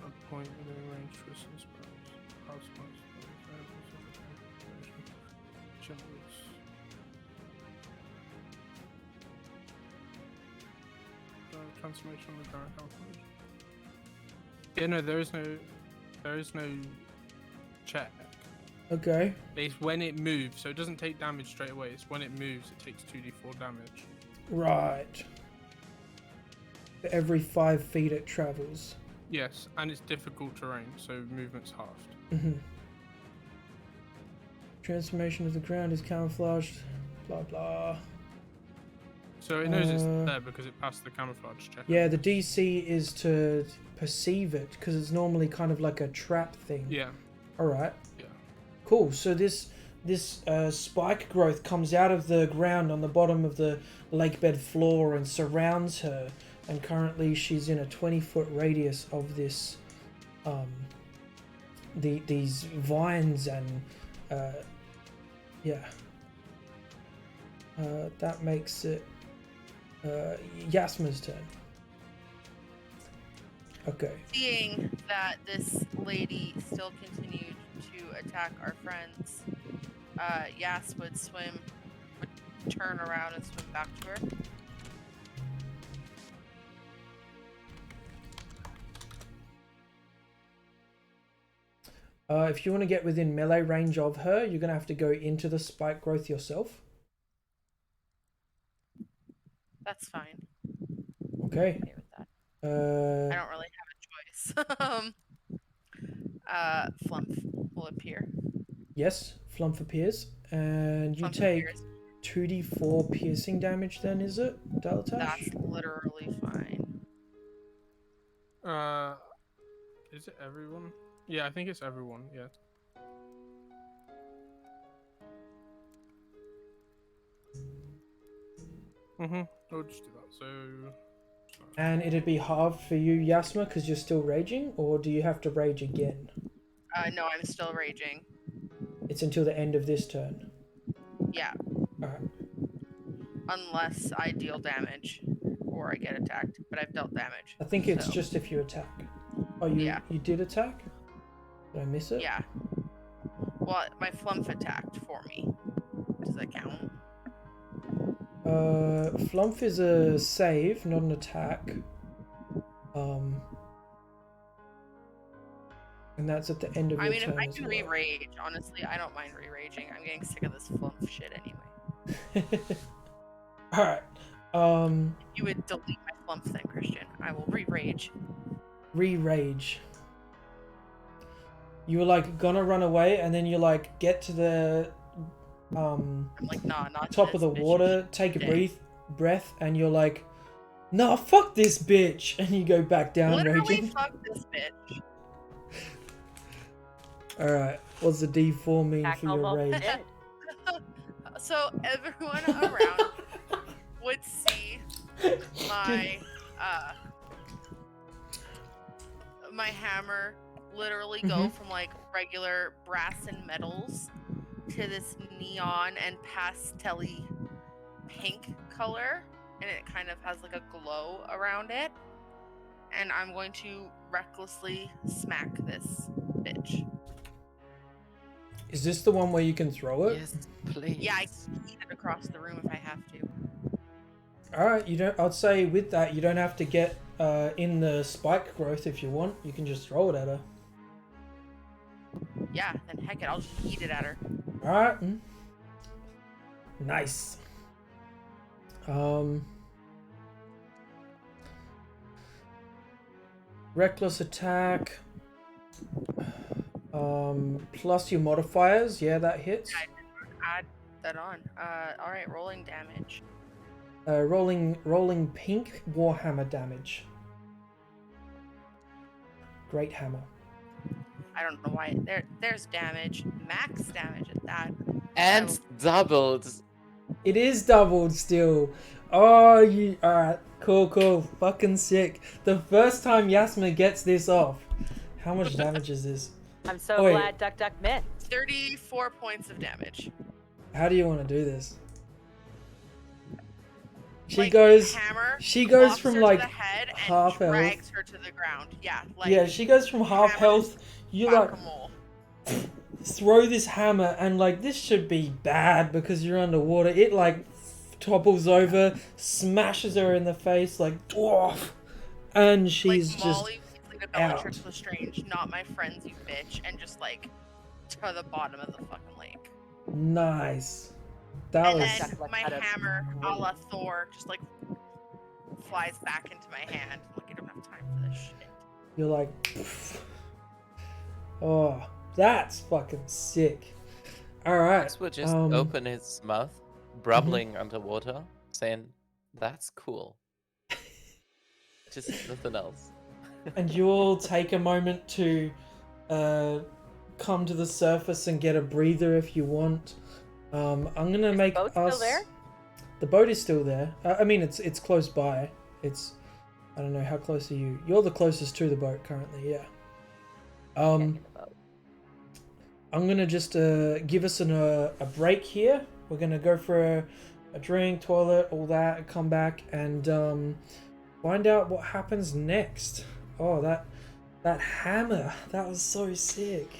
A point within range for some spells. House spells. Generals. Transformation on the ground. Yeah, no, there is no check. Okay. It's when it moves, so it doesn't take damage straight away. It's when it moves, it takes 2d4 damage. Right. For every 5 feet it travels. Yes, and it's difficult terrain, so movement's halved. Mm-hmm. Transformation of the ground is camouflaged. Blah blah. So it knows it's there because it passed the camouflage check. Yeah, the DC is to perceive it because it's normally kind of like a trap thing. Yeah. All right. Yeah. Cool. So this spike growth comes out of the ground on the bottom of the lake bed floor and surrounds her. And currently she's in a 20-foot radius of this, these vines and, yeah. That makes it Yasma's turn. Okay. Seeing that this lady still continued to attack our friends, Yas would turn around and swim back to her. If you want to get within melee range of her, you're going to have to go into the spike growth yourself. That's fine. Okay. Okay with that. I don't really have a choice. Flumph will appear. Yes, Flump appears. And you Flumph take appears. 2d4 piercing damage then, is it, Dalatash? That's literally fine. Is it everyone? Yeah, I think it's everyone. Yeah. I'll just do that. So. And it'd be halved for you, Yasma, because you're still raging, or do you have to rage again? No, I'm still raging. It's until the end of this turn. Yeah. Alright. Unless I deal damage or I get attacked, but I've dealt damage. I think it's so- just if you attack. Oh, you did attack? Did I miss it? Yeah. Well, my Flumph attacked for me. Does that count? Flumph is a save, not an attack. And that's at the end of your I mean, turn if I as can well. re-rage, honestly, I don't mind re-raging. I'm getting sick of this Flumph shit anyway. Alright. You would delete my Flumph then, Christian. I will re-rage. Re-rage. You were like gonna run away, and then you like get to the I'm like, nah, not top of this the bitch. water, take a dead. breath, and you're like, nah, fuck this bitch, and you go back down Literally, raging. fuck this bitch. Alright, what's the D4 mean Attack for your almost rage? dead. So everyone around would see my my hammer literally go from like regular brass and metals to this neon and pastel-y pink color, and it kind of has like a glow around it. And I'm going to recklessly smack this bitch. Is this the one where you can throw it? Yes, please. Yeah, I can eat it across the room if I have to. Alright, you don't. I'd say with that, you don't have to get in the spike growth if you want. You can just throw it at her. Yeah, then heck it, I'll just eat it at her. Alright. Nice. Reckless attack. Plus your modifiers. Yeah, that hits. Add that on. Alright, rolling damage. Rolling pink warhammer damage. Great hammer. I don't know why. There's damage. Max damage at that. And doubled. It is doubled still. Oh, you. Alright, cool. Fucking sick. The first time Yasma gets this off. How much damage is this? I'm so Oh, wait. glad Duck Duck missed. 34 points of damage. How do you want to do this? She Like, goes. hammer She goes locks from her like to the head and half health. drags her to the ground. Yeah, like Yeah, she goes from half hammer health. You like whack-a-mole. throw this hammer and like this should be bad because you're underwater. It like topples over, smashes her in the face like dwarf, and she's like just Molly Weasley to out. Bellatrix Lestrange, not my friends, you bitch, and just like to the bottom of the fucking lake. nice. That And was then Like my that is hammer, a great. la Thor, just like flies back into my hand. Like, I don't have time for this shit. you're like, oh, that's fucking sick. All right. Max would just open his mouth, brabbling underwater, saying, "That's cool." Just nothing else. And you all take a moment to come to the surface and get a breather if you want. I'm gonna Is make the boat us. still there? The boat is still there. I mean, it's close by. It's. I don't know how close are you. You're the closest to the boat currently. Yeah. Get in the boat. I'm gonna just give us a break here. We're gonna go for a drink, toilet, all that. Come back and find out what happens next. Oh, that hammer. That was so sick.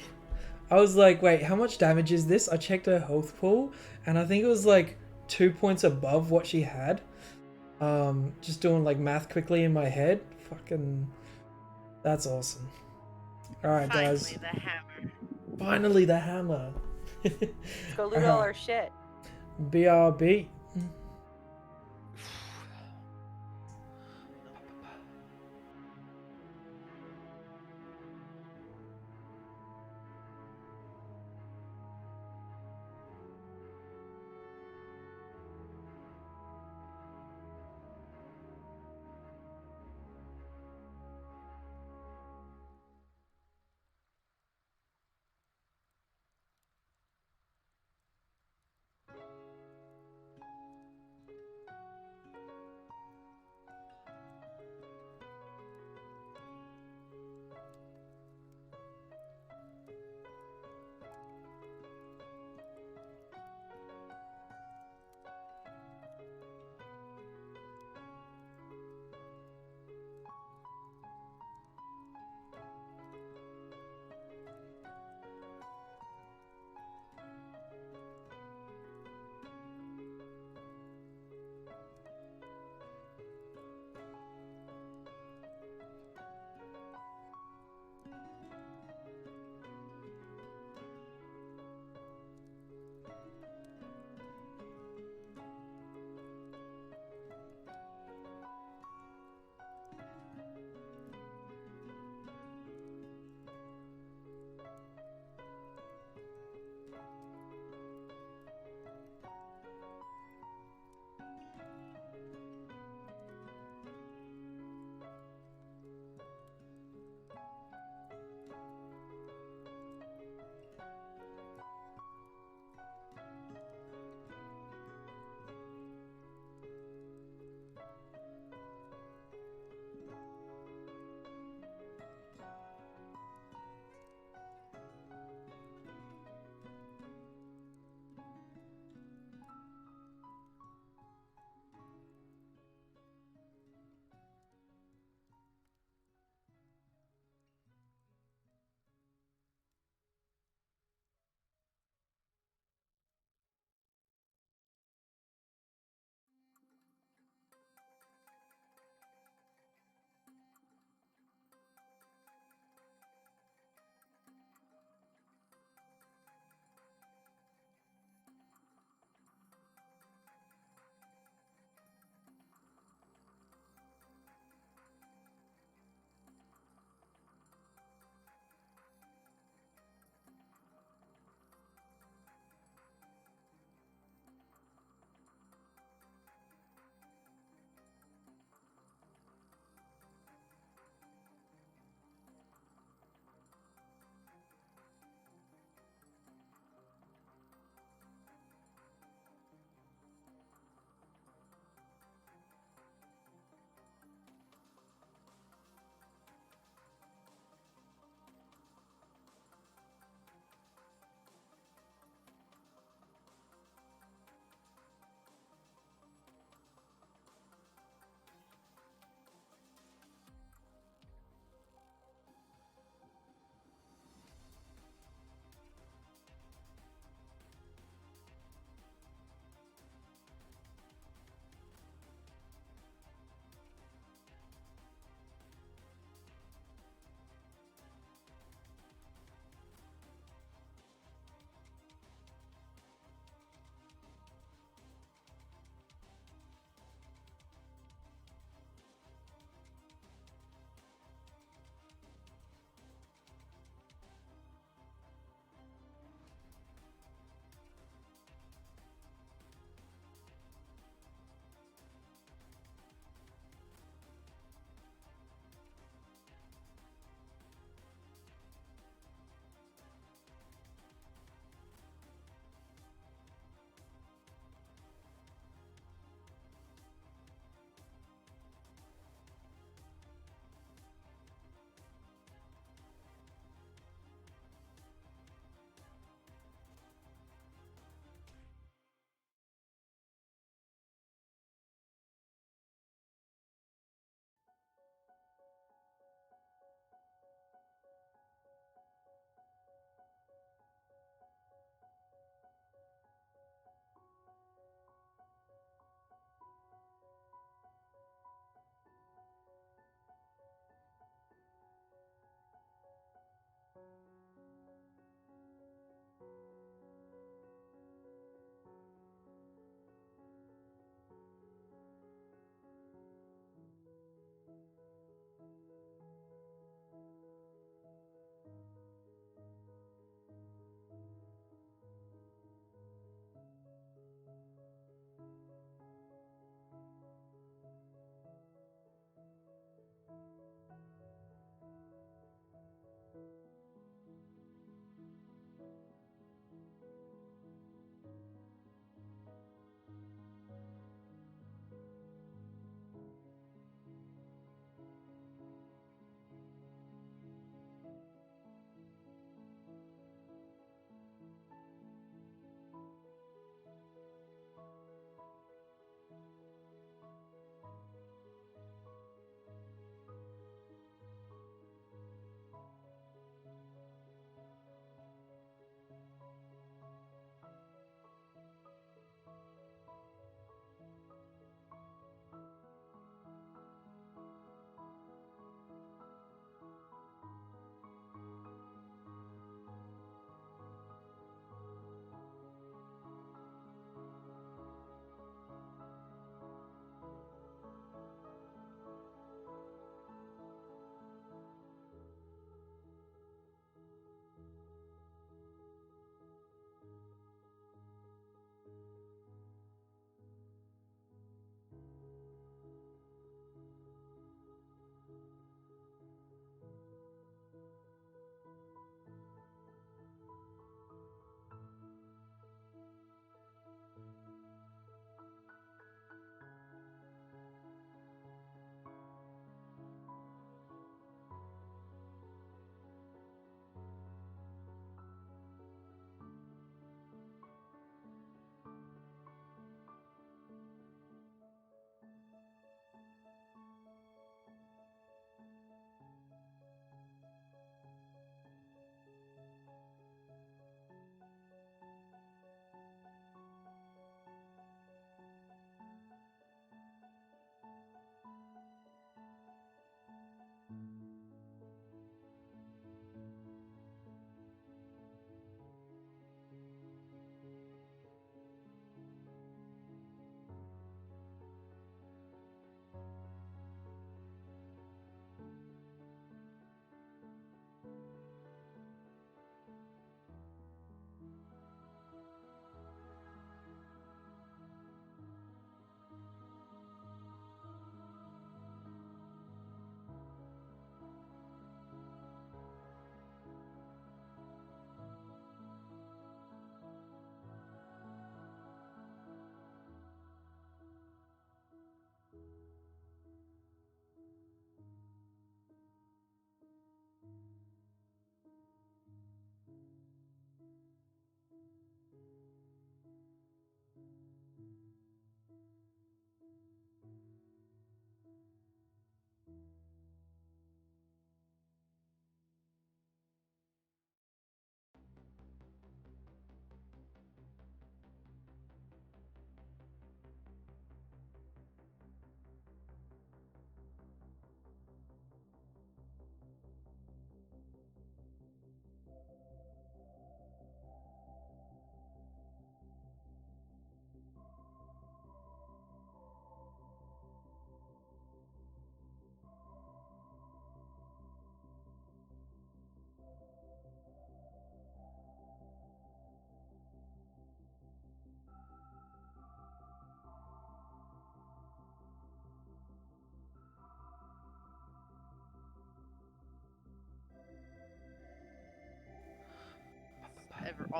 I was like, wait, how much damage is this? I checked her health pool, and I think it was like 2 points above what she had. Just doing like math quickly in my head. Fucking, that's awesome. All right, guys. Finally, the hammer. Finally, the hammer. Let's go loot all our shit. BRB.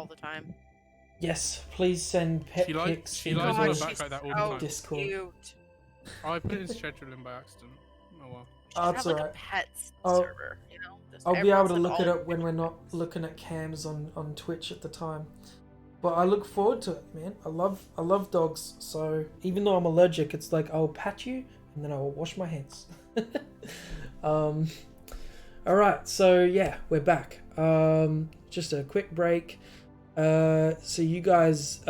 all the time. Yes, please send pet She pics lies into on her the back like that all the so time. Discord. cute. Oh, I put it in scheduling by accident. Oh well. We should Oh, have it's like alright. a pets Oh, server, you know? Just I'll be able everyone's, to like, look it all up when we're not pets. looking at cams on Twitch at the time. But I look forward to it, man. I love dogs. So even though I'm allergic, it's like I'll pat you and then I will wash my hands. All right, so yeah, we're back. Just a quick break. So you guys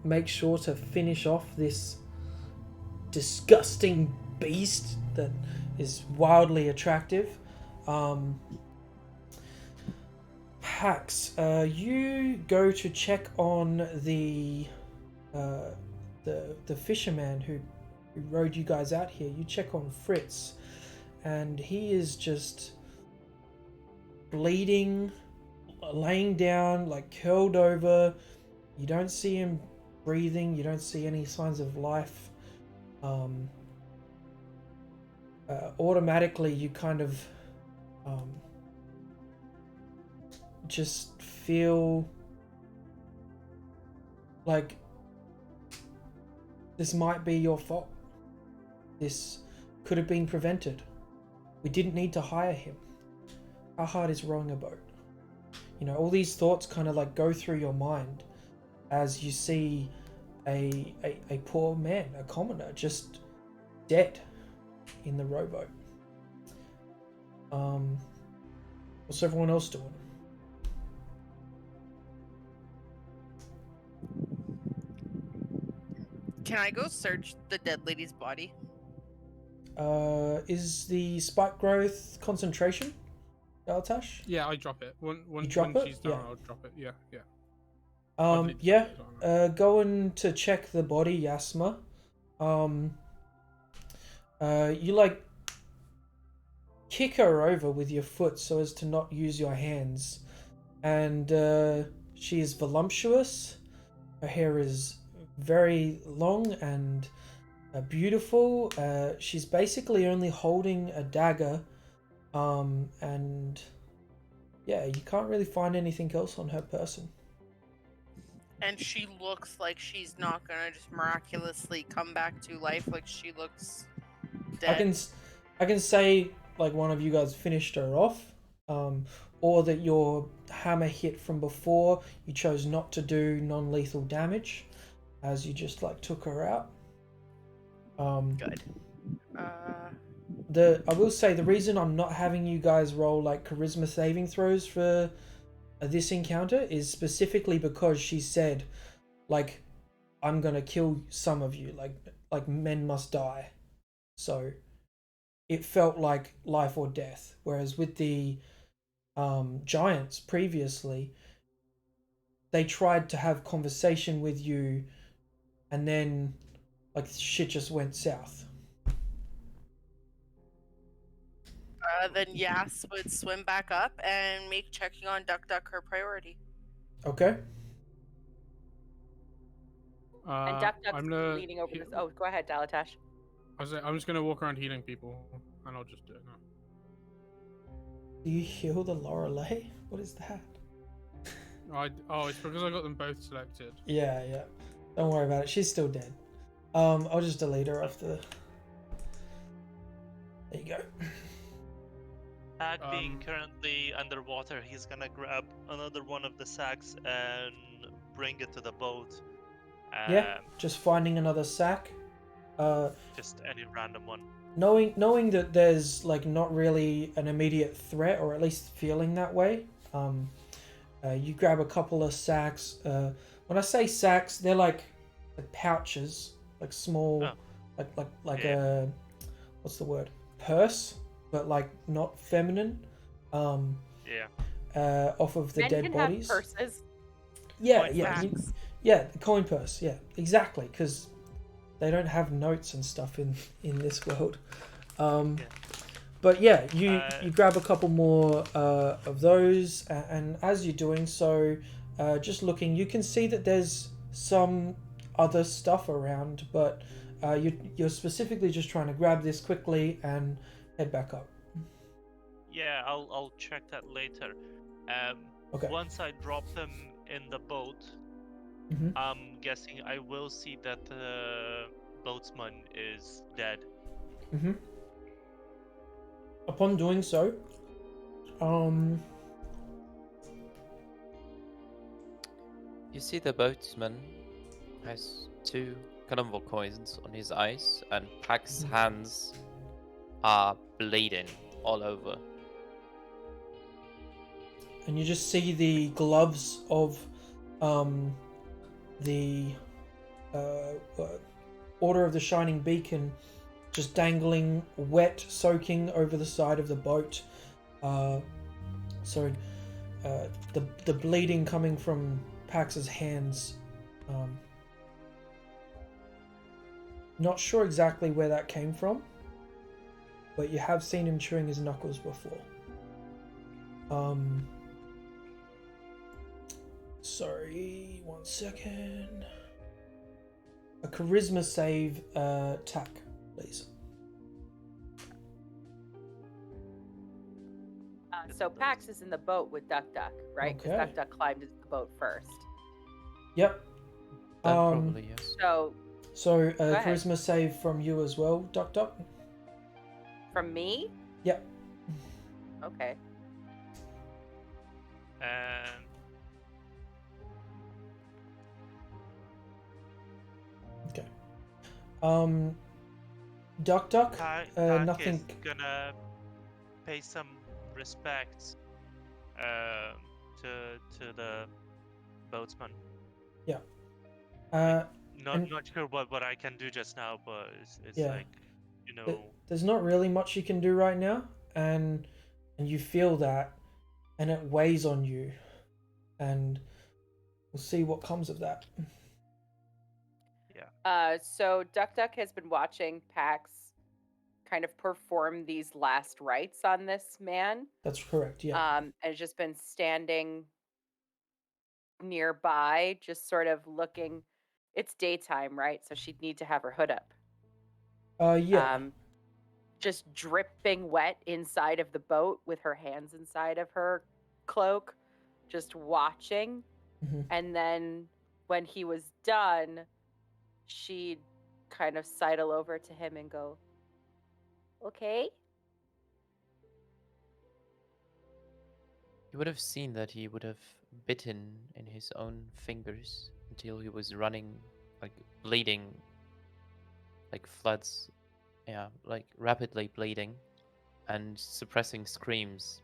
make sure to finish off this disgusting beast that is wildly attractive. Pax, you go to check on the fisherman who rode you guys out here. You check on Fritz, and he is just bleeding, laying down, like curled over. You don't see him breathing. You don't see any signs of life. Automatically, you kind of just feel like this might be your fault. This could have been prevented. We didn't need to hire him. How hard is rowing a boat? You know, all these thoughts kind of like go through your mind as you see a poor man, a commoner, just dead in the rowboat. What's everyone else doing? Can I go search the dead lady's body? Is the spike growth concentration, Daltash? Yeah, I drop it. When drop it? she's down, Yeah. I'll drop it. Yeah, yeah. I'd literally Yeah. put it on. Going to check the body, Yasma. You like kick her over with your foot so as to not use your hands, and she is voluptuous. Her hair is very long and beautiful. She's basically only holding a dagger, and yeah, you can't really find anything else on her person. And she looks like she's not gonna just miraculously come back to life. Like she looks dead. I can say like one of you guys finished her off, or that your hammer hit from before. You chose not to do non-lethal damage, as you just like took her out. Good. I will say the reason I'm not having you guys roll like charisma saving throws for this encounter is specifically because she said, like, I'm gonna kill some of you, like men must die. So it felt like life or death. Whereas with the giants previously, they tried to have conversation with you, and then like shit just went south. Then Yas would swim back up and make checking on Duck Duck her priority. Okay. And Duck Duck's I'm gonna leaning over this. Oh, go ahead, Dalatash. I'm just gonna walk around healing people, and I'll just do it now. Do you heal the Lorelei? What is that? It's because I got them both selected. Yeah. Don't worry about it. She's still dead. I'll just delete her after. There you go. Hag being currently underwater, he's gonna grab another one of the sacks and bring it to the boat. Yeah, just finding another sack. Just any random one. Knowing that there's like not really an immediate threat, or at least feeling that way. You grab a couple of sacks. When I say sacks, they're like pouches, like small, like a what's the word? Purse, but like not feminine. Off of the Men dead can bodies. have purses. Yeah, Coin yeah, sacks. the coin purse. Yeah, exactly, because they don't have notes and stuff in this world. But yeah, you grab a couple more of those, and as you're doing so, just looking, you can see that there's some other stuff around, but you're specifically just trying to grab this quickly and head back up. Yeah, I'll check that later. Okay. once I drop them in the boat, Mm-hmm. I'm guessing I will see that the boatsman is dead. Mm-hmm. Upon doing so, You see the boatman has 2 cannonball coins on his eyes, and Pax's Mhm. hands are bleeding all over. and you just see the gloves of the Order of the Shining Beacon just dangling wet, soaking over the side of the boat. So the bleeding coming from Pax's hands. Not sure exactly where that came from, but you have seen him chewing his knuckles before. Sorry, 1 second. A charisma save, tack, please. So Pax is in the boat with Duck Duck, right? Because Okay. Duck Duck climbed into the boat first. Yep. Then probably yes. So ahead. charisma save from you as well, Duck Duck. From me? Yep. Okay. And Okay. Duck Duck. Tak Nothing. is gonna pay some respects to the boatsman. Yeah. Not sure what I can do just now, but it's Yeah. like, you know. There's not really much you can do right now, and you feel that, and it weighs on you, and we'll see what comes of that. So Duck Duck has been watching Pax kind of perform these last rites on this man. That's correct. Yeah. And has just been standing nearby, just sort of looking. It's daytime, right? So she'd need to have her hood up. Yeah. Just dripping wet inside of the boat with her hands inside of her cloak, just watching. Mm-hmm. And then when he was done, she'd kind of sidle over to him and go, "Okay." You would have seen that he would have bitten in his own fingers until he was running, like bleeding, like floods. Yeah, like rapidly bleeding and suppressing screams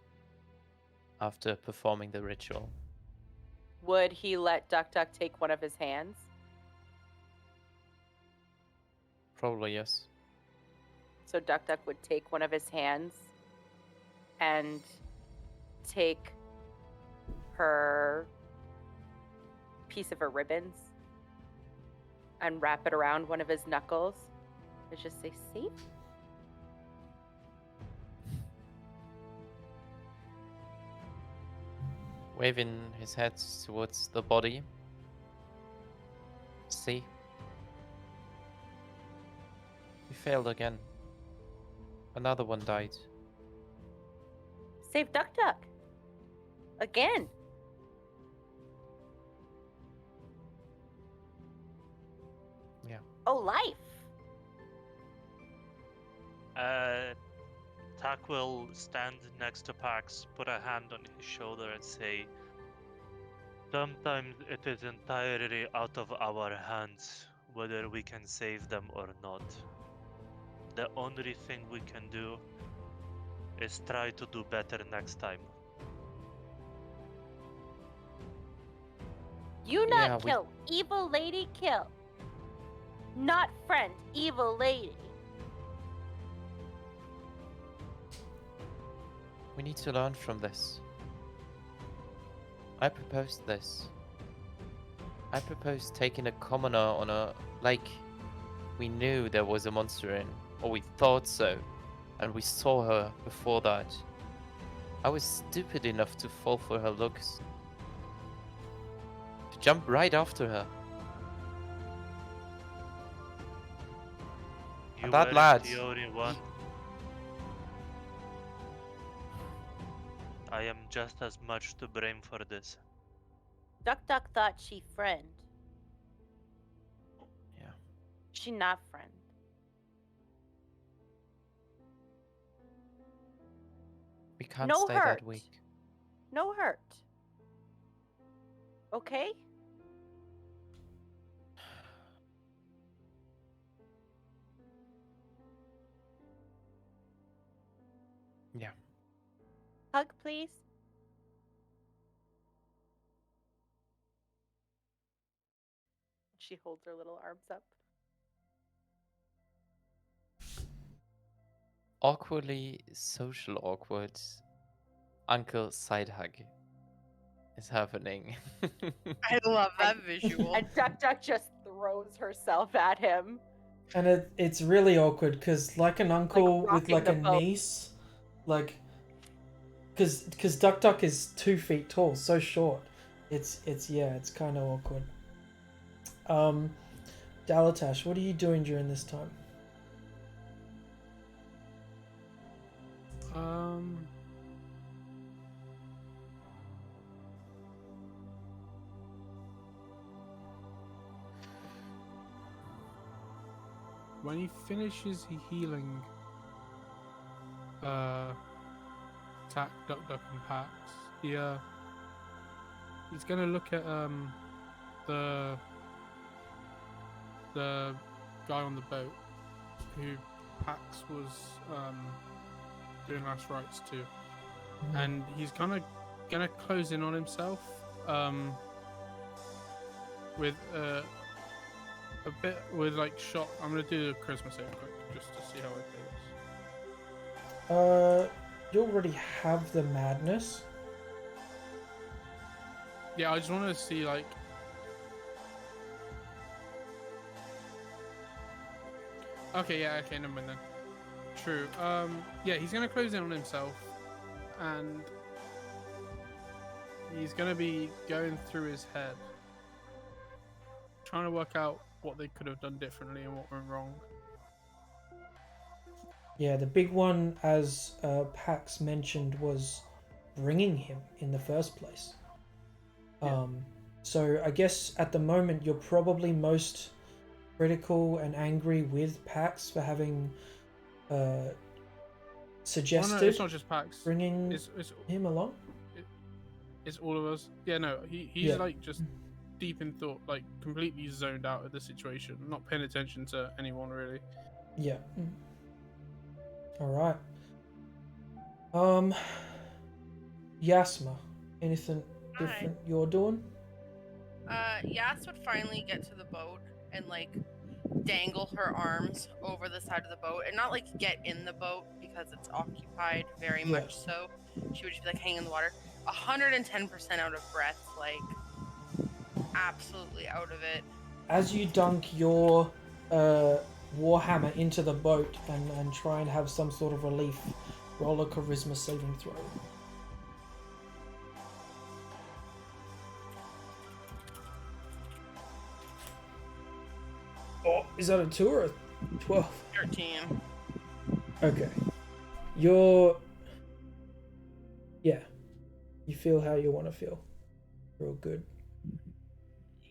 after performing the ritual. Would he let Duck Duck take one of his hands? Probably yes. So Duck Duck would take one of his hands and take her piece of her ribbons and wrap it around one of his knuckles and just say, "Safe." Waving his head towards the body. See? He failed again. Another one died. Save Duck Duck. Again. Yeah. Oh, life. Tak will stand next to Pax, put a hand on his shoulder, and say, "Sometimes it is entirely out of our hands whether we can save them or not. The only thing we can do is try to do better next time." You not Yeah, we- kill. Evil lady kill. Not friend. Evil lady. We need to learn from this. I proposed this. I proposed taking a commoner on a lake we knew there was a monster in, or we thought so, and we saw her before that. I was stupid enough to fall for her looks. To jump right after her. You And that weren't lad, the only one. I am just as much to blame for this. Duck Duck thought she friend. Yeah. She not friend. We can't No stay hurt. that weak. No hurt. Okay? Yeah. Hug, please. She holds her little arms up. Awkwardly social awkward uncle side hug is happening. I love that visual. And Duck Duck just throws herself at him. And it's really awkward because like an uncle with rocking like the a boat. niece, like because Duck Duck is 2 feet tall, so short. It's kind of awkward. Dalatash, what are you doing during this time? When he finishes healing, Tack, Duck Duck, and Pax, he's gonna look at the guy on the boat who Pax was doing last rites to, and he's gonna close in on himself with a bit with like shot. I'm gonna do the charisma save quick just to see how I play this. You already have the madness. Yeah, I just want to see like. Okay, yeah, okay, never mind then. True. Yeah, he's gonna close in on himself, and he's gonna be going through his head, trying to work out what they could have done differently and what went wrong. Yeah, the big one, as Pax mentioned, was bringing him in the first place. Yeah. So I guess at the moment you're probably most critical and angry with Pax for having suggested Oh, no, it's not just Pax. bringing It's him along. it's all of us. Yeah, no, he's Yeah. like just deep in thought, like completely zoned out of the situation, not paying attention to anyone really. Yeah. All right. Yasma, anything different you're doing? Yas would finally get to the boat and like dangle her arms over the side of the boat and not like get in the boat because it's occupied very Yeah. much so. She would just be like hanging in the water, 110% out of breath, like absolutely out of it. As you dunk your warhammer into the boat and try and have some sort of relief, roll a charisma saving throw. Oh, is that a 2 or a 12? 13. Okay. Yeah. You feel how you want to feel. Real good.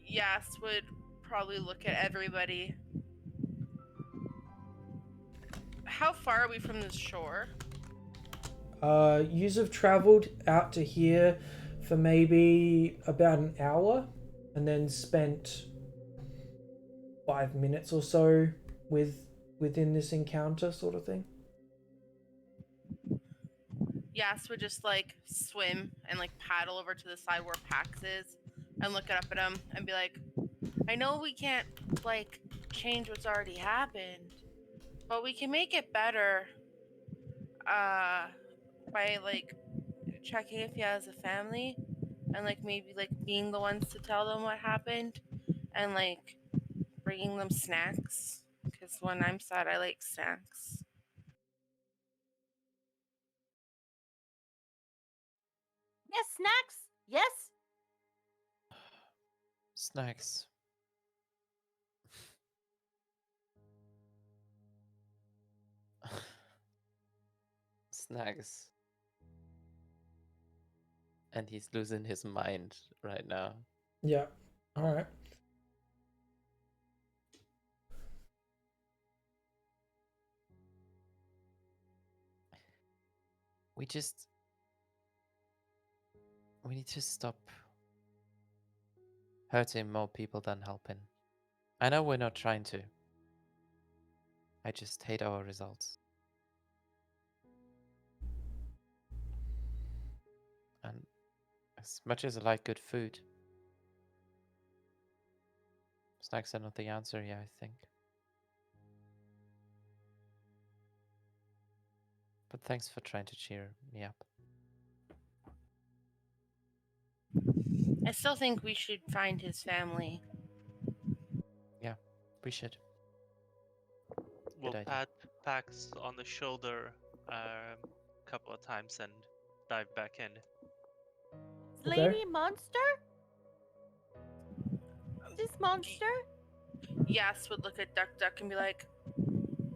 Yas would probably look at everybody. How far are we from this shore? Yous have traveled out to here for maybe about an hour and then spent 5 minutes or so within this encounter sort of thing. Yas would just like swim and like paddle over to the side where Pax is and look up at him and be like, I know we can't like change what's already happened, but we can make it better by like checking if he has a family and like maybe like being the ones to tell them what happened and like bringing them snacks because when I'm sad I like snacks. Yes, snacks. Yes. Snacks. Snacks. And he's losing his mind right now. Yeah. All right. We need to stop hurting more people than helping. I know we're not trying to. I just hate our results. And as much as I like good food, snacks are not the answer here, I think. But thanks for trying to cheer me up. I still think we should find his family. Yeah, we should. We'll idea. pat Pax on the shoulder a couple of times and dive back in. Okay. Lady monster? This monster? Yas would look at Duck Duck and be like,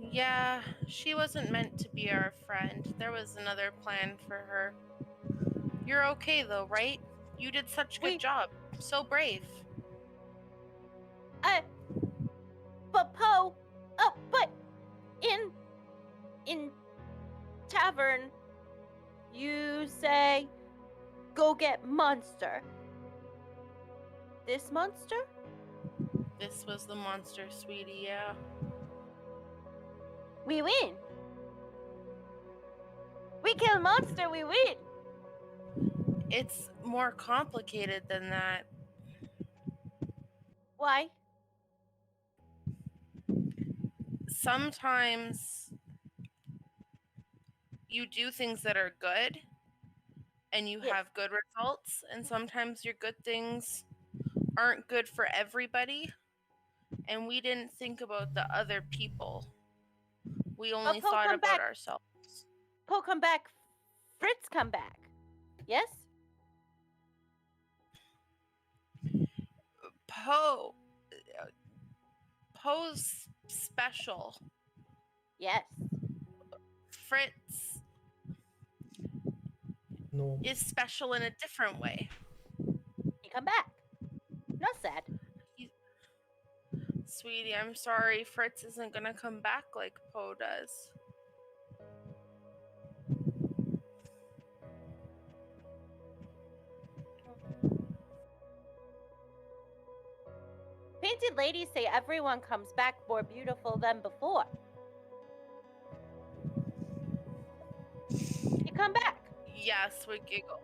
yeah, she wasn't meant to be our friend. There was another plan for her. You're okay though, right? You did such a good job. So brave. But Poe, but in tavern, you say, go get monster. This monster? This was the monster, sweetie, yeah. We win. We kill monster, we win. It's more complicated than that. Why? Sometimes you do things that are good and you Yes. have good results, and sometimes your good things aren't good for everybody, and we didn't think about the other people. We only Poe, thought come about back. ourselves. Poe, come back. Fritz, come back. Yes? Poe's special. Yes. Fritz No. is special in a different way. He come back. Not sad. Sweetie, I'm sorry, Fritz isn't gonna come back like Poe does. Painted ladies say everyone comes back more beautiful than before. He come back. Yes, we giggle.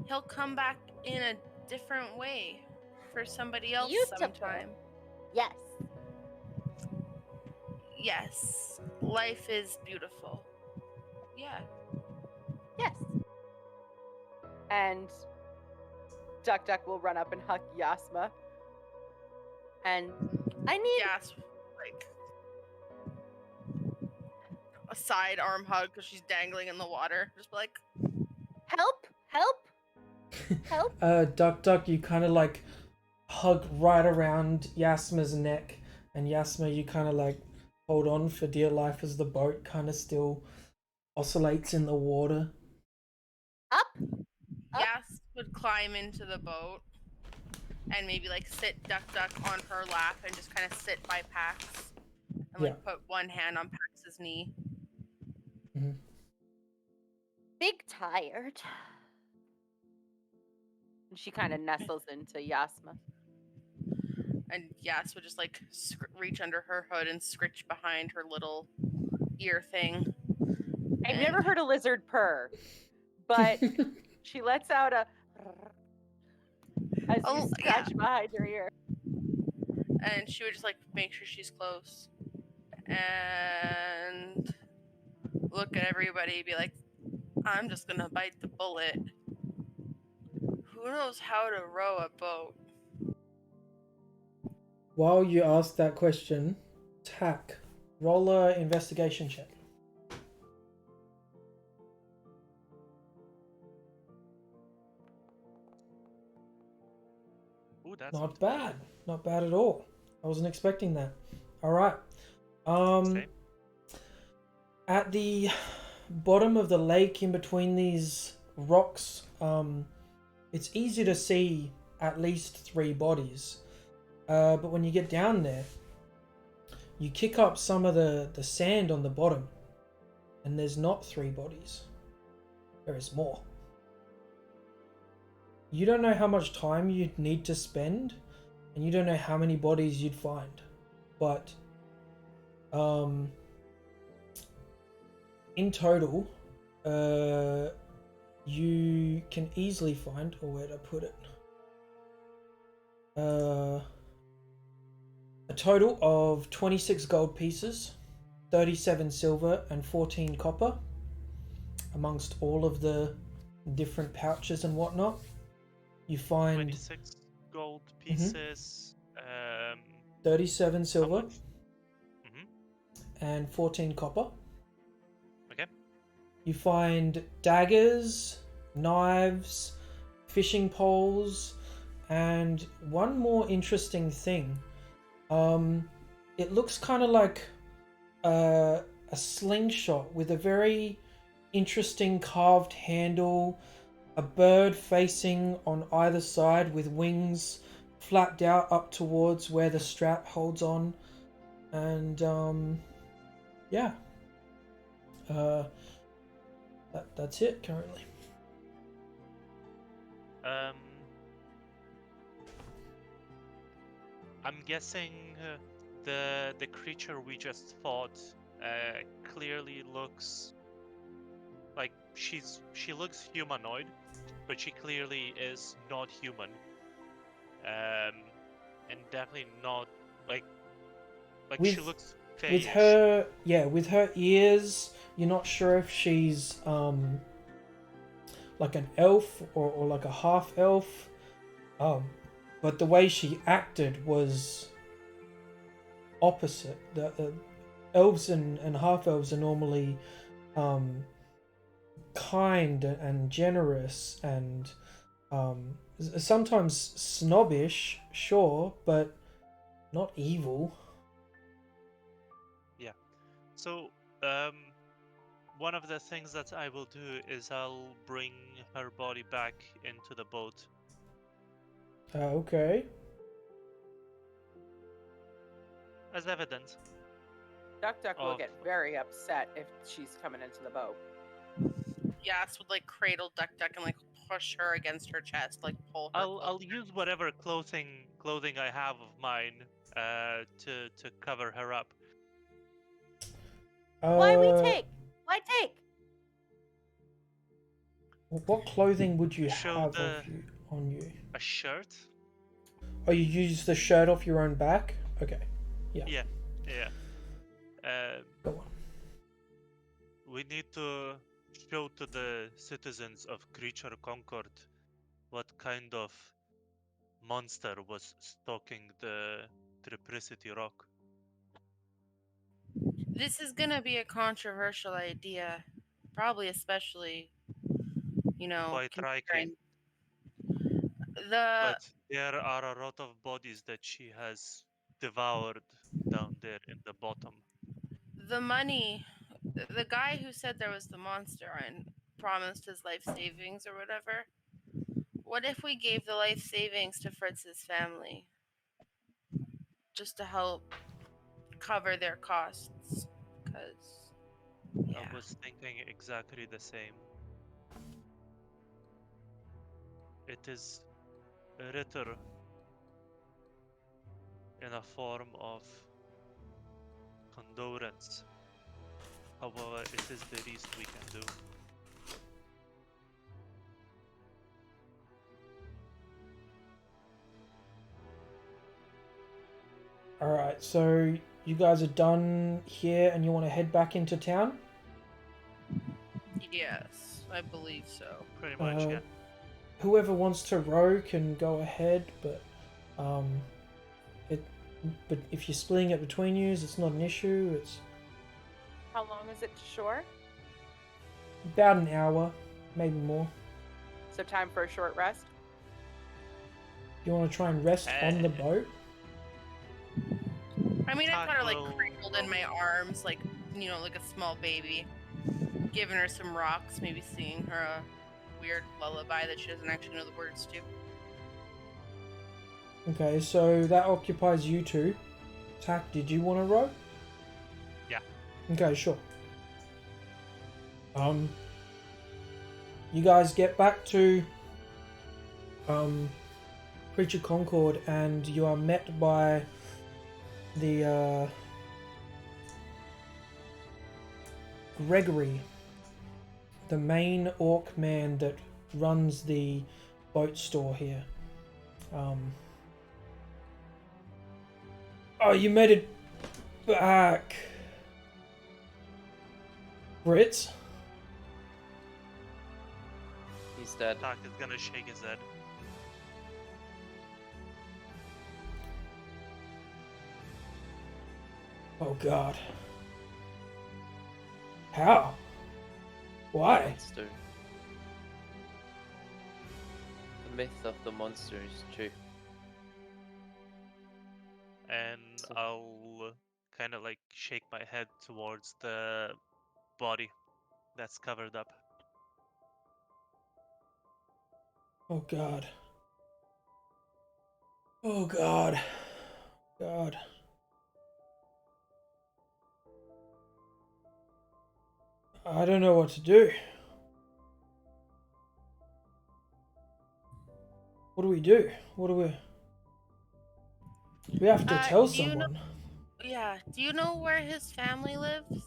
He'll come back in a different way for somebody else Beautiful. sometime. Yes. Yes, life is beautiful. Yeah. Yes. And Duck Duck will run up and hug Yasma. And I need Yes, like a side arm hug because she's dangling in the water. Just like, help. Duck Duck, you kind of like hug right around Yasma's neck, and Yasma, you kind of like hold on for dear life as the boat kind of still oscillates in the water. Up. Yas would climb into the boat and maybe like sit Duck Duck on her lap and just kind of sit by Pax and like put one hand on Pax's knee. Mm-hmm. Big tired. And she kind of nestles into Yasma. And Yas would just like reach under her hood and scritch behind her little ear thing. I've never heard a lizard purr, but she lets out a as you scratch behind her ear. And she would just like make sure she's close and look at everybody, be like, I'm just gonna bite the bullet. Who knows how to row a boat? While you ask that question, Tack, roll a investigation check. Ooh, that's Not bad. Not bad at all. I wasn't expecting that. All right. Same. At the bottom of the lake, in between these rocks, it's easy to see at least 3 bodies. But when you get down there, you kick up some of the sand on the bottom, and there's not 3 bodies. There is more. You don't know how much time you'd need to spend, and you don't know how many bodies you'd find. But in total, you can easily find, or where'd I put it? A total of 26 gold pieces, 37 silver, and 14 copper, amongst all of the different pouches and whatnot. You find 26 gold pieces. 37 how silver much? and 14 copper. Okay. You find daggers, knives, fishing poles, and one more interesting thing. It looks kind of like a slingshot with a very interesting carved handle, a bird facing on either side with wings flapped out up towards where the strap holds on, and yeah, that's it currently. I'm guessing the creature we just fought clearly looks like she looks humanoid, but she clearly is not human. And definitely not like she looks with fayish. her, yeah, with her ears, you're not sure if she's like an elf or like a half elf. But the way she acted was opposite. The elves and half elves are normally kind and generous and sometimes snobbish, sure, but not evil. Yeah. So one of the things that I will do is I'll bring her body back into the boat. Okay. As evidence. Duck Duck will Of- get very upset if she's coming into the boat. Yas would like cradle Duck Duck and like push her against her chest, like pull her. I'll use whatever clothing I have of mine to cover her up. Why we take? Why take? What clothing would you Show have the- on you? A shirt? Oh, you use the shirt off your own back? Okay. Yeah. Go on. We need to show to the citizens of Creature Concord what kind of monster was stalking the Triplicity rock. This is gonna be a controversial idea, probably especially, Quite right. considering the But there are a lot of bodies that she has devoured down there in the bottom. money. The guy who said there was the monster and promised his life savings or whatever. What if we gave the life savings to Fritz's family, just to help cover their costs? Because I was thinking exactly the same. It is ritter in a form of condolence. However, it is the least we can do. Alright, so you guys are done here and you want to head back into town? yes, I believe so. Pretty much, yeah. Whoever wants to row can go ahead, but but if you're splitting it between you, it's not an issue. It's How long is it to shore? about an hour, maybe more. So time for a short rest? You want to try and rest on the boat? I mean, I've got her like Taco. cradled in my arms, like like a small baby, giving her some rocks, maybe singing her a weird lullaby that she doesn't actually know the words to. Okay, so that occupies you two. Tack, did you want to row? Yeah. Okay, sure. You guys get back to Creature Concord, and you are met by the Gregory, the main orc man that runs the boat store here. Oh, you made it back. Brits? He's dead. Doc is gonna shake his head. Oh god. How? Why? Monster. The myth of the monster is true. And So- I'll kind of like shake my head towards the body that's covered up. Oh god. Oh god. God. I don't know what to do. What do we do? What do we... We have to tell do you know- someone. Yeah, do you know where his family lives?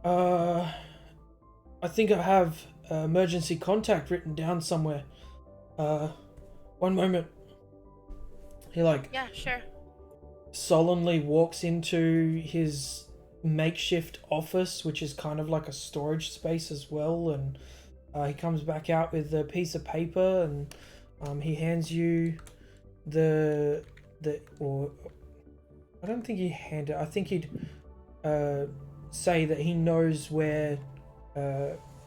I think I have emergency contact written down somewhere. One moment. He like Yeah, sure. solemnly walks into his makeshift office, which is kind of like a storage space as well, and he comes back out with a piece of paper, and he hands you or I don't think he handed. I think he'd say that he knows where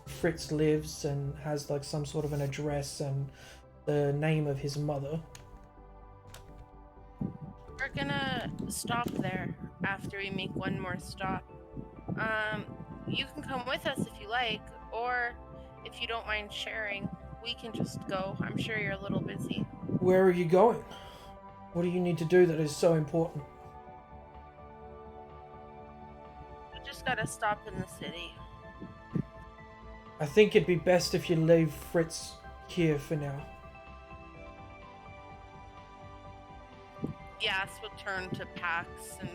Fritz lives and has like some sort of an address and the name of his mother. We're gonna stop there after we make one more stop. You can come with us if you like, or if you don't mind sharing, we can just go. I'm sure you're a little busy. Where are you going? What do you need to do that is so important? We just gotta stop in the city. I think it'd be best if you leave Fritz here for now. Yas will turn to Pax and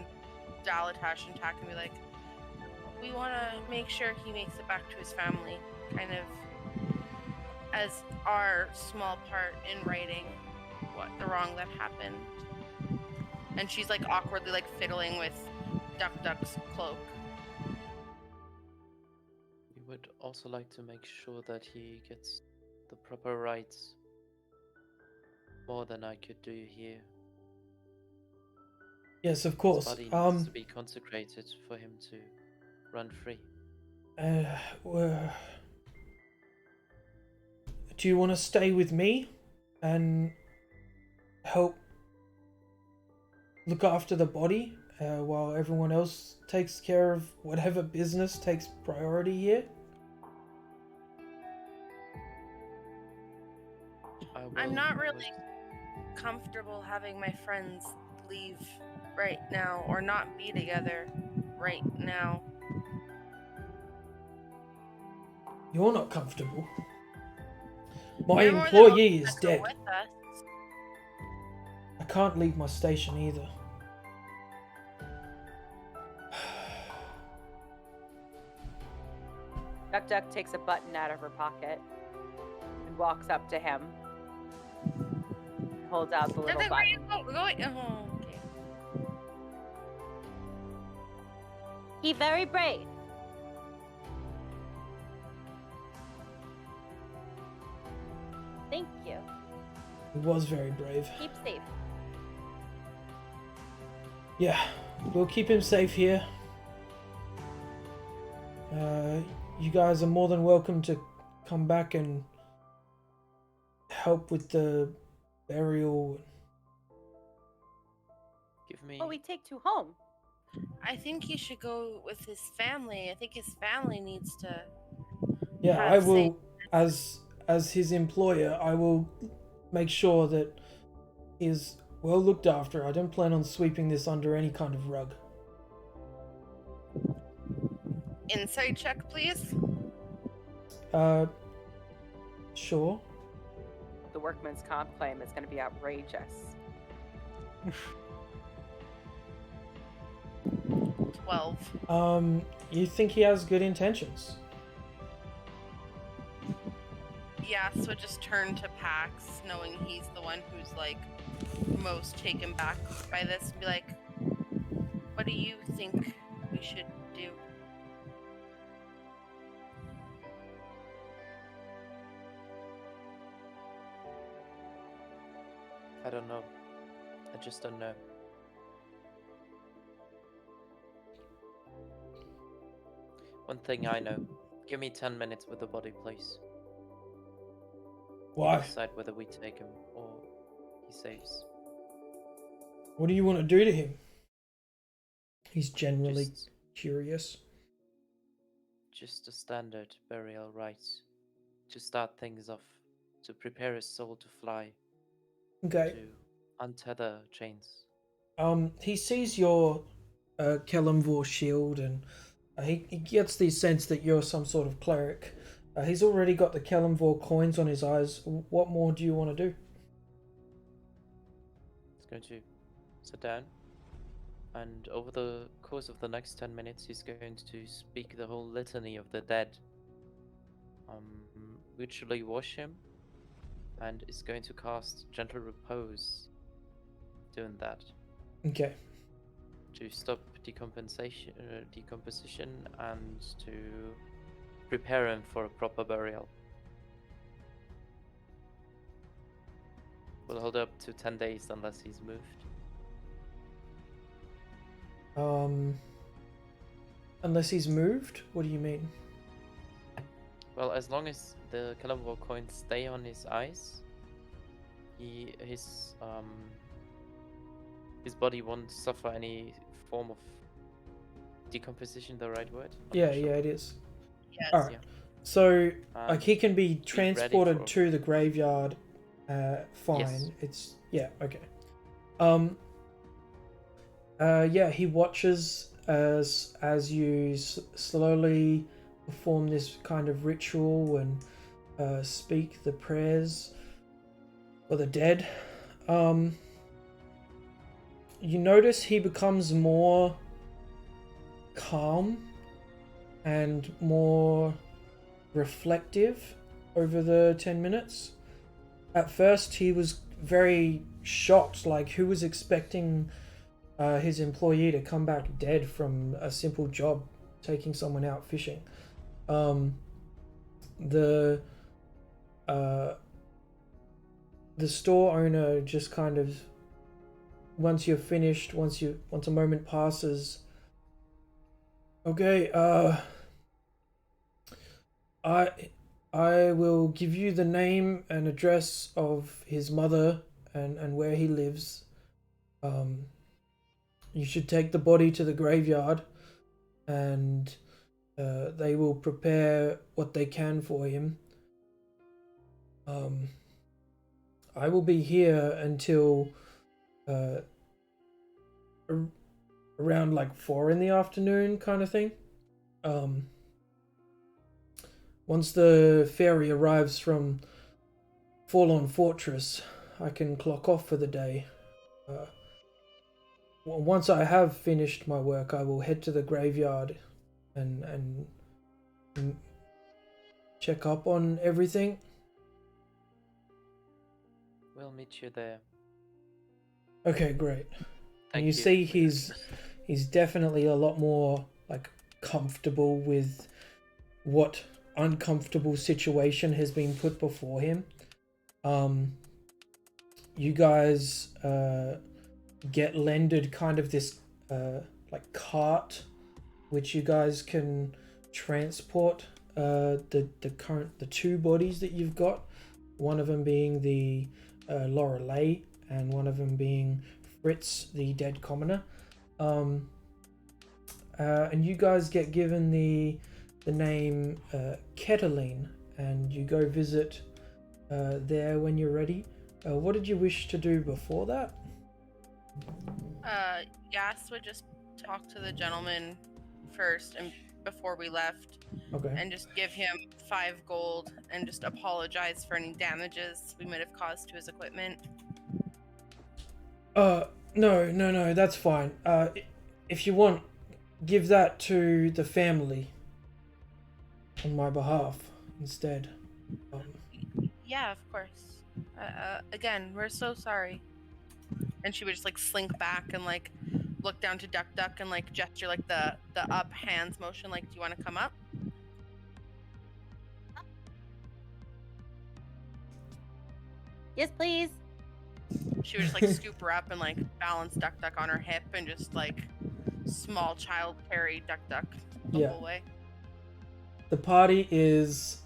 Dalatash and Tak and be like, we want to make sure he makes it back to his family, kind of as our small part in righting what the wrong that happened. And she's like awkwardly like fiddling with Duck's cloak. We would also like to make sure that he gets the proper rights. More than I could do here. Yes, of His course. body needs to be consecrated for him to run free. Well, do you want to stay with me and help look after the body while everyone else takes care of whatever business takes priority here? I'm not really comfortable having my friends leave right now or not be together right now. You're not comfortable. My You're more than employee welcome is to go dead. with us. I can't leave my station either. Duck takes a button out of her pocket and walks up to him. Holds out the little Where are you button. going? Oh, okay. He very brave. Thank you. He was very brave. Keep safe. Yeah, we'll keep him safe here. You guys are more than welcome to come back and help with the burial. Give me. Oh, we take two home. I think he should go with his family. I think his family needs to. Yeah, I have will, as his employer, I will make sure that he is well looked after. I don't plan on sweeping this under any kind of rug. Insight check, please. Sure. The workman's comp claim is going to be outrageous. 12. You think he has good intentions? Yeah, so just turn to Pax, knowing he's the one who's like most taken back by this, and be like, "What do you think we should do?" I don't know. I just don't know. One thing I know. Give me 10 minutes with the body, please. Why? Decide whether we take him or he saves. What do you want to do to him? He's generally Just, curious. just a standard burial rite. To start things off. To prepare his soul to fly. Okay. To untether chains. He sees your Kellamvor shield, and he gets the sense that you're some sort of cleric. He's already got the Kellamvor coins on his eyes. What more do you want to do? He's going to sit down, and over the course of the next 10 minutes, he's going to speak the whole litany of the dead. Ritually wash him, and is going to cast Gentle Repose doing that. Okay. To stop decomposition and to prepare him for a proper burial. We'll hold up to 10 days unless he's moved. Unless he's moved? What do you mean? Well, as long as the Kellamvor coins stay on his eyes, his body won't suffer any form of decomposition. The right word? I'm Yeah, not sure. yeah, it is. Yes. Alright. Yeah. So, like, And he can be ready transported for- to the graveyard. Fine. Yes. It's okay. Yeah, he watches as you slowly perform this kind of ritual and speak the prayers for the dead. You notice he becomes more calm and more reflective over the 10 minutes. At first, he was very shocked, like, who was expecting his employee to come back dead from a simple job, taking someone out fishing. The store owner just kind of, once you're finished, once a moment passes, okay, I will give you the name and address of his mother and where he lives. You should take the body to the graveyard, and they will prepare what they can for him. I will be here until around like 4 in the afternoon, kind of thing. Once the ferry arrives from Forlorn Fortress, I can clock off for the day. Once I have finished my work, I will head to the graveyard and check up on everything. We'll meet you there. Okay, great. Thank You you. see he's definitely a lot more like comfortable with what uncomfortable situation has been put before him. You guys get lended kind of this like cart which you guys can transport the two bodies that you've got, one of them being the Lorelei and one of them being Fritz, the dead commoner. and you guys get given the name Kettling, and you go visit there when you're ready. What did you wish to do before that? Yas would just talk to the gentleman first and before we left, Okay. and just give him 5 gold and just apologize for any damages we might have caused to his equipment. No, that's fine. If you want, give that to the family on my behalf instead. Yeah, of course. Again, we're so sorry. And she would just like slink back and like look down to Duck Duck and like gesture like the up hands motion, like, do you want to come up? Yes, please. She would just like scoop her up and like balance Duck Duck on her hip and just like small child carry Duck Duck the whole way. The party is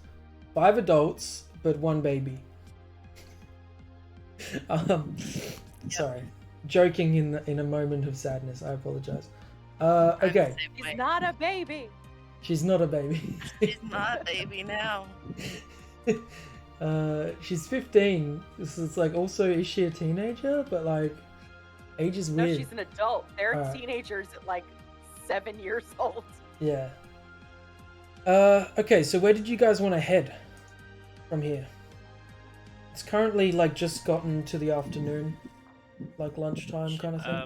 5 adults but 1 baby. Sorry, joking in a moment of sadness. I apologize. Okay. She's not a baby. She's not a baby. She's not a baby now. She's 15. This is like, also, is she a teenager? But like, age is weird. No, she's an adult. They're Alright. teenagers at like 7 years old. Yeah. Okay, so where did you guys want to head from here? It's currently like just gotten to the afternoon, like lunchtime kind of thing.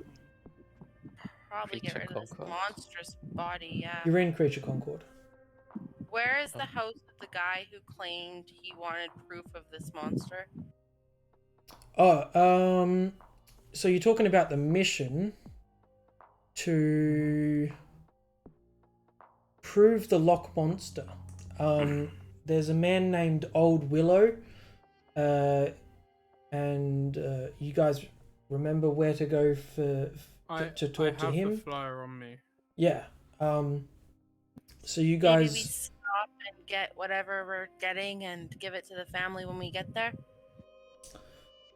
Probably get Creature rid of this Concord. monstrous body, yeah. You're in Creature Concord. Where is the house of the guy who claimed he wanted proof of this monster? Oh, so you're talking about the mission to prove the Loch monster. There's a man named Old Willow, and you guys remember where to go to talk to I him? have the flyer on me. Yeah. So you Maybe guys. we stop and get whatever we're getting and give it to the family when we get there. So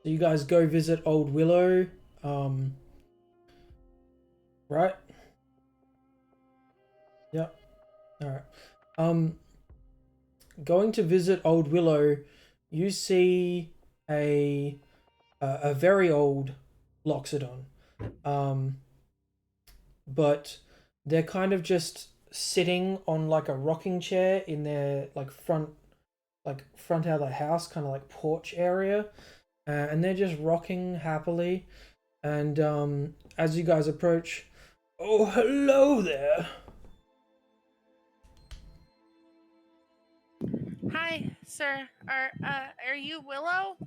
you guys go visit Old Willow, right? Yeah. All right. Going to visit Old Willow, you see a very old Loxodon, but they're kind of just sitting on like a rocking chair in their like front out of the house, kind of like porch area. And they're just rocking happily. And as you guys approach, oh, hello there. Hi, sir. Are you Willow?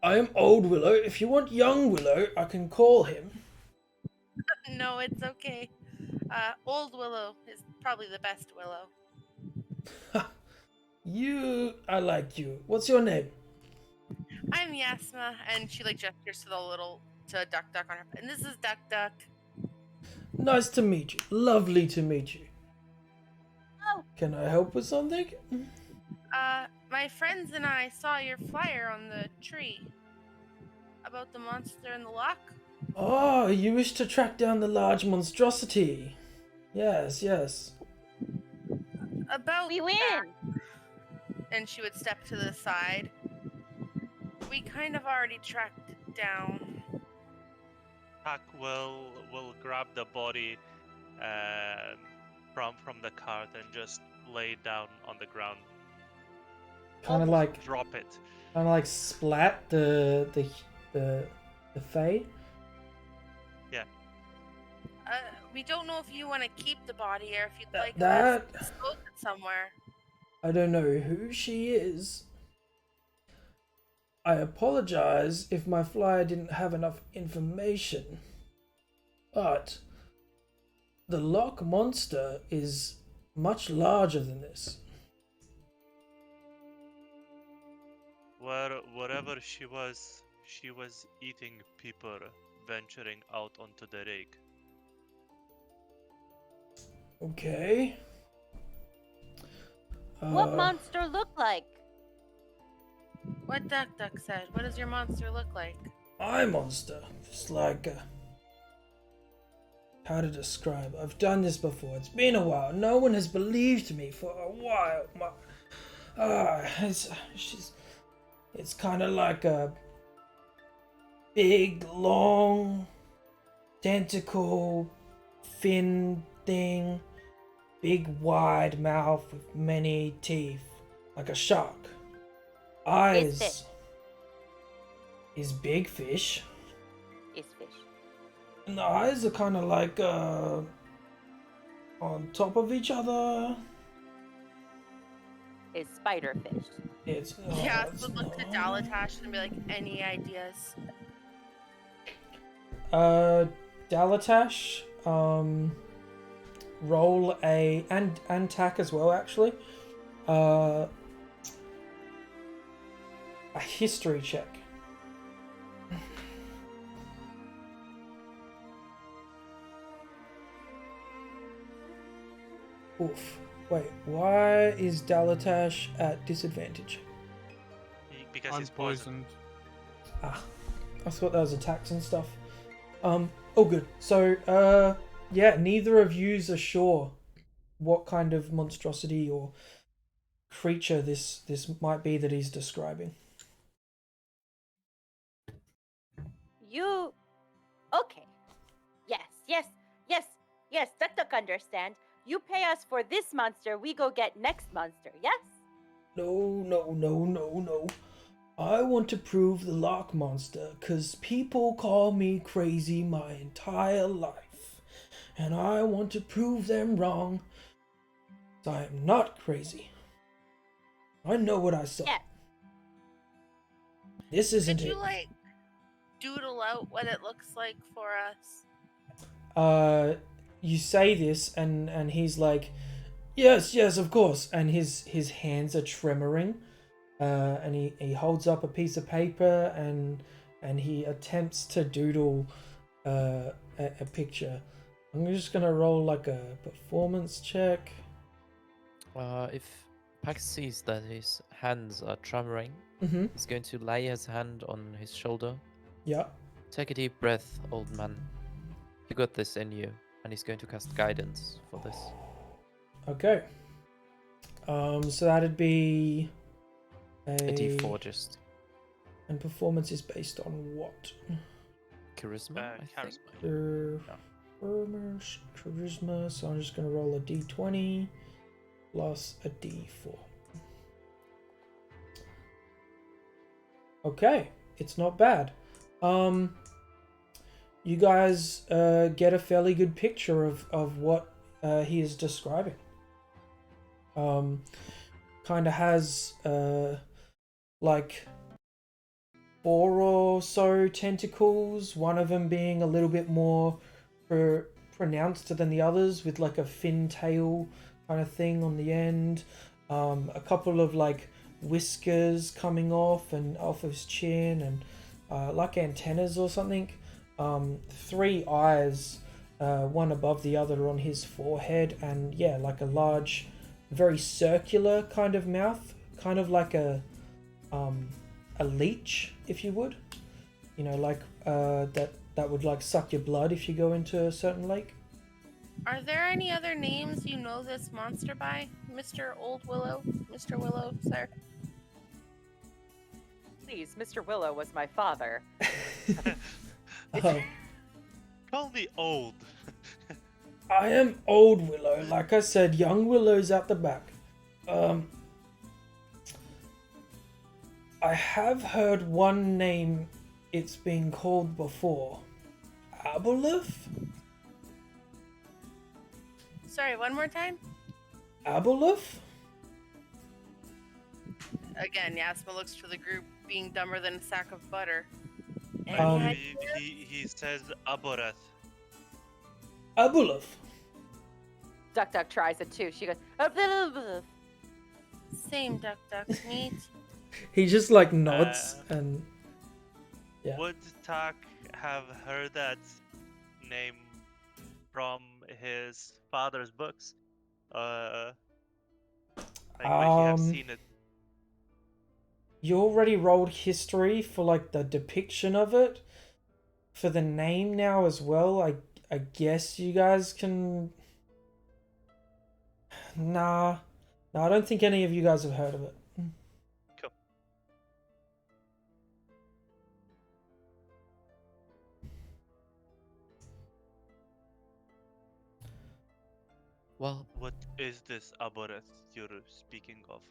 I am Old Willow. If you want Young Willow, I can call him. No, it's okay. Old Willow is probably the best Willow. I like you. What's your name? I'm Yasma, and she like gestures to Duck Duck on her. And this is Duck Duck. Nice to meet you. Lovely to meet you. Oh. Can I help with something? My friends and I saw your flyer on the tree about the monster in the loch. Oh, you wish to track down the large monstrosity. Yes. About We win. that. And she would step to the side. We kind of already tracked it down. Pac will grab the body from the cart and just lay it down on the ground. Kind of like Drop it. splat the Fae. We don't know if you want to keep the body or if you'd like that- us to dispose it somewhere. I don't know who she is. I apologize if my flyer didn't have enough information. But the Loch monster is much larger than this. Wherever she was eating people venturing out onto the lake. Okay. What monster look like? What Duck Duck said. What does your monster look like? My monster. It's like how to describe. I've done this before. It's been a while. No one has believed me for a while. It's kind of like a big, long, tentacle, fin thing. Big, wide mouth with many teeth, like a shark. Eyes fish. is big fish. Is fish. And the eyes are kind of like on top of each other. Is spiderfish. It's Yes, would look to Dalatash and be like, any ideas? Dalatash, roll and tack as well actually. A history check. Oof. Wait, why is Dalatash at disadvantage? Because I'm he's poisoned. Ah, I thought that was attacks and stuff. Oh good. So, yeah, neither of yous are sure what kind of monstrosity or creature this might be that he's describing. You. Okay. Yes. Duck understand. You pay us for this monster, we go get next monster, yes? No. I want to prove the Loch monster, 'cause people call me crazy my entire life. And I want to prove them wrong. So I am not crazy. I know what I saw. Yeah. This isn't Could it. you, like, doodle out what it looks like for us? You say this and he's like, yes, of course. And his hands are tremoring. And he holds up a piece of paper and he attempts to doodle a picture. I'm just gonna roll like a performance check. If Pax sees that his hands are tremoring, Mm-hmm. he's going to lay his hand on his shoulder. Yeah. Take a deep breath, old man. You got this in you. And he's going to cast guidance for this. Okay. So that'd be A d4 just. And performance is based on what? Charisma, I think. Performance, charisma. So I'm just gonna roll a d20 plus a d4. Okay, it's not bad. You guys get a fairly good picture of what he is describing. Kind of has like 4 or so tentacles, one of them being a little bit more pronounced than the others, with like a fin tail kind of thing on the end. A couple of like whiskers coming off his chin, and like antennas or something. 3 eyes, one above the other on his forehead, and yeah, like a large, very circular kind of mouth, kind of like a leech, if you would, like that would like suck your blood if you go into a certain lake. Are there any other names you know this monster by, Mr. Old Willow? Mr. Willow, sir? Please, Mr. Willow was my father. Call me old. I am Old Willow. Like I said, young Willow's out the back. I have heard one name it's been called before. Aboleth? Sorry, one more time? Aboleth? Again, Yasma looks to the group, being dumber than a sack of butter. I Um, believe he says Aboreth. Aboleth. Duck tries it too. She goes, "Oh, blah, blah, blah." Same duck meat. He just like nods and yeah. Would Tak have heard that name from his father's books? Like would he have seen it? You already rolled history for like the depiction of it. For the name now as well, I guess you guys can. Nah, I don't think any of you guys have heard of it. Cool. Well, What is this aboreth you're speaking of?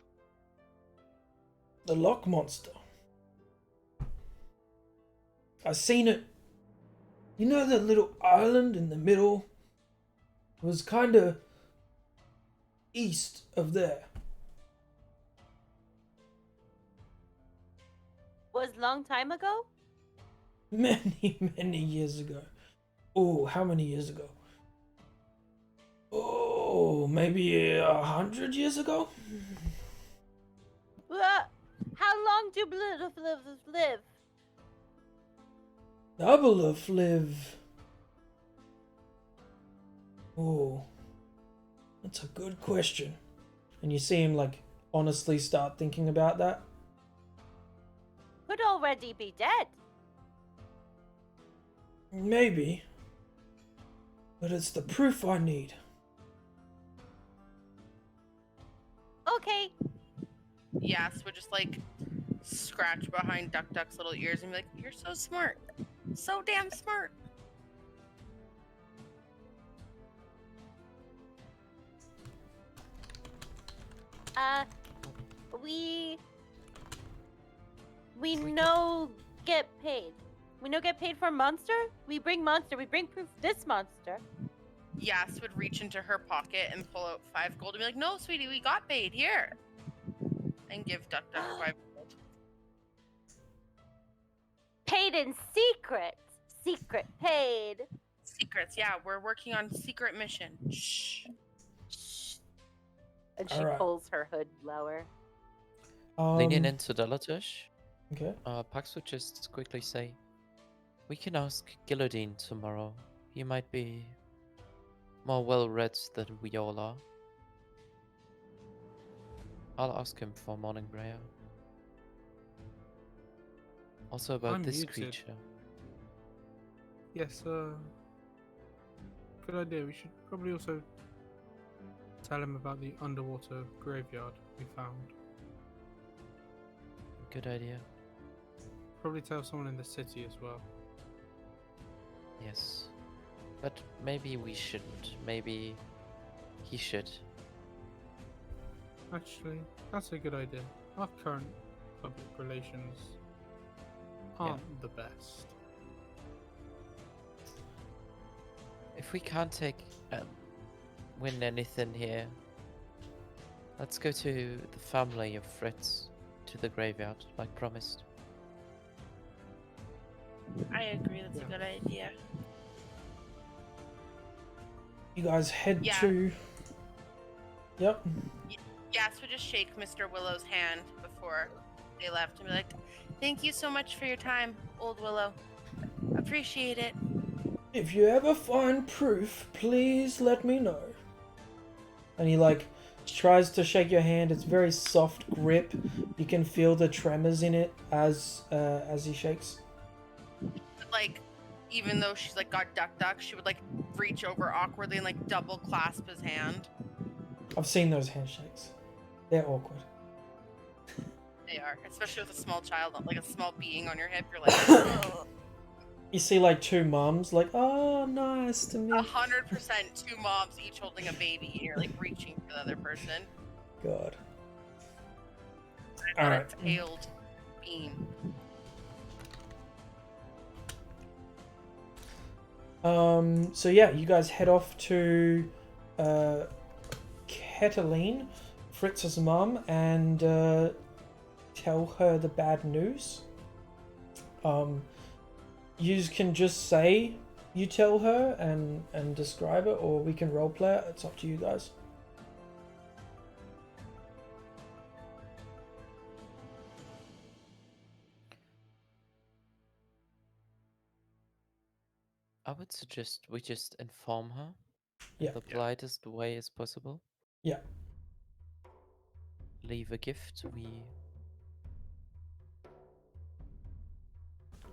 The Loch monster. I seen it. You know that little island in the middle? It was kind of east of there. Was long time ago? Many years ago. Oh, how many years ago? Oh, maybe 100 years ago? How long do live? Double live. Oh, that's a good question. And you see him like honestly start thinking about that. Could already be dead. Maybe. But it's the proof I need. Okay. Yas would just like scratch behind Duck's little ears and be like, "You're so smart, so damn smart." We know get paid. We know get paid for monster. We bring monster. We bring proof this monster. Yas would reach into her pocket and pull out 5 gold and be like, "No, sweetie, we got paid here," and give Duck 5 gold. Paid in secret. Secret paid. Secrets, yeah, we're working on secret mission. Shh. Shh. And she Alright. pulls her hood lower. leaning into the Latush, Okay. Pax would just quickly say, "We can ask Gilladine tomorrow. He might be more well-read than we all are. I'll ask him for morning prayer. Also about I'm this muted. creature. Yes, good idea. We should probably also tell him about the underwater graveyard we found. Good idea. Probably tell someone in the city as well. Yes. But maybe we shouldn't. Maybe he should. Actually, that's a good idea. Our current public relations aren't the best. If we can't win anything here, let's go to the family of Fritz, to the graveyard, like promised. I agree, that's a good idea. You guys head Yeah. to. Yep. Yas would just shake Mr. Willow's hand before they left and be like, "Thank you so much for your time, Old Willow. Appreciate it." If you ever find proof, please let me know. And he like tries to shake your hand. It's very soft grip. You can feel the tremors in it as he shakes. But, like, even though she's like got Duck, she would like reach over awkwardly and like double clasp his hand. I've seen those handshakes. They're awkward. They are, especially with a small child, like a small being on your hip. You're like, "Ugh." You see like two mums like, oh, nice to meet 100% 2 moms each holding a baby, and you're like reaching for the other person. God. On Alright. a tailed beam. So yeah, you guys head off to Keteline, Fritz's mum, and tell her the bad news. You can just say you tell her and describe it, or we can roleplay it. It's up to you guys. I would suggest we just inform her Yeah. the politest way as possible. Yeah. Leave a gift.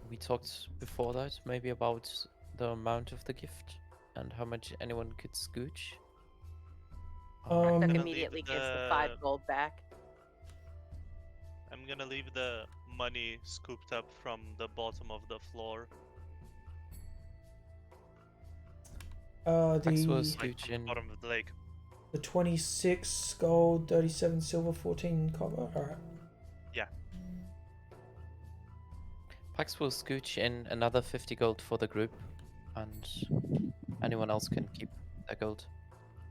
We talked before that maybe about the amount of the gift. and how much anyone could scooch. Um, Duck gonna leave immediately gives the 5 gold back. I'm gonna leave the money scooped up from the bottom of the floor. Pax will The Like scooch from the in. bottom of the lake. 26 gold, 37 silver, 14 copper. Alright. Pax will scooch in another 50 gold for the group, and anyone else can keep their gold,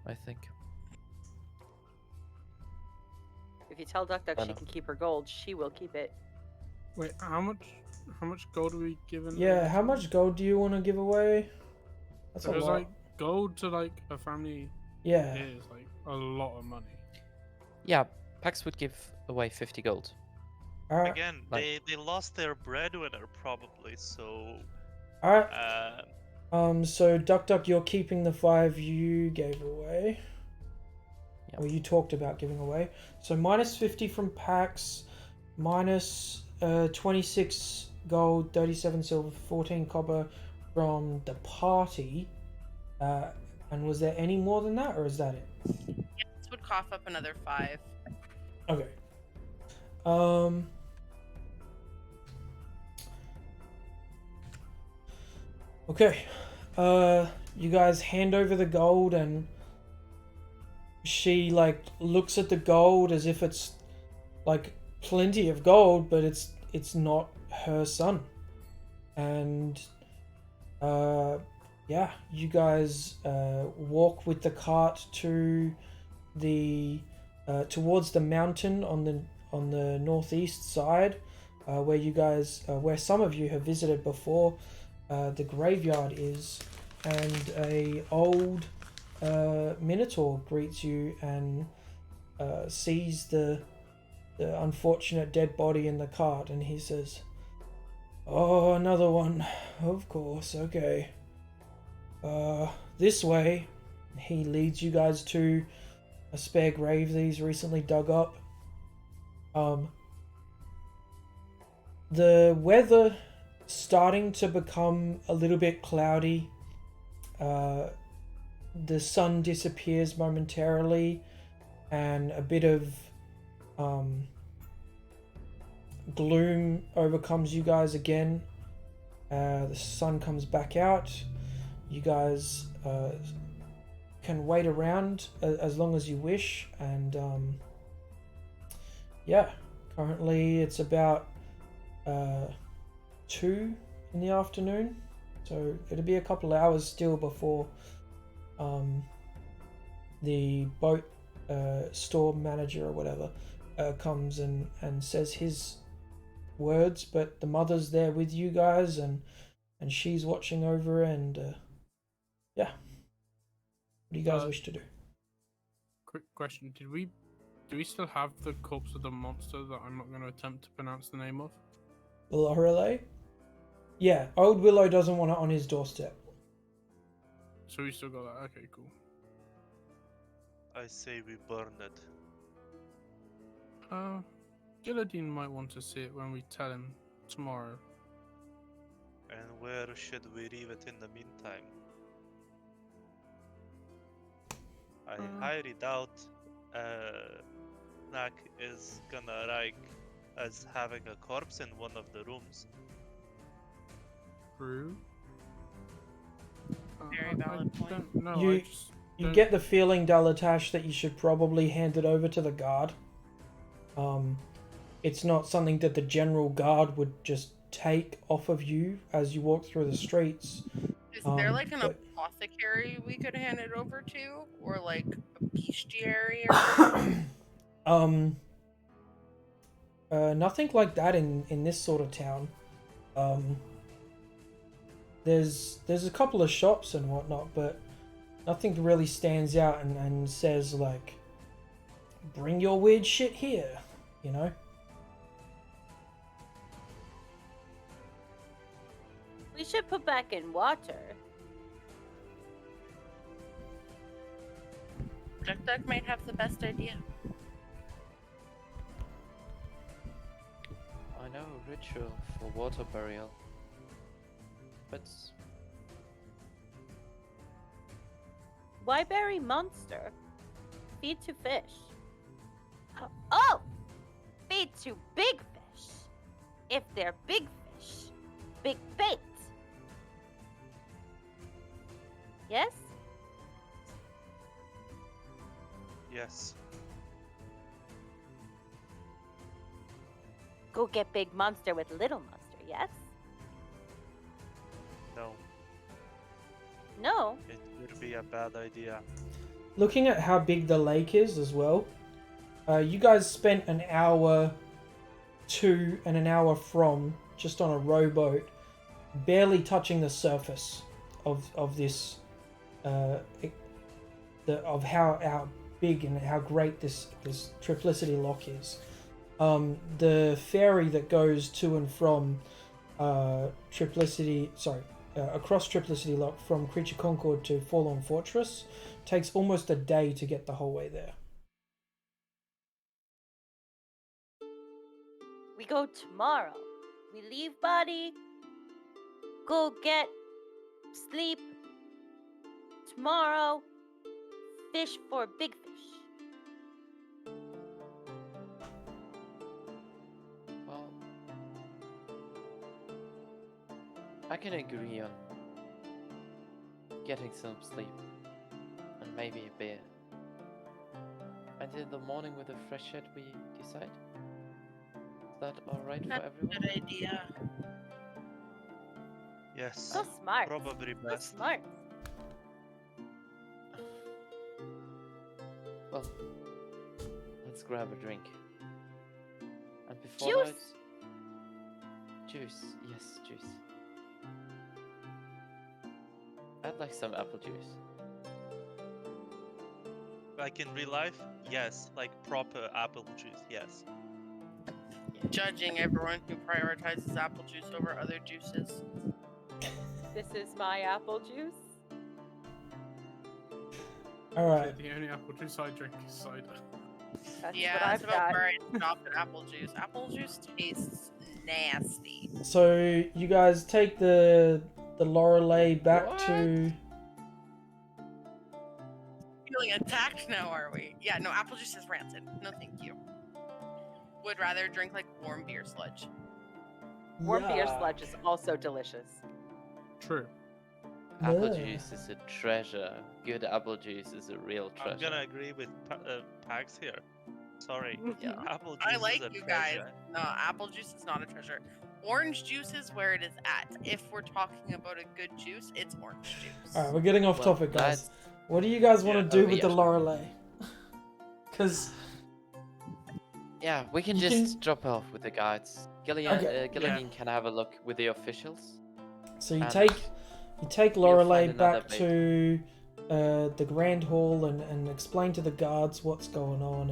I think. If you tell Duck Duck I she know. can keep her gold, she will keep it. Wait, how much gold are we given? Yeah, how much gold do you want to give away? That's a Because lot. like gold to like a family Yeah. is like a lot of money. Yeah, Pax would give away 50 gold. Alright. Again, Like- they lost their breadwinner probably, so Alright. So Duck Duck, you're keeping the 5 you gave away. Yep. Or you talked about giving away. So minus 50 from Pax, minus 26 gold, 37 silver, 14 copper from the party. And was there any more than that, or is that it? This would cough up another 5. Okay. Okay. You guys hand over the gold, and she like looks at the gold as if it's like plenty of gold, but it's not her son. And yeah, you guys walk with the cart to the towards the mountain on the northeast side, where you guys where some of you have visited before. The graveyard is, and a old minotaur greets you and sees the unfortunate dead body in the cart, and he says, "Oh, another one. Of course. Okay. This way." He leads you guys to a spare grave that he's recently dug up. The weather starting to become a little bit cloudy. The sun disappears momentarily, and a bit of gloom overcomes you guys again. The sun comes back out. You guys can wait around as long as you wish, and yeah, currently it's about 2 in the afternoon, so it'll be a couple hours still before the boat store manager or whatever comes and says his words, but the mother's there with you guys, and she's watching over, and yeah. What do you guys wish to do? Quick question: do we still have the corpse of the monster that I'm not going to attempt to pronounce the name of? Lorelei? Yeah, Old Willow doesn't want it on his doorstep. So we still got that. Okay, cool. I say we burn it. Gilladine might want to see it when we tell him tomorrow. And where should we leave it in the meantime? I highly doubt Knack is gonna like as having a corpse in one of the rooms. True. Very valid point. Don't know. You- I just You don't- get the feeling, Dalatash, that you should probably hand it over to the guard. It's not something that the general guard would just take off of you as you walk through the streets. Is there like an but- apothecary we could hand it over to? Or like a bestiary or Nothing like that in this sort of town. There's a couple of shops and whatnot, but nothing really stands out and says like, bring your weird shit here, you know? We should put back in water. Duck Duck might have the best idea. I know a ritual for water burial, but Why bury monster? Feed to fish. Oh! Feed to big fish. If they're big fish, big bait. Yes? Yes. Go get big monster with little monster, yes? No. No? It would be a bad idea. Looking at how big the lake is as well, you guys spent an hour to and an hour from just on a rowboat, barely touching the surface of this, of how big and how great this Triplicity Loch is. The ferry that goes to and from across Triplicity Loch from Creature Concord to Forlorn Fortress takes almost a day to get the whole way there. We go tomorrow. We leave body. Go get sleep. Tomorrow. Fish for big fish. Well, I can agree on getting some sleep and maybe a beer. And in the morning with a fresh head we decide? Is that alright for That's a everyone? good idea. Yes. So smart. Probably So best. smart. Well, let's grab a drink. And before Juice. that... Juice, yes, juice. I'd like some apple juice. Like in real life? Yes. Like proper apple juice, yes. Judging everyone who prioritizes apple juice over other juices. This is my apple juice. Alright. The only apple juice I drink is cider. That's Yeah, what that's I've about got. where I stopped at apple juice. Apple juice tastes nasty. So you guys take the Lorelei back to... Feeling attacked now, are we? Yeah, no, apple juice is rancid. No, thank you. Would rather drink like warm beer sludge. Warm beer Yuck. sludge is also delicious. True. Apple Yeah. juice is a treasure. Good apple juice is a real treasure. I'm gonna agree with Pax here. Sorry. Yeah. Apple juice I is like a you guys. treasure. No, apple juice is not a treasure. Orange juice is where it is at. If we're talking about a good juice, it's orange juice. Alright, we're getting off Well, topic, guys. that's- What do you guys want Yeah. to do Oh, with yeah, the sure. Lorelei? Because Yeah, we can You just can- drop off with the guides. Okay. Gillian can have a look with the officials. so you And take we'll Lorelei find another back bait. to the Grand Hall and explain to the guards what's going on,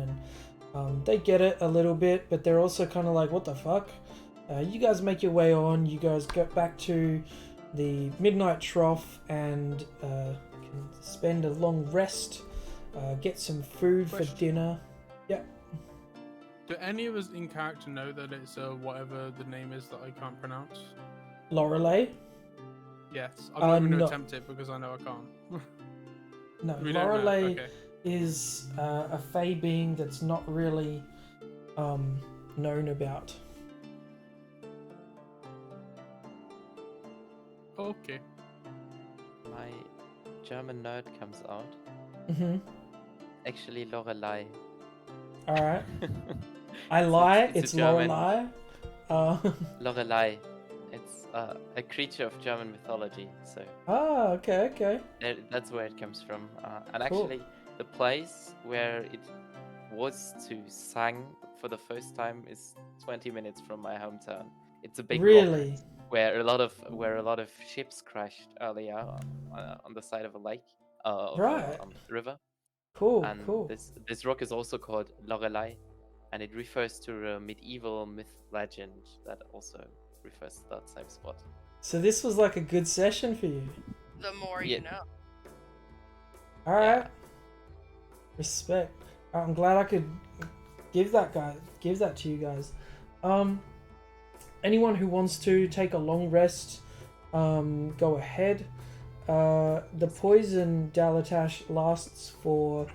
and they get it a little bit, but they're also kind of like, what the fuck? You guys make your way on. You guys get back to the Midnight Trough and can spend a long rest, get some food Question. for dinner. Do any of us in character know that it's whatever the name is that I can't pronounce? Lorelei? Yes. I'm not even going no. to attempt it because I know I can't. No, We don't know. Lorelei Okay. is a fey being that's not really known about. Okay. My German nerd comes out. Mm-hmm. Actually, Lorelei. Alright. I lie, it's a it's German- Lorelei. Lorelei. It's a creature of German mythology, so Okay. that's where it comes from. And Cool. actually, the place where it was to sang for the first time is 20 minutes from my hometown. It's a big rock Really? where a lot of ships crashed earlier on the side of a lake, of Right. a river. Cool, And cool. this rock is also called Lorelei, and it refers to a medieval myth legend that also refers to that same spot. So this was like a good session for you. The more Yeah. you know. Alright. Yeah. Respect. I'm glad I could give that to you guys. Anyone who wants to take a long rest, go ahead. The poison, Dalatash, lasts for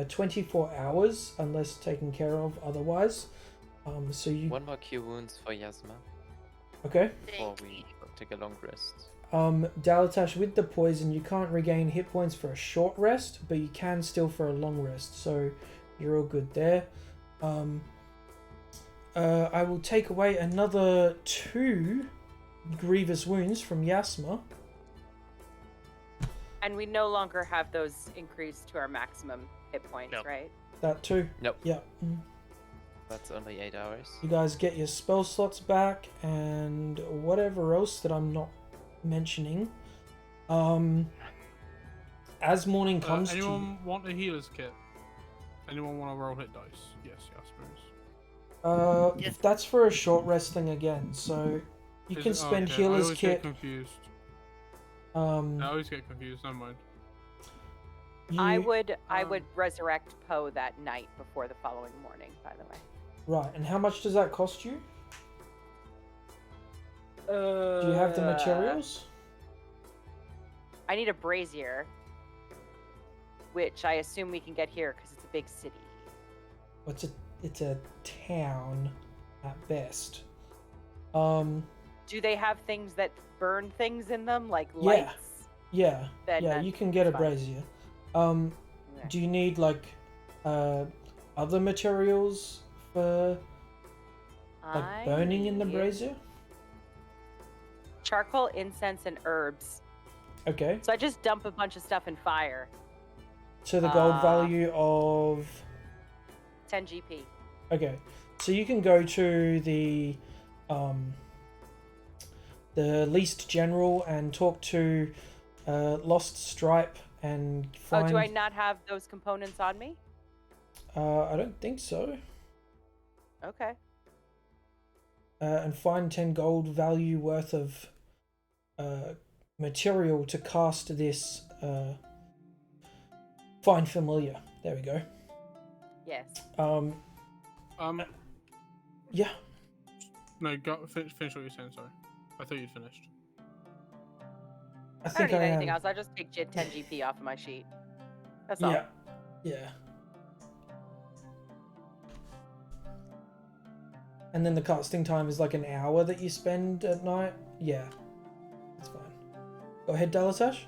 24 hours unless taken care of otherwise. So you... One more cure wounds for Yasma Okay. before we take a long rest. Dalatash, with the poison, you can't regain hit points for a short rest, but you can still for a long rest, so you're all good there. I will take away another 2 grievous wounds from Yasma. And we no longer have those increased to our maximum hit points, Nope. right? That too. Nope. Yeah. That's only 8 hours. You guys get your spell slots back and whatever else that I'm not mentioning. As morning comes anyone want a healer's kit? Anyone want to roll hit dice? Yes, I suppose. Yes. That's for a short rest thing again, so you can spend healer's I always kit. get confused. I always get confused. Never mind. I would resurrect Poe that night before the following morning, by the way. Right, and how much does that cost you? Do you have the materials? I need a brazier, which I assume we can get here because it's a big city. It's a town at best. Do they have things that burn things in them, like Yeah. lights? Yeah, Then yeah, you can get a fine. brazier. Okay. Do you need like other materials for like burning in the I- brazier? Charcoal, incense, and herbs. Okay. So I just dump a bunch of stuff in fire. So the gold value of 10 GP. okay. So you can go to the least general and talk to Lost Stripe and find. Oh, do I not have those components on me? I don't think so. Okay. And find 10 gold value worth of material to cast this find familiar. There we go. Yes. Yeah. No, finish what you're saying. Sorry, I thought you'd finished. I I don't think need I anything am. else. I just take 10 GP off of my sheet. That's all. Yeah. Yeah. And then the casting time is like an hour that you spend at night. Yeah. That's fine. Go ahead, Dalatash.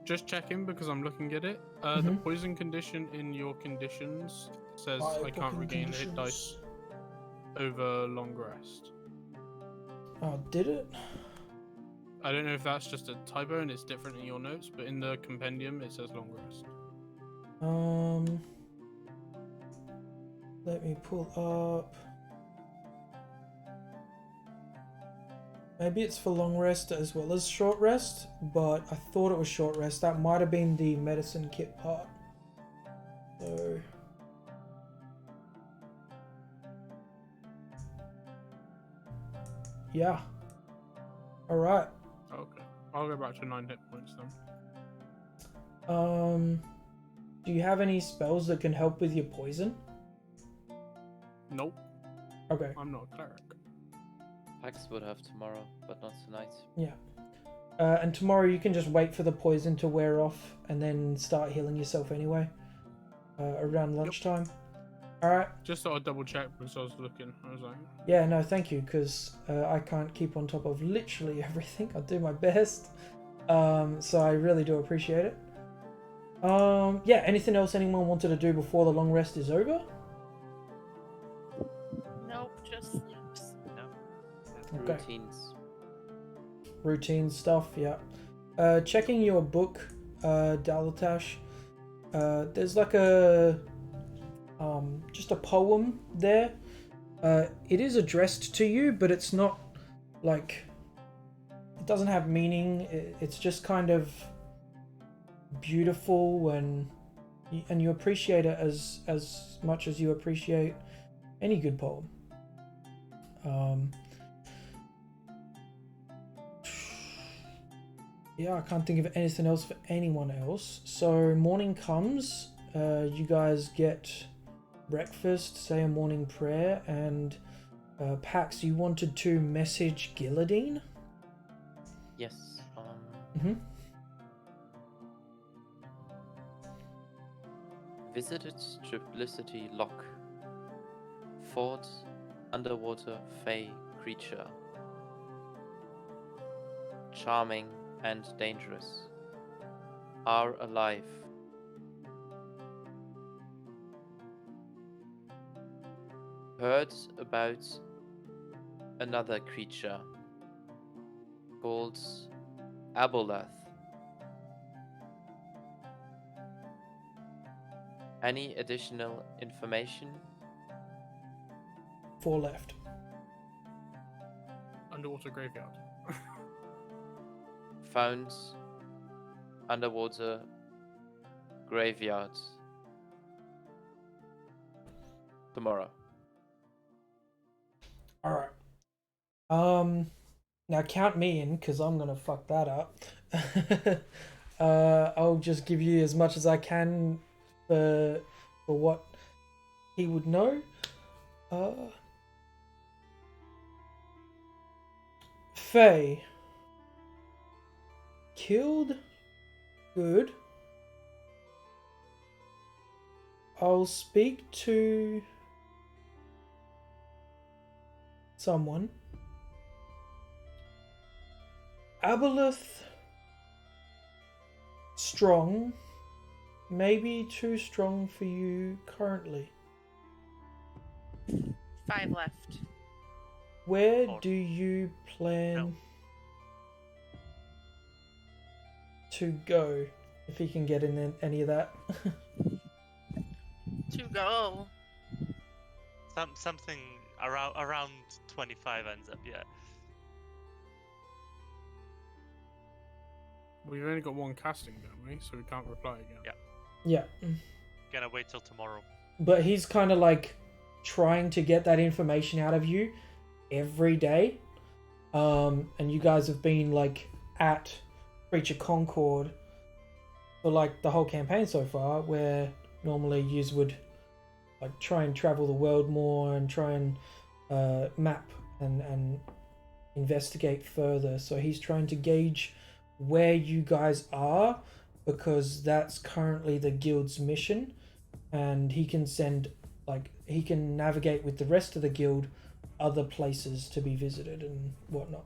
Just checking because I'm looking at it. The Mhm. poison condition in your conditions says I can't fucking regain the hit dice over long rest. Oh, did it? I don't know if that's just a typo and it's different in your notes, but in the compendium it says long rest. Let me pull up. Maybe it's for long rest as well as short rest, but I thought it was short rest. That might have been the medicine kit part. So yeah. All right. Okay, I'll go back to 9 hit points then. Do you have any spells that can help with your poison? Nope, Okay. I'm not a cleric. Pax would have tomorrow, but not tonight. Yeah. And tomorrow you can just wait for the poison to wear off and then start healing yourself anyway. Around lunchtime. Alright. Just thought I'd double check because I was looking. I was like, Yeah, no, thank you, because I can't keep on top of literally everything. I'll do my best. So I really do appreciate it. Yeah, anything else anyone wanted to do before the long rest is over? Nope, just sleeps. Okay. Routines. Routine stuff, yeah. Checking your book, Dalatash. There's like a just a poem there. It is addressed to you, but it's not like it doesn't have meaning. It's just kind of beautiful, and you appreciate it as much as you appreciate any good poem. Yeah, I can't think of anything else for anyone else. So morning comes, you guys get breakfast, say a morning prayer, and Pax, you wanted to message Gilladine? Yes. Mm-hmm. visited Triplicity Loch. Fought underwater fey creature. Charming and dangerous. Are alive. Heard about another creature called Aboleth. Any additional information? 4 left. Underwater graveyard. Found underwater graveyard tomorrow. Alright. Now count me in, because I'm gonna fuck that up. I'll just give you as much as I can for what he would know. Faye. Killed. Good. I'll speak to someone. Aboleth. Strong. Maybe too strong for you currently. 5 left. Where Or- do you plan No. to go? If he can get in any of that. To go. Something around 25 ends up, yeah. We've only got one casting, don't we? So we can't reply again. Yeah. Yeah. Gonna wait till tomorrow. But he's kind of like trying to get that information out of you every day. And you guys have been like at Creature Concord for like the whole campaign so far, where normally yous would like try and travel the world more and try and map and investigate further. So he's trying to gauge where you guys are, because that's currently the guild's mission, and he can send he can navigate with the rest of the guild other places to be visited and whatnot.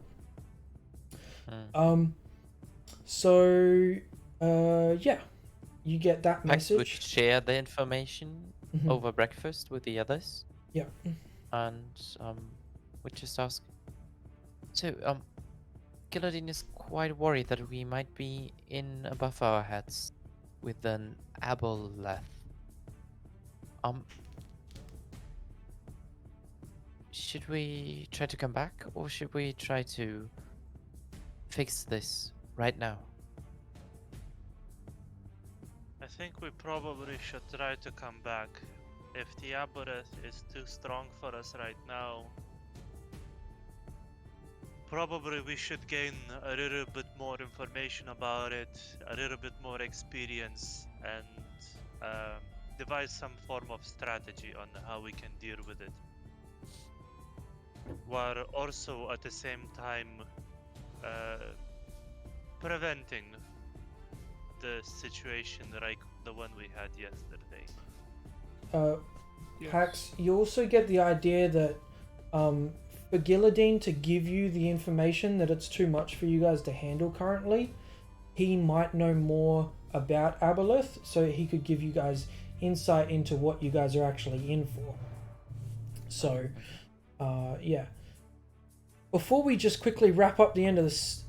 So yeah, you get that Pax would message. share the information Mhm. over breakfast with the others, Yeah. and would just ask. So Gilladine is quite worried that we might be in above our heads with an Aboleth. Should we try to come back, or should we try to fix this right now? I think we probably should try to come back. If the Aboreth is too strong for us right now, probably we should gain a little bit more information about it, a little bit more experience, and devise some form of strategy on how we can deal with it. While also at the same time preventing the situation like the one we had yesterday. Yes. Pax, you also get the idea that for Gilladine to give you the information that it's too much for you guys to handle currently, he might know more about Aboleth, so he could give you guys insight into what you guys are actually in for. So, yeah. Before we just quickly wrap up the end of this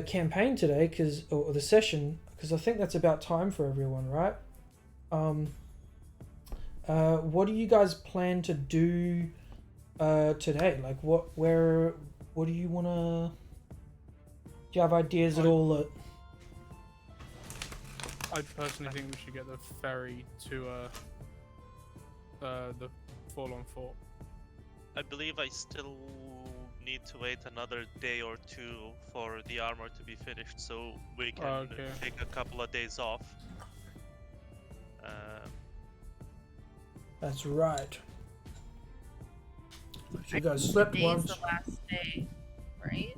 campaign today, or the session, because I think that's about time for everyone, right? What do you guys plan to do today? Like, what do you wanna? Do you have ideas at all that? I personally think we should get the ferry to the Fallen Fort. I believe I still need to wait another day or two for the armor to be finished, so we can Okay. take a couple of days off. That's right. You guys slept Today's once. the last day, right?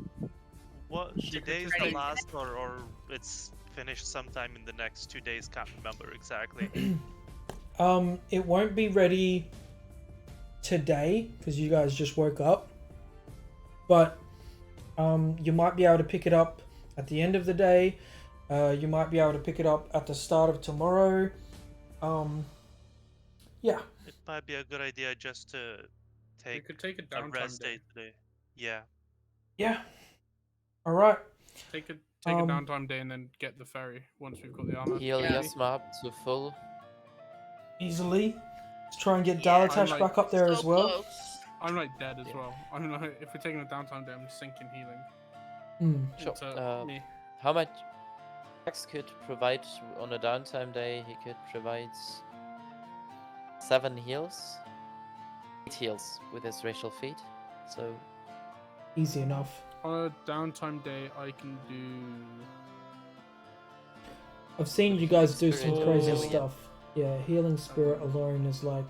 What Should we today's just the take- last, or it's finished sometime in the next 2 days? Can't remember exactly. It won't be ready today because you guys just woke up. But you might be able to pick it up at the end of the day. You might be able to pick it up at the start of tomorrow. Yeah. It might be a good idea just to We take could take a a downtime rest day. day today. Yeah. Yeah. All right. Take a Um, downtime day and then get the ferry once we've got the armor. Heal Yeah. Yasma up to full. Easily. Let's try and get Yeah. Dalatash I'm, back up there So as well. close. I'm like dead as Yeah. well. I'm like, if we're taking a downtime day, I'm sinking healing. Hmm. Sure. Into me. How much Max could provide on a downtime day? He could provide 7 heals, 8 heals with his racial feat. So Easy enough. On a downtime day, I can do. I've seen you guys do some Spirit crazy resilient. stuff. Yeah, healing spirit alone is like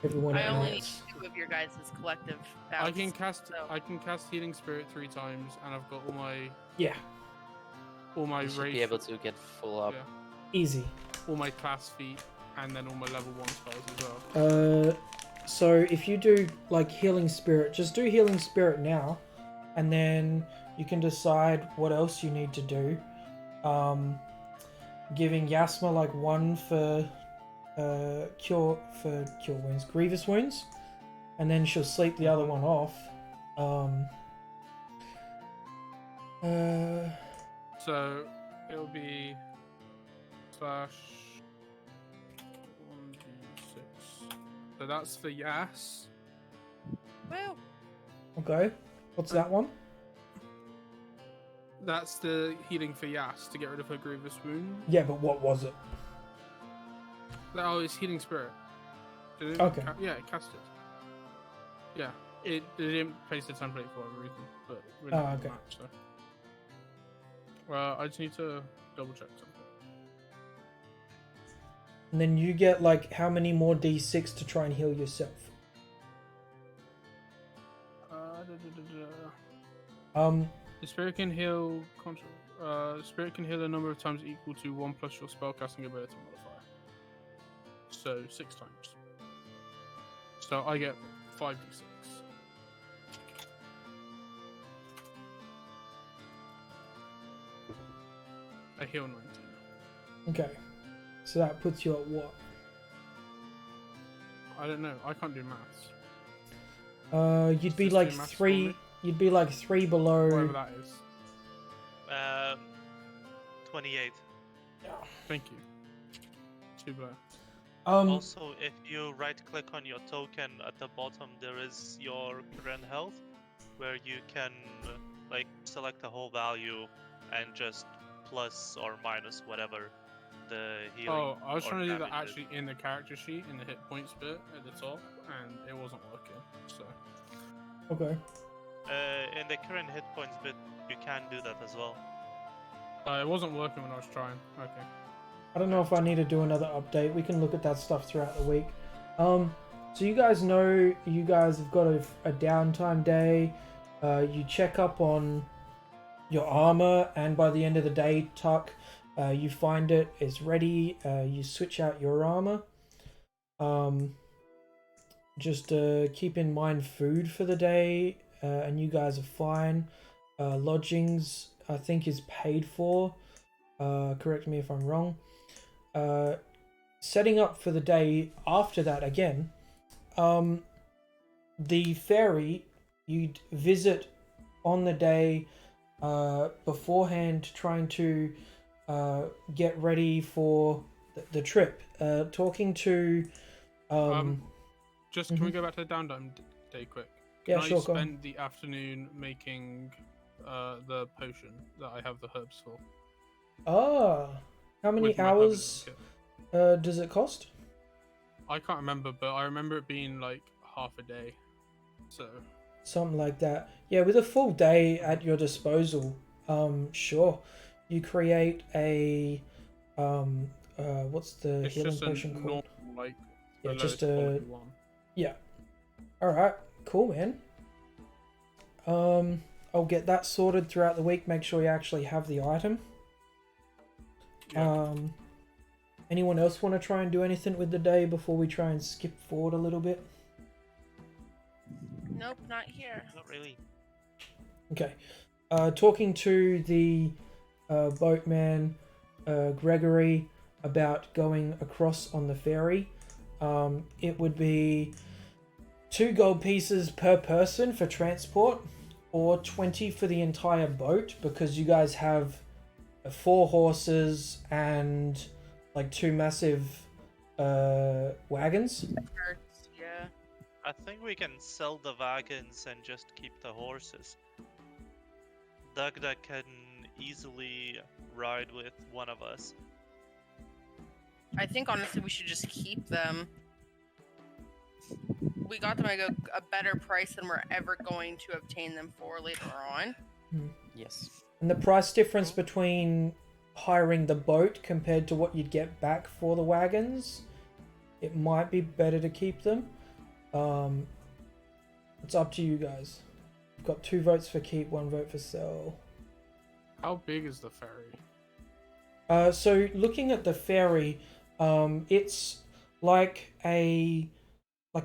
everyone I at only need max. 2 of your guys' collective I bouts. can cast. so- I can cast healing spirit 3 times, and I've got all my Yeah, you should be able to get full up. Yeah, easy. all my class feat, and then all my level 1 spells as well. So if you do like healing spirit, just do healing spirit now, and then you can decide what else you need to do. Giving Yasma like 1 for cure wounds, grievous wounds, and then she'll sleep the other one off. So it'll be slash 1d6. So that's for Yas. Woo. Okay, what's that one? That's the healing for Yas to get rid of her grievous wound. Yeah, but what was it? Oh, it's healing spirit. Did it Okay. Yeah, it cast it. Yeah, it didn't paste the template for whatever reason, but we're Oh, not on okay. that, so. Well, I just need to double check something. And then you get like how many more d6 to try and heal yourself? The spirit can heal. Spirit can heal a number of times equal to 1 plus your spellcasting ability modifier. So 6 times. So I get 5d6. I heal 19. Okay, so that puts you at what? I don't know. I can't do maths. You'd be Just like do maths for 3. me. You'd be like 3 below. Whatever that is. 28. Thank you. 2 below. Also, if you right-click on your token at the bottom, there is your current health, where you can like select a whole value and just plus or minus whatever the healing. Oh, I was or trying to do that damage is. actually in the character sheet, in the hit points bit at the top, and it wasn't working. So Okay. In the current hit points bit, you can do that as well. it wasn't working when I was trying. Okay. I don't know if I need to do another update. We can look at that stuff throughout the week. So you guys know you guys have got a downtime day. You check up on your armor, and by the end of the day, Tuck, you find it is ready. You switch out your armor. Just keep in mind food for the day, and you guys are fine. Lodgings, I think, is paid for. Correct me if I'm wrong. Setting up for the day after that again. The ferry you'd visit on the day beforehand, trying to get ready for the trip. Talking to Just can we go back to the downtime day quick? Yeah, Can sure, I go on. spend the afternoon making the potion that I have the herbs for? How many with my hours herbalism kit? does it cost? I can't remember, but I remember it being like half a day. So Something like that. Yeah, with a full day at your disposal, sure. You create a what's the it's healing just a potion normal, called? like, Yeah, the just lowest a quality one. Alright, cool, man. I'll get that sorted throughout the week. Make sure you actually have the item. Yeah. Anyone else want to try and do anything with the day before we try and skip forward a little bit? Nope, not here. Not really. Okay. Talking to the boatman, Gregory, about going across on the ferry. It would be 2 gold pieces per person for transport, or 20 for the entire boat, because you guys have 4 horses and like 2 massive wagons. Hurts, yeah. I think we can sell the wagons and just keep the horses. Dagda can easily ride with one of us. I think honestly we should just keep them. We got them at a better price than we're ever going to obtain them for later on. Yes. And the price difference between hiring the boat compared to what you'd get back for the wagons, it might be better to keep them. It's up to you guys. You've got 2 votes for keep, 1 vote for sell. How big is the ferry? So looking at the ferry, it's like a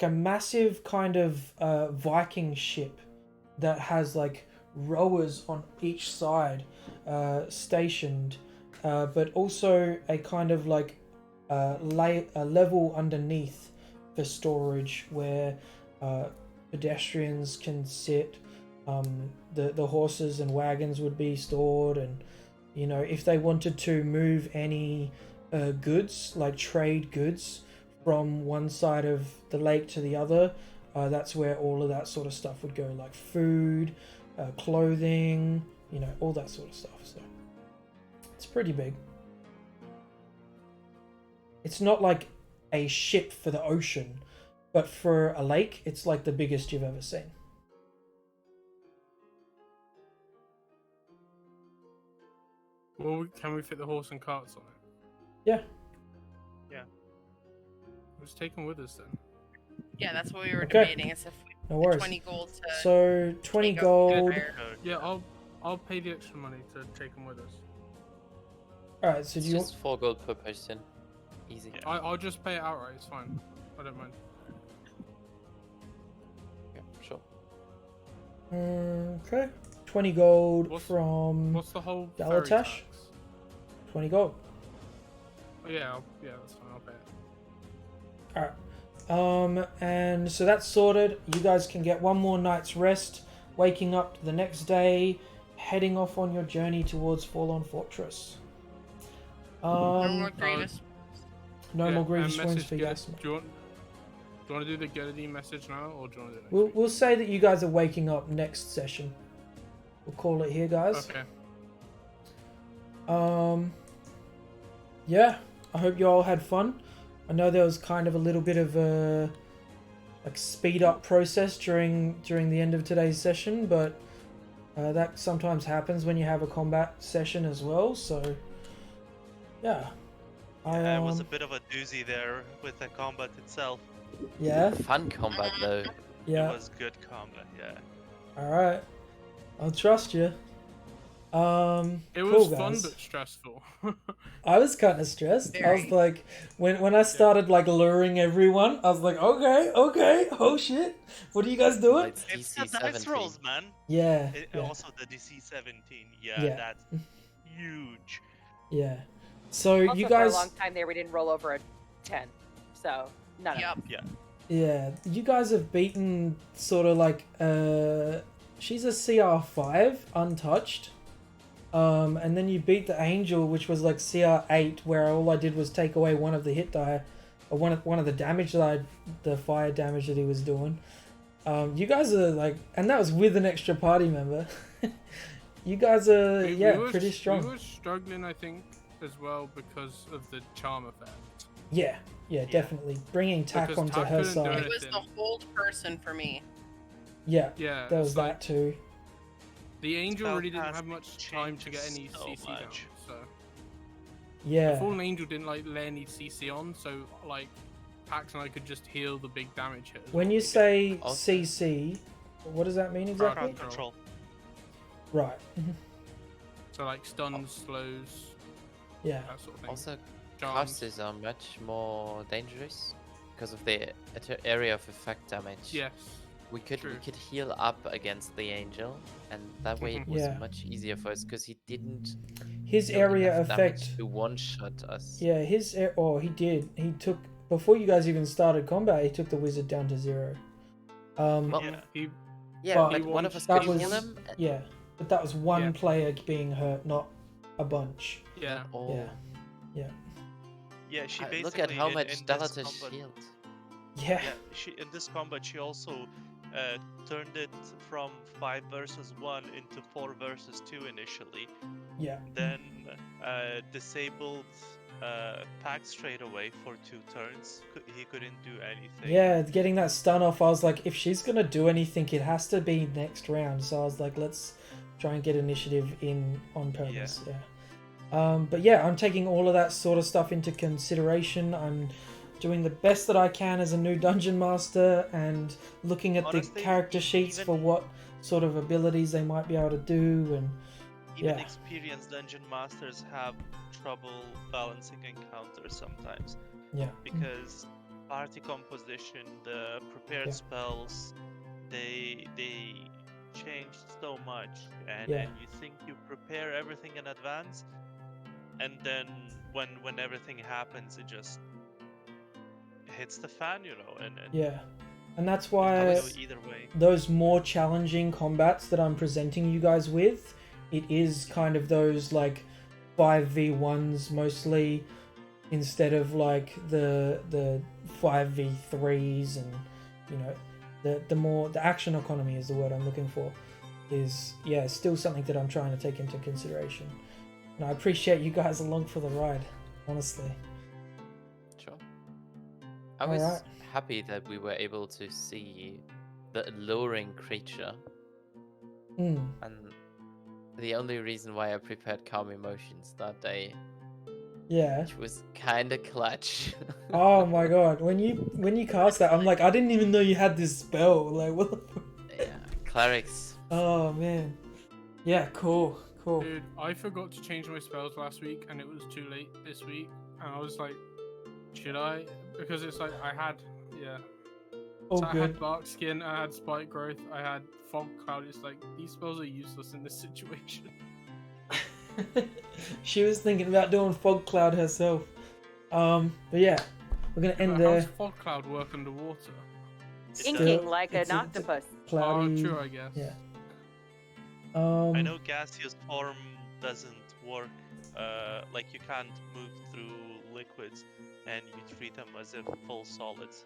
massive kind of Viking ship that has like rowers on each side stationed, but also a kind of like a level underneath for storage where pedestrians can sit. The horses and wagons would be stored, and you know, if they wanted to move any goods, like trade goods, from one side of the lake to the other, that's where all of that sort of stuff would go, like food, clothing, you know, all that sort of stuff. So it's pretty big. It's not like a ship for the ocean, but for a lake, it's like the biggest you've ever seen. Well, can we fit the horse and carts on it? Yeah. Yeah. Let's take them with us then. Yeah, that's what we were Okay. debating. Is if we No worries. 20 gold to So 20 take up gold. higher. Yeah, I'll pay the extra money to take them with us. All right. So It's do you? just 4 gold per person. Easy. Yeah. I'll just pay it outright. It's fine. I don't mind. Yeah, sure. Okay. 20 gold What's- from What's the whole ferry Galatash? tax? 20 gold. Oh, yeah, that's fine. I'll pay it. All right. And so that's sorted. You guys can get 1 more night's rest, waking up the next day, heading off on your journey towards Forlorn Fortress. No more grievous. No Yeah, more and grievous wounds message for Ged- Yasmin. Do you want to do the Geladine message now, or do you want to do it next We'll, week? we'll say that you guys are waking up next session. We'll call it here, guys. Okay. Yeah, I hope you all had fun. I know there was kind of a little bit of a like speed up process during the end of today's session, but that sometimes happens when you have a combat session as well. So yeah, It was a bit of a doozy there with the combat itself. yeah, Fun combat though. yeah. It was good combat, yeah. All right, I'll trust you. It cool, was fun guys. but stressful. I was kind of stressed. I was Very. like, when I started like luring everyone, I was like, okay, oh shit, what are you guys doing? It's It's the DC dice 17. rolls, man. Yeah, yeah, Also the DC 17. Yeah, Yeah. that's huge. yeah. So Also, you for a guys, long time there, we didn't roll over a 10. So, none of it. Yep. yeah, you guys have beaten sort of like she's a CR5 untouched. And then you beat the angel, which was like CR8, where all I did was take away one of the hit die, or one of the damage that the fire damage that he was doing. You guys are like, and that was with an extra party member. You guys are We were- pretty strong. We were struggling, I think, as well because of the charm effect. Yeah, definitely bringing Tack Because onto Tack her couldn't do side. It was the anything. hold person for me. Yeah, Yeah, there was it's like that too. the angel Spell really didn't have casting much time to get any changes so CC down. much. So Yeah, the fallen angel didn't like lay any CC on, so like Pax and I could just heal the big damage hitters. when you say Also- CC, what does that mean Crowd exactly? control. Control. Right. So like stuns, slows, Yeah. that sort of thing. Also, charms. classes are much more dangerous because of the area of effect damage. Yes. We could true. heal up against the angel, and that way it was Yeah. much easier for us because he didn't His deal area enough damage effect. to one-shot us. Yeah, he did. He took before you guys even started combat. He took the wizard down to 0. Well, Yeah. Yeah, But but one of us that could was heal him. yeah, but that was one Yeah. player being hurt, not a bunch. Yeah. Oh, Yeah, she basically look at how in much this Delata's combat- shield. Yeah, Yeah, she in this combat she also turned it from 5 versus 1 into 4 versus 2 initially. yeah, Then disabled Pack straight away for 2 turns. He couldn't do anything. yeah. Getting that stun off, I was like, if she's gonna do anything, it has to be next round. So I was like, let's try and get initiative in on purpose. Yeah. But yeah, I'm taking all of that sort of stuff into consideration. I'm doing the best that I can as a new dungeon master and looking at Honestly, the character sheets even- for what sort of abilities they might be able to do. And Even yeah. experienced dungeon masters have trouble balancing encounters sometimes. yeah, Because party composition, the prepared Yeah. spells, they changed so much, and Yeah. you think you prepare everything in advance, and then when everything happens, it just hits the fan, and yeah. And that's it why can go either way. those more challenging combats that I'm presenting you guys with, it is kind of those like 5v1s mostly, instead of like the 5v3s, and you know the action economy is the word I'm looking for, is still something that I'm trying to take into consideration. And I appreciate you guys along for the ride, honestly. Sure. I was Alright. happy that we were able to see the alluring creature, Mm. and the only reason why I prepared calm emotions that day, Yeah. which was kind of clutch. Oh my god, when you cast that, I'm like, I didn't even know you had this spell. Like, what the fuck? Yeah, clerics. Oh man. Yeah, cool. Dude, I forgot to change my spells last week, and it was too late this week. And I was like, should I? Because it's like I had, All so I good. had bark skin, I had spike growth, I had fog cloud. It's like these spells are useless in this situation. She was thinking about doing fog cloud herself. But yeah, we're gonna end But there. how's fog cloud work underwater? Inking like it's an a- octopus. Cloudy. Oh, true, I guess. Yeah. I know gaseous form doesn't work. Like you can't move through liquids, and you treat them as if full solids.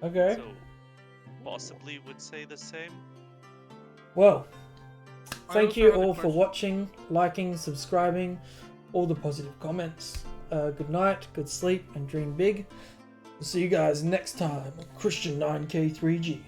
Okay. So possibly would say the same. Well, I thank also you had a all for question. watching, liking, subscribing, all the positive comments. Good night, good sleep, and dream big. We'll see you guys next time on Christian 9K3G.